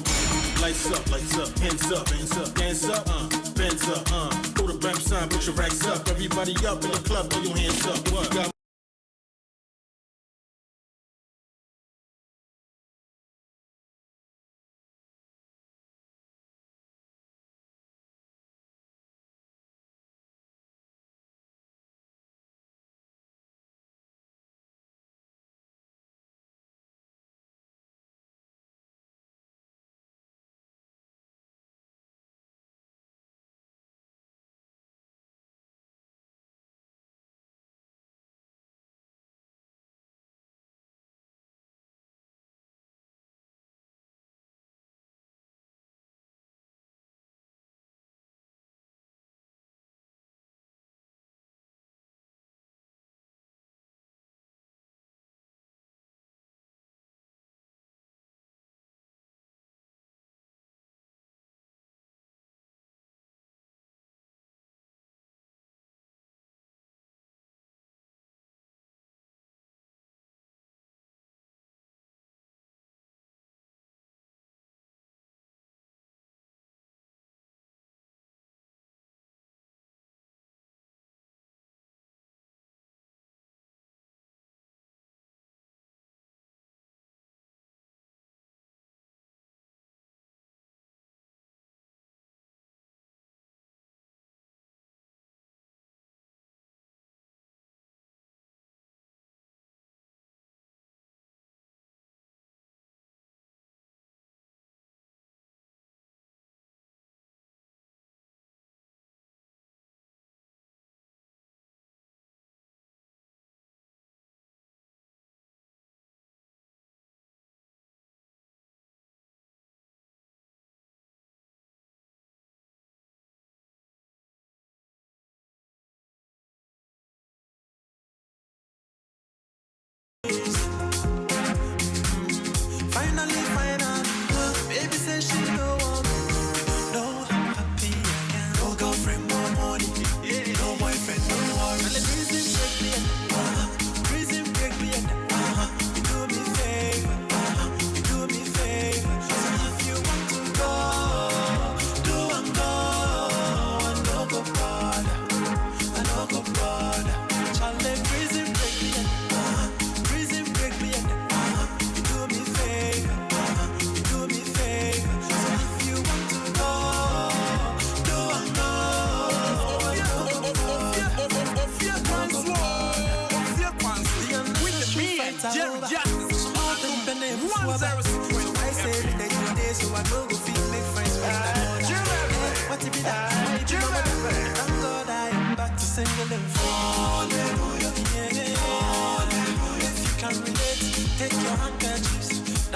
S15: Lights up, hands up, hands up, hands up, bands up, Throw the bam sign, put your racks up. Everybody up in the club, throw your hands up. What? You got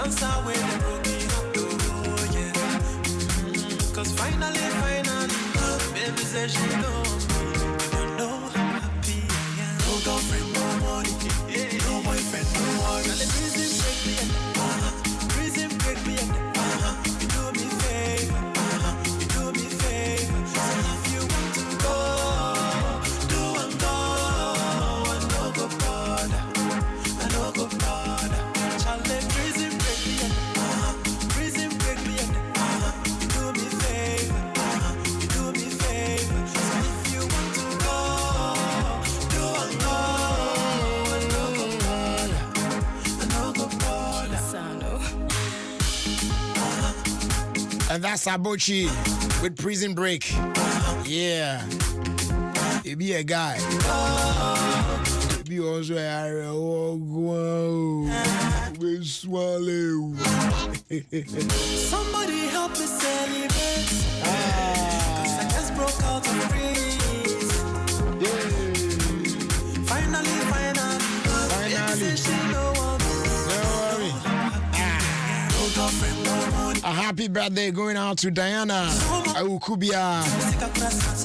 S3: Dance away the broken heart, oh yeah. Cause finally, baby says she know me. You know how happy I am. No girlfriend, no money, no boyfriend, no worry. Now the prison break me at prison break me at you do me favor, you do me favor. So if you want to go, do and go. I no go bother, I no go bother. Shall let prison break me at prison break me at you do me favor, you do me favor. So if you want to go, do and go. I no go bother, I no go bother.
S1: And that's Abochi with Prison Break. Yeah. It be a guy. It be also a area. We swallow.
S3: Somebody help me celebrate. Cause I just broke out of breeze. Finally. Baby say she know I'm
S1: a happy birthday going out to Diana Awukubia,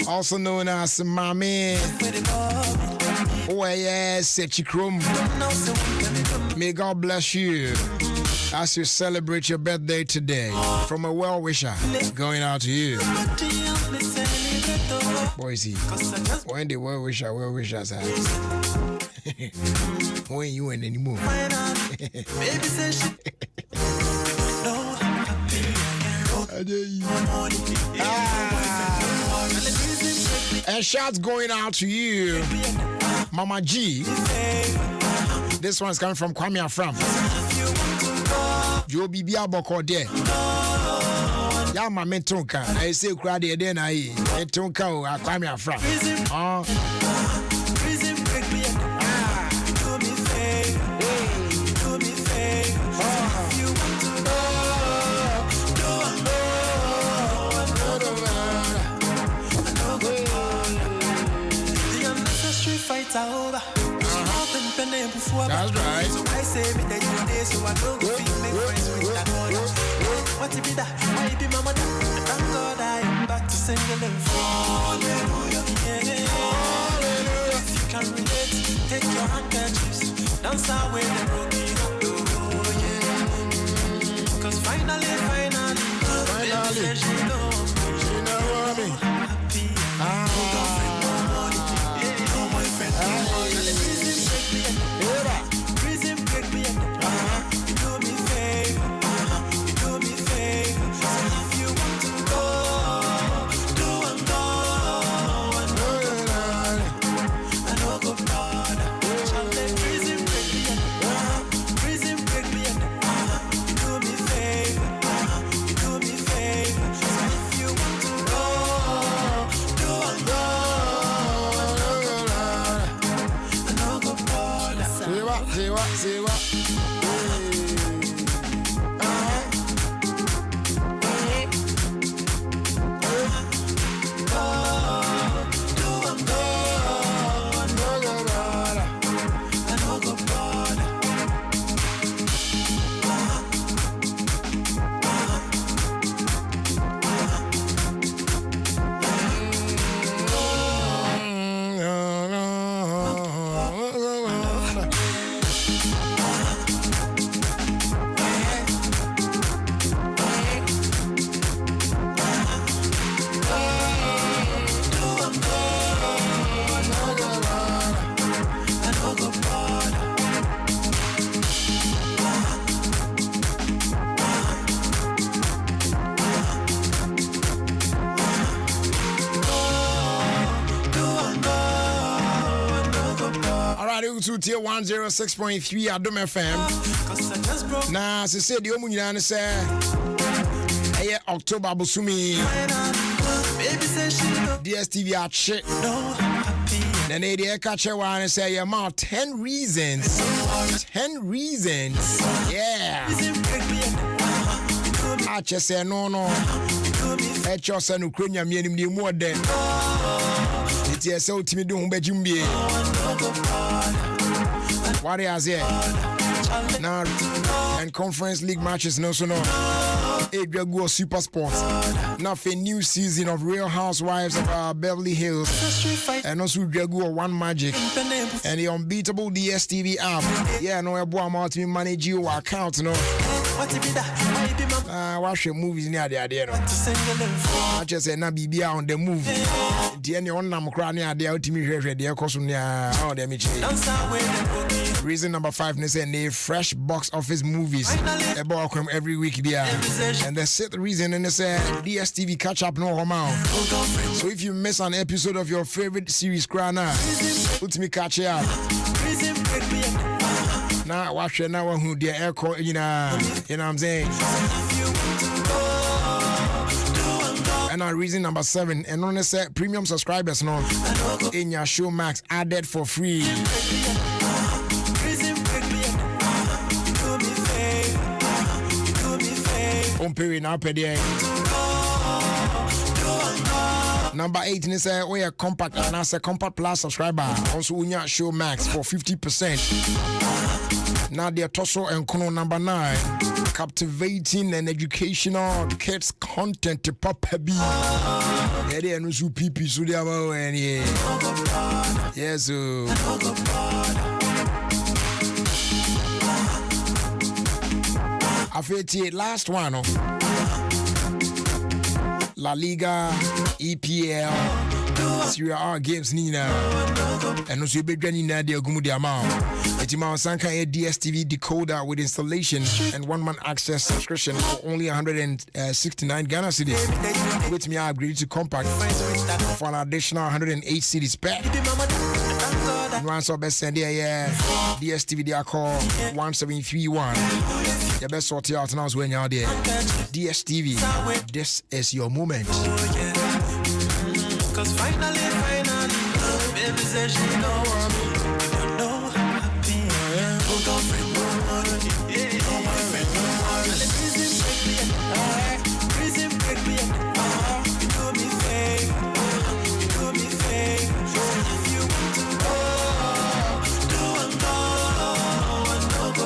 S1: also known as Mami. Oh yes, Sechikrom. May God bless you as you celebrate your birthday today. From a well-wisher going out to you. Boise, when the well-wishers have. When you ain't anymore.
S3: Baby say she
S1: And shots going out to you, Mama G. This one's coming from Kwamena Idan. Joe Bibia Boko there. Ya ma mentonka. I say crowd there then I mentonka o Kwamena Idan.
S3: prison break me do me favor, do me favor. If you want to go, do and go. I no go bother. The unnecessary fights are over.
S1: That's right.
S3: So I say me that you day, so I don't feel make friends with that other. What if be that? I be my mother. Thank God I am back to singing and hallelujah. Yeah. Hallelujah. If you can relate, take your handkerchiefs, dance away the broken heart. Oh yeah. Cause finally, baby, she know me. Happy. No girlfriend, no money, no boyfriend, no money. Prison break me at you do me favor, you do me favor. So if you want to go, do and go. I no go bother. Shall let prison break me at prison break me at you do me favor, you do me favor. So if you want to go, do and go. I no go bother.
S1: Say what? To tier 106.3 Adom FM. Now, as I said, the Omunyana say, hey, October Busumi. DSTV at shit. Then they catch a one and say, yeah, 10 reasons. 10 reasons. Yeah. I just say, no. I just say, no, Ukrainian, me more than. It's so timid, don't be Jimmy. What is it? Now, and Conference League matches no so no. Go Super Sports. Now for a new season of Real Housewives of Beverly Hills. And also go One Magic. And the unbeatable DSTV app. Yeah, no, I bought to manage your account, no. Watch your movies near the idea. I just said, na BB on the move. The only one I'm crying near the ultimate the cost near all the reason number 5 is a fresh box office movies about every week. And the 6th reason is DSTV catch up no amount. So if you miss an episode of your favorite series, put me catch up. Now watch it now who the air call, you know what I'm saying. And our reason number 7, and on the premium subscribers no in your show max added for free. On period now per day. Number 8 is we are compact and as a compact plus subscriber. Also on your show max for 50%. Now the Tosso and Kono number 9. Captivating and educational kids content to pop heavy. Yeah, they are no so PP so they are and yeah. Yes, Afeti last one. La Liga, EPL, Serie A games Nina, and also be joining Nadia Gumudiama. Etima Sanka a DSTV decoder with installation and 1-month access subscription for only 169 Ghana cedis. With me, I upgraded to compact for an additional 108 cedis back. And once our best send DSTV they are called 1731. The best sort out now when you're there. DSTV, this is your moment.
S3: Cause finally, baby says she know I'm happy. Hold on, friend, no more. Prison break me. You do me fake. If you want to go, do and go. I know go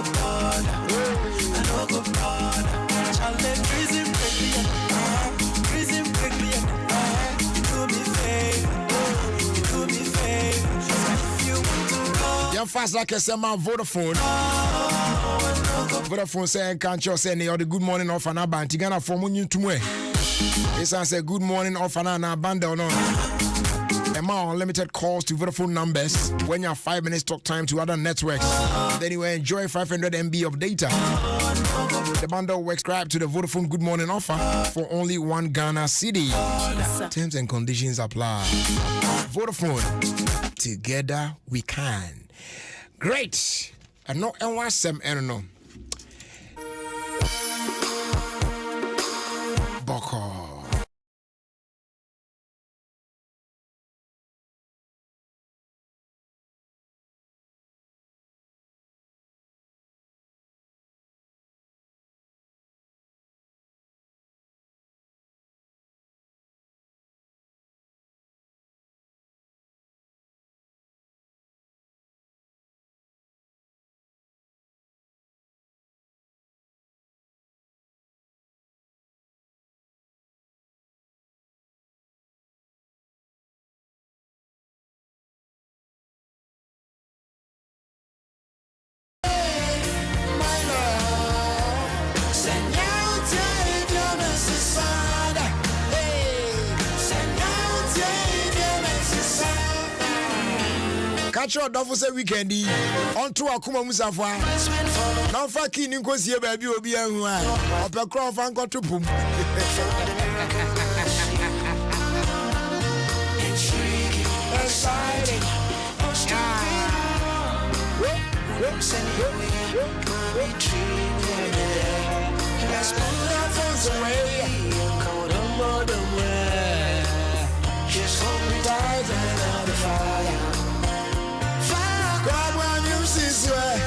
S3: bad. Charlie, prison break me.
S1: Fast like I said, man, Vodafone. Vodafone saying, can't you say, the good morning off an aband. Tigana for money to me. This I say, good morning off an aband or no. Amount unlimited calls to Vodafone numbers when you have 5 minutes talk time to other networks. Then you enjoy 500 MB of data. The bundle will subscribe to the Vodafone Good Morning offer for only 1 Ghana cedi. Terms and conditions apply. Vodafone, together we can. Great. And no NYSM and no. Boko. Catch your dog for say weekend on to Akuma Musafa. Now fucking in Kosia baby will be a upper crop and got to boom. Exciting. Let's put our phones away. Cold on modern way. Just hold me tight and out the fire. God, when you see sweat,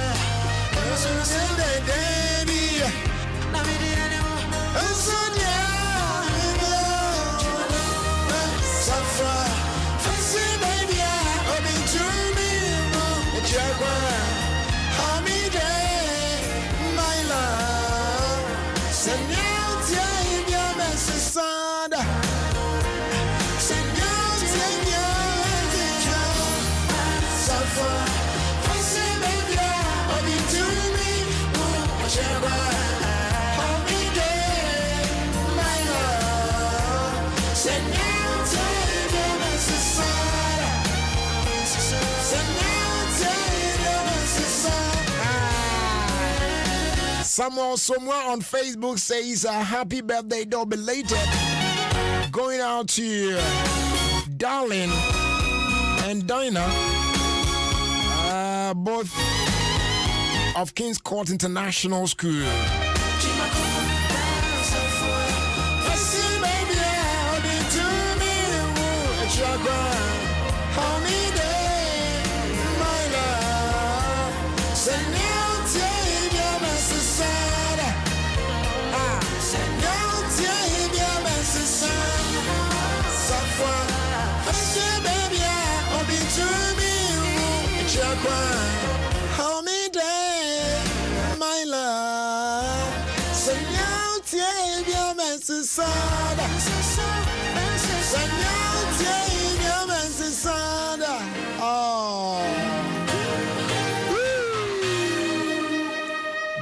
S1: you see the baby. And so yeah, suffer. Fancy baby, I'll be to me. It's your one. How me day. Samuel somewhere on Facebook says happy birthday, though belated. Going out to Darlene and Dinah, both of King's Court International School. Hold me there, my love. Senhor, te amo, Susana. Senhor, te amo, Susana. Oh,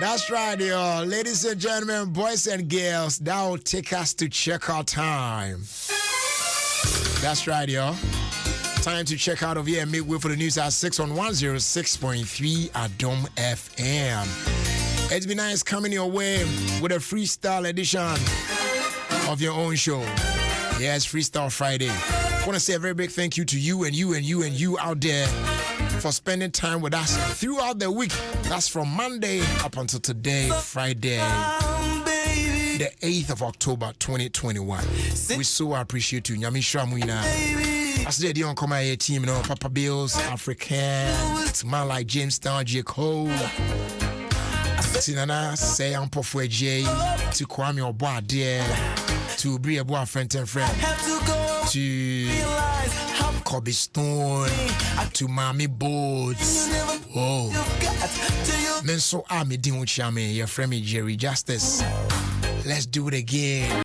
S1: that's right, y'all. Ladies and gentlemen, boys and girls, that will take us to check out time. That's right, y'all. Time to check out of here and make way for the news at 6 on 106.3 Adom FM. It's been nice coming your way with a freestyle edition of your own show. Yes, Freestyle Friday. I want to say a very big thank you to you and you out there for spending time with us throughout the week. That's from Monday up until today, Friday, the 8th of October, 2021. We so appreciate you. Nyami Shramuina. I said, you don't come out team, you know, Papa Bills, African, to man like Jamestown, J. Cole, Sinana, say, I'm Pofwe J, to Kwame Obade, to Bria Bois, friend and friend, to Kobe Stone, to Mami Boards. Oh, men so army, Dimuchame, your friend Jerry Justice. Let's do it again.